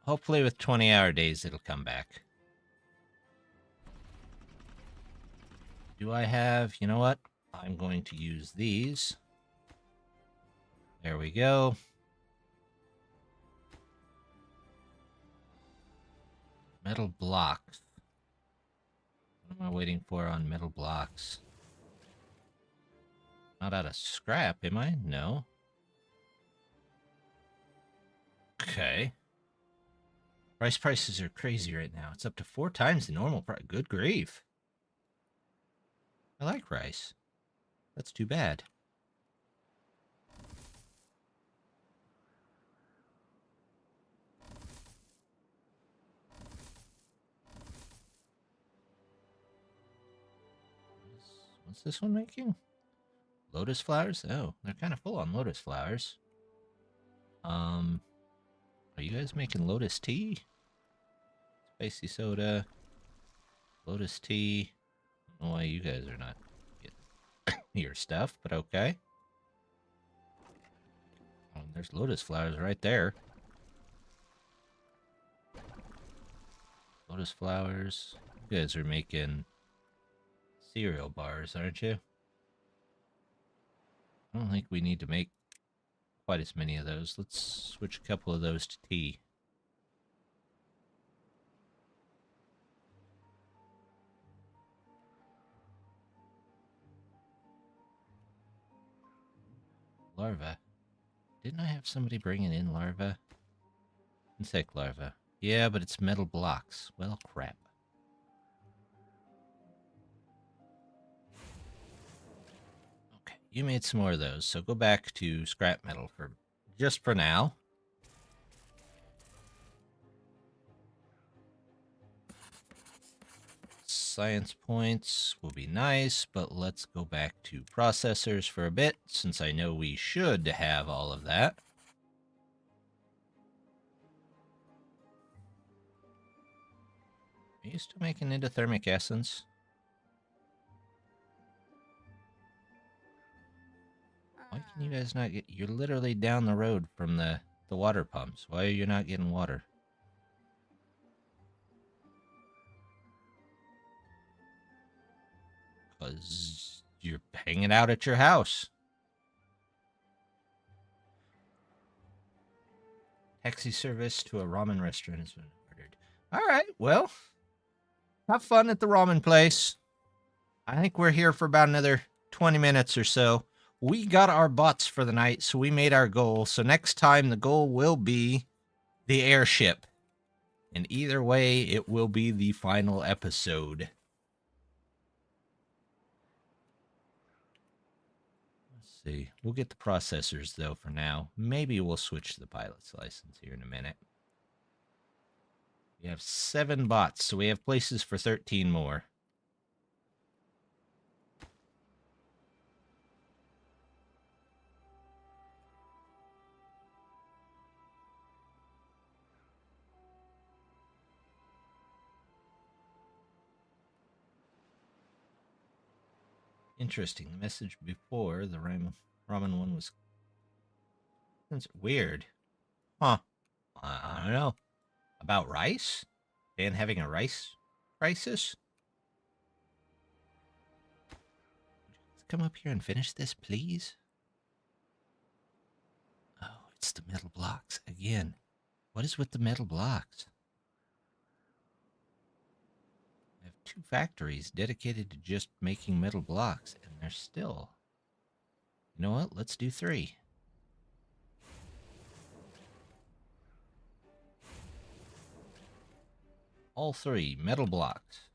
Hopefully with 20-hour days it'll come back. Do I have... You know what? I'm going to use these. There we go. Metal blocks. What am I waiting for on metal blocks? Not out of scrap, am I? No. Okay. Rice prices are crazy right now. It's up to 4 times the normal price. Good grief. I like rice. That's too bad. What's this one making? Lotus flowers? Oh, they're kind of full on lotus flowers. Are you guys making lotus tea? Spicy soda. Lotus tea. I don't know why you guys are not getting your stuff, but okay. Oh, there's lotus flowers right there. Lotus flowers. You guys are making cereal bars, aren't you? I don't think we need to make quite as many of those. Let's switch a couple of those to tea. Larva. Didn't I have somebody bringing in larva? Insect larva. Yeah, but it's metal blocks. Well, crap. Okay, you made some more of those, so go back to scrap metal for just for now. Science points will be nice, but let's go back to processors for a bit, since I know we should have all of that. Are you still making endothermic essence? Why can you guys not get... You're literally down the road from the water pumps. Why are you not getting water? Because you're hanging out at your house. Taxi service to a ramen restaurant has been ordered. All right, well, have fun at the ramen place. I think we're here for about another 20 minutes or so. We got our butts for the night, so we made our goal. So next time, the goal will be the airship. And either way, it will be the final episode. See, we'll get the processors though for now. Maybe we'll switch to the pilot's license here in a minute. We have 7 bots, so we have places for 13 more. Interesting. The message before the ramen one was weird. Huh. I don't know. About rice? Dan having a rice crisis? Let's come up here and finish this, please. Oh, it's the metal blocks again. What is with the metal blocks? I have 2 factories dedicated to just making metal blocks, and they're still... You know what? Let's do 3. All 3 metal blocks.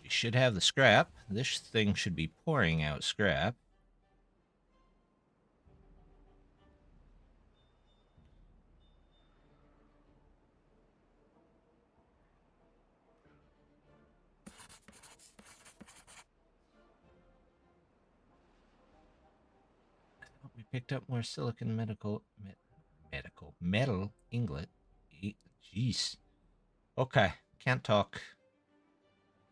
We should have the scrap. This thing should be pouring out scrap. We picked up more silicon metal ingot. Jeez. Okay, can't talk.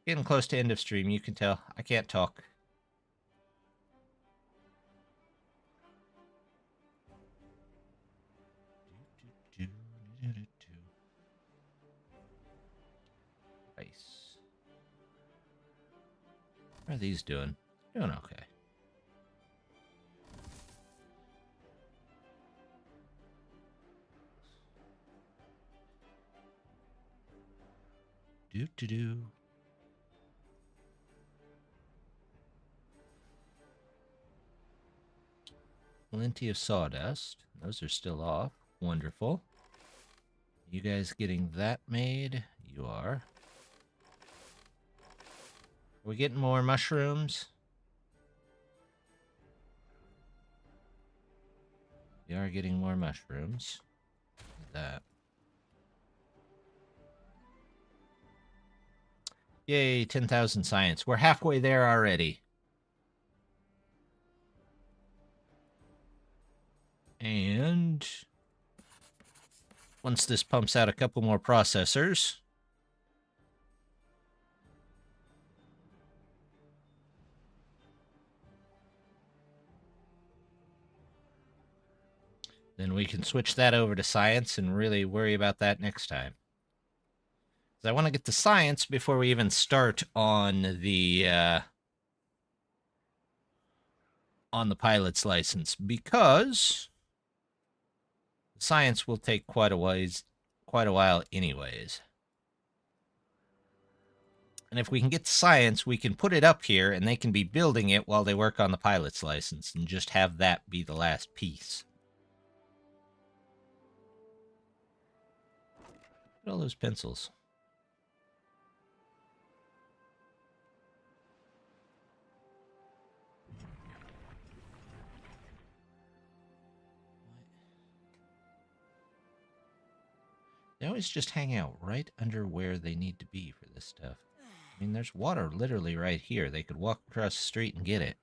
Getting close to end of stream, you can tell. I can't talk. Nice. How are these doing? Doing okay. Do. Plenty of sawdust. Those are still off. Wonderful. You guys getting that made? You are. Are we getting more mushrooms? We are getting more mushrooms. That. Yay, 10,000 science. We're halfway there already. And once this pumps out a couple more processors, then we can switch that over to science and really worry about that next time. I want to get to science before we even start on the pilot's license, because science will take quite a while anyways. And if we can get to science, we can put it up here and they can be building it while they work on the pilot's license and just have that be the last piece. Look at all those pencils. They always just hang out right under where they need to be for this stuff. I mean, there's water literally right here. They could walk across the street and get it.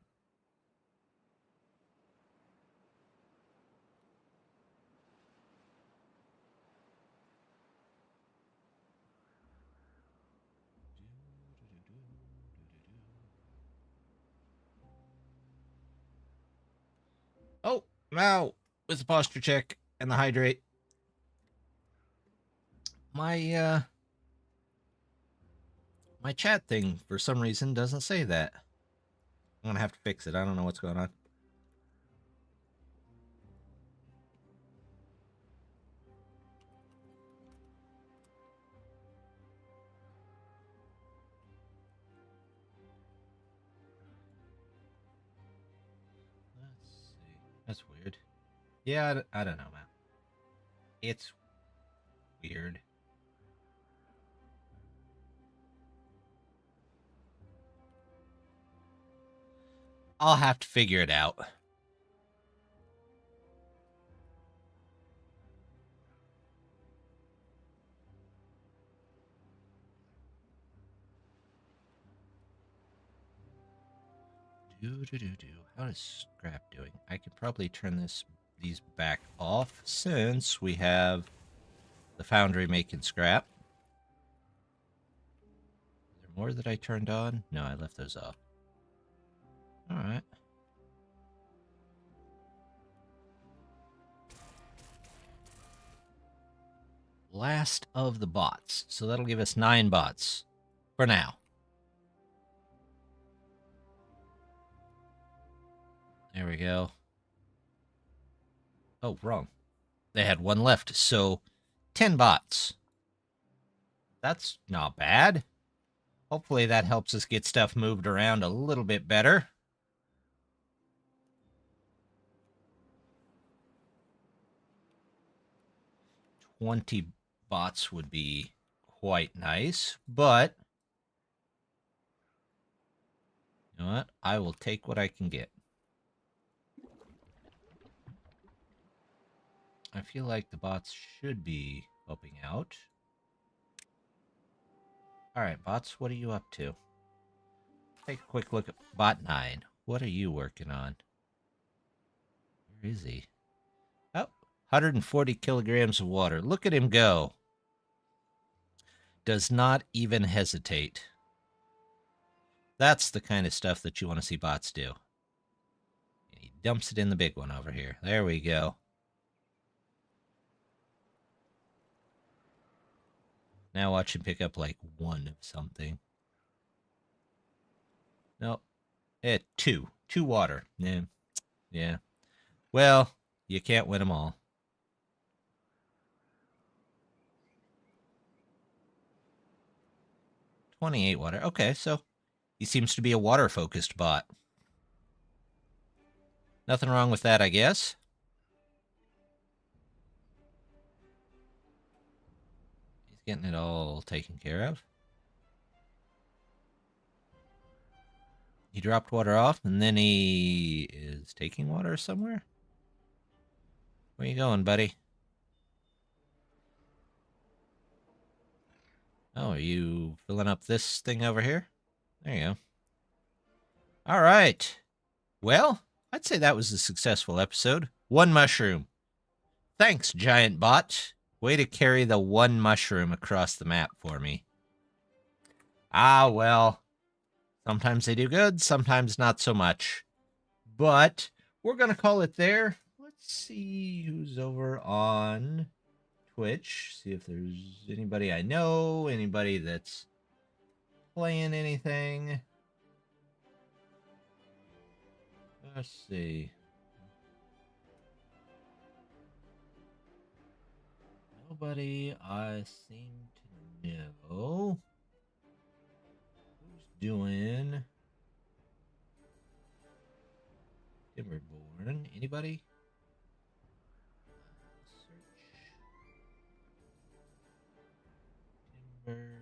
Oh, now with the posture check and the hydrate. My chat thing, for some reason, doesn't say that. I'm gonna have to fix it. I don't know what's going on. Let's see. That's weird. Yeah, I don't know, man. It's weird. I'll have to figure it out. How is scrap doing? I could probably turn these back off since we have the foundry making scrap. Is there more that I turned on? No, I left those off. All right. Last of the bots. So that'll give us 9 bots for now. There we go. Oh, wrong. They had 1 left, so 10 bots. That's not bad. Hopefully that helps us get stuff moved around a little bit better. $20 bots would be quite nice, but you know what? I will take what I can get. I feel like the bots should be helping out. All right, bots, what are you up to? Take a quick look at bot 9. What are you working on? Where is he? Oh, 140 kilograms of water. Look at him go. Does not even hesitate. That's the kind of stuff that you want to see bots do. And he dumps it in the big one over here. There we go. Now watch him pick up like 1 of something. No. 2. 2 water. Yeah. Yeah. Well, you can't win them all. 28 water. Okay, so he seems to be a water-focused bot. Nothing wrong with that, I guess. He's getting it all taken care of. He dropped water off, and then he is taking water somewhere? Where you going, buddy? Oh, are you filling up this thing over here? There you go. All right. Well, I'd say that was a successful episode. 1 mushroom. Thanks, Giant Bot. Way to carry the 1 mushroom across the map for me. Ah, well. Sometimes they do good, sometimes not so much. But we're going to call it there. Let's see who's over on Twitch. See if there's anybody I know, anybody that's playing anything. Let's see. Nobody I seem to know. Who's doing Timberborn? Anybody? Search Timberborn.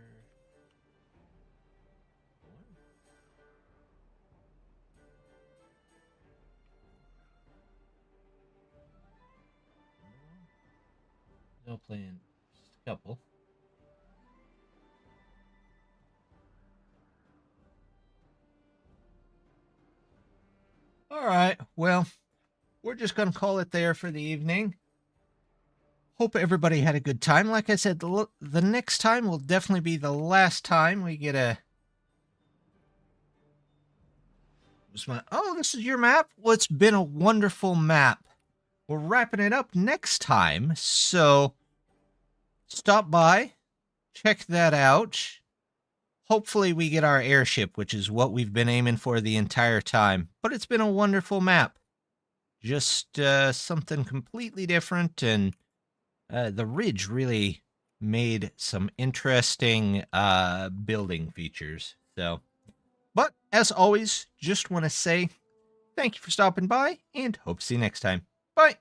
Still playing just a couple. All right, well, we're just going to call it there for the evening. Hope everybody had a good time. Like I said, the next time will definitely be the last time we get a... Oh, this is your map? Well, it's been a wonderful map. We're wrapping it up next time, so stop by, check that out. Hopefully we get our airship, which is what we've been aiming for the entire time. But it's been a wonderful map. Just something completely different, and the ridge really made some interesting building features. So, but as always, just want to say thank you for stopping by, and hope to see you next time. Bye!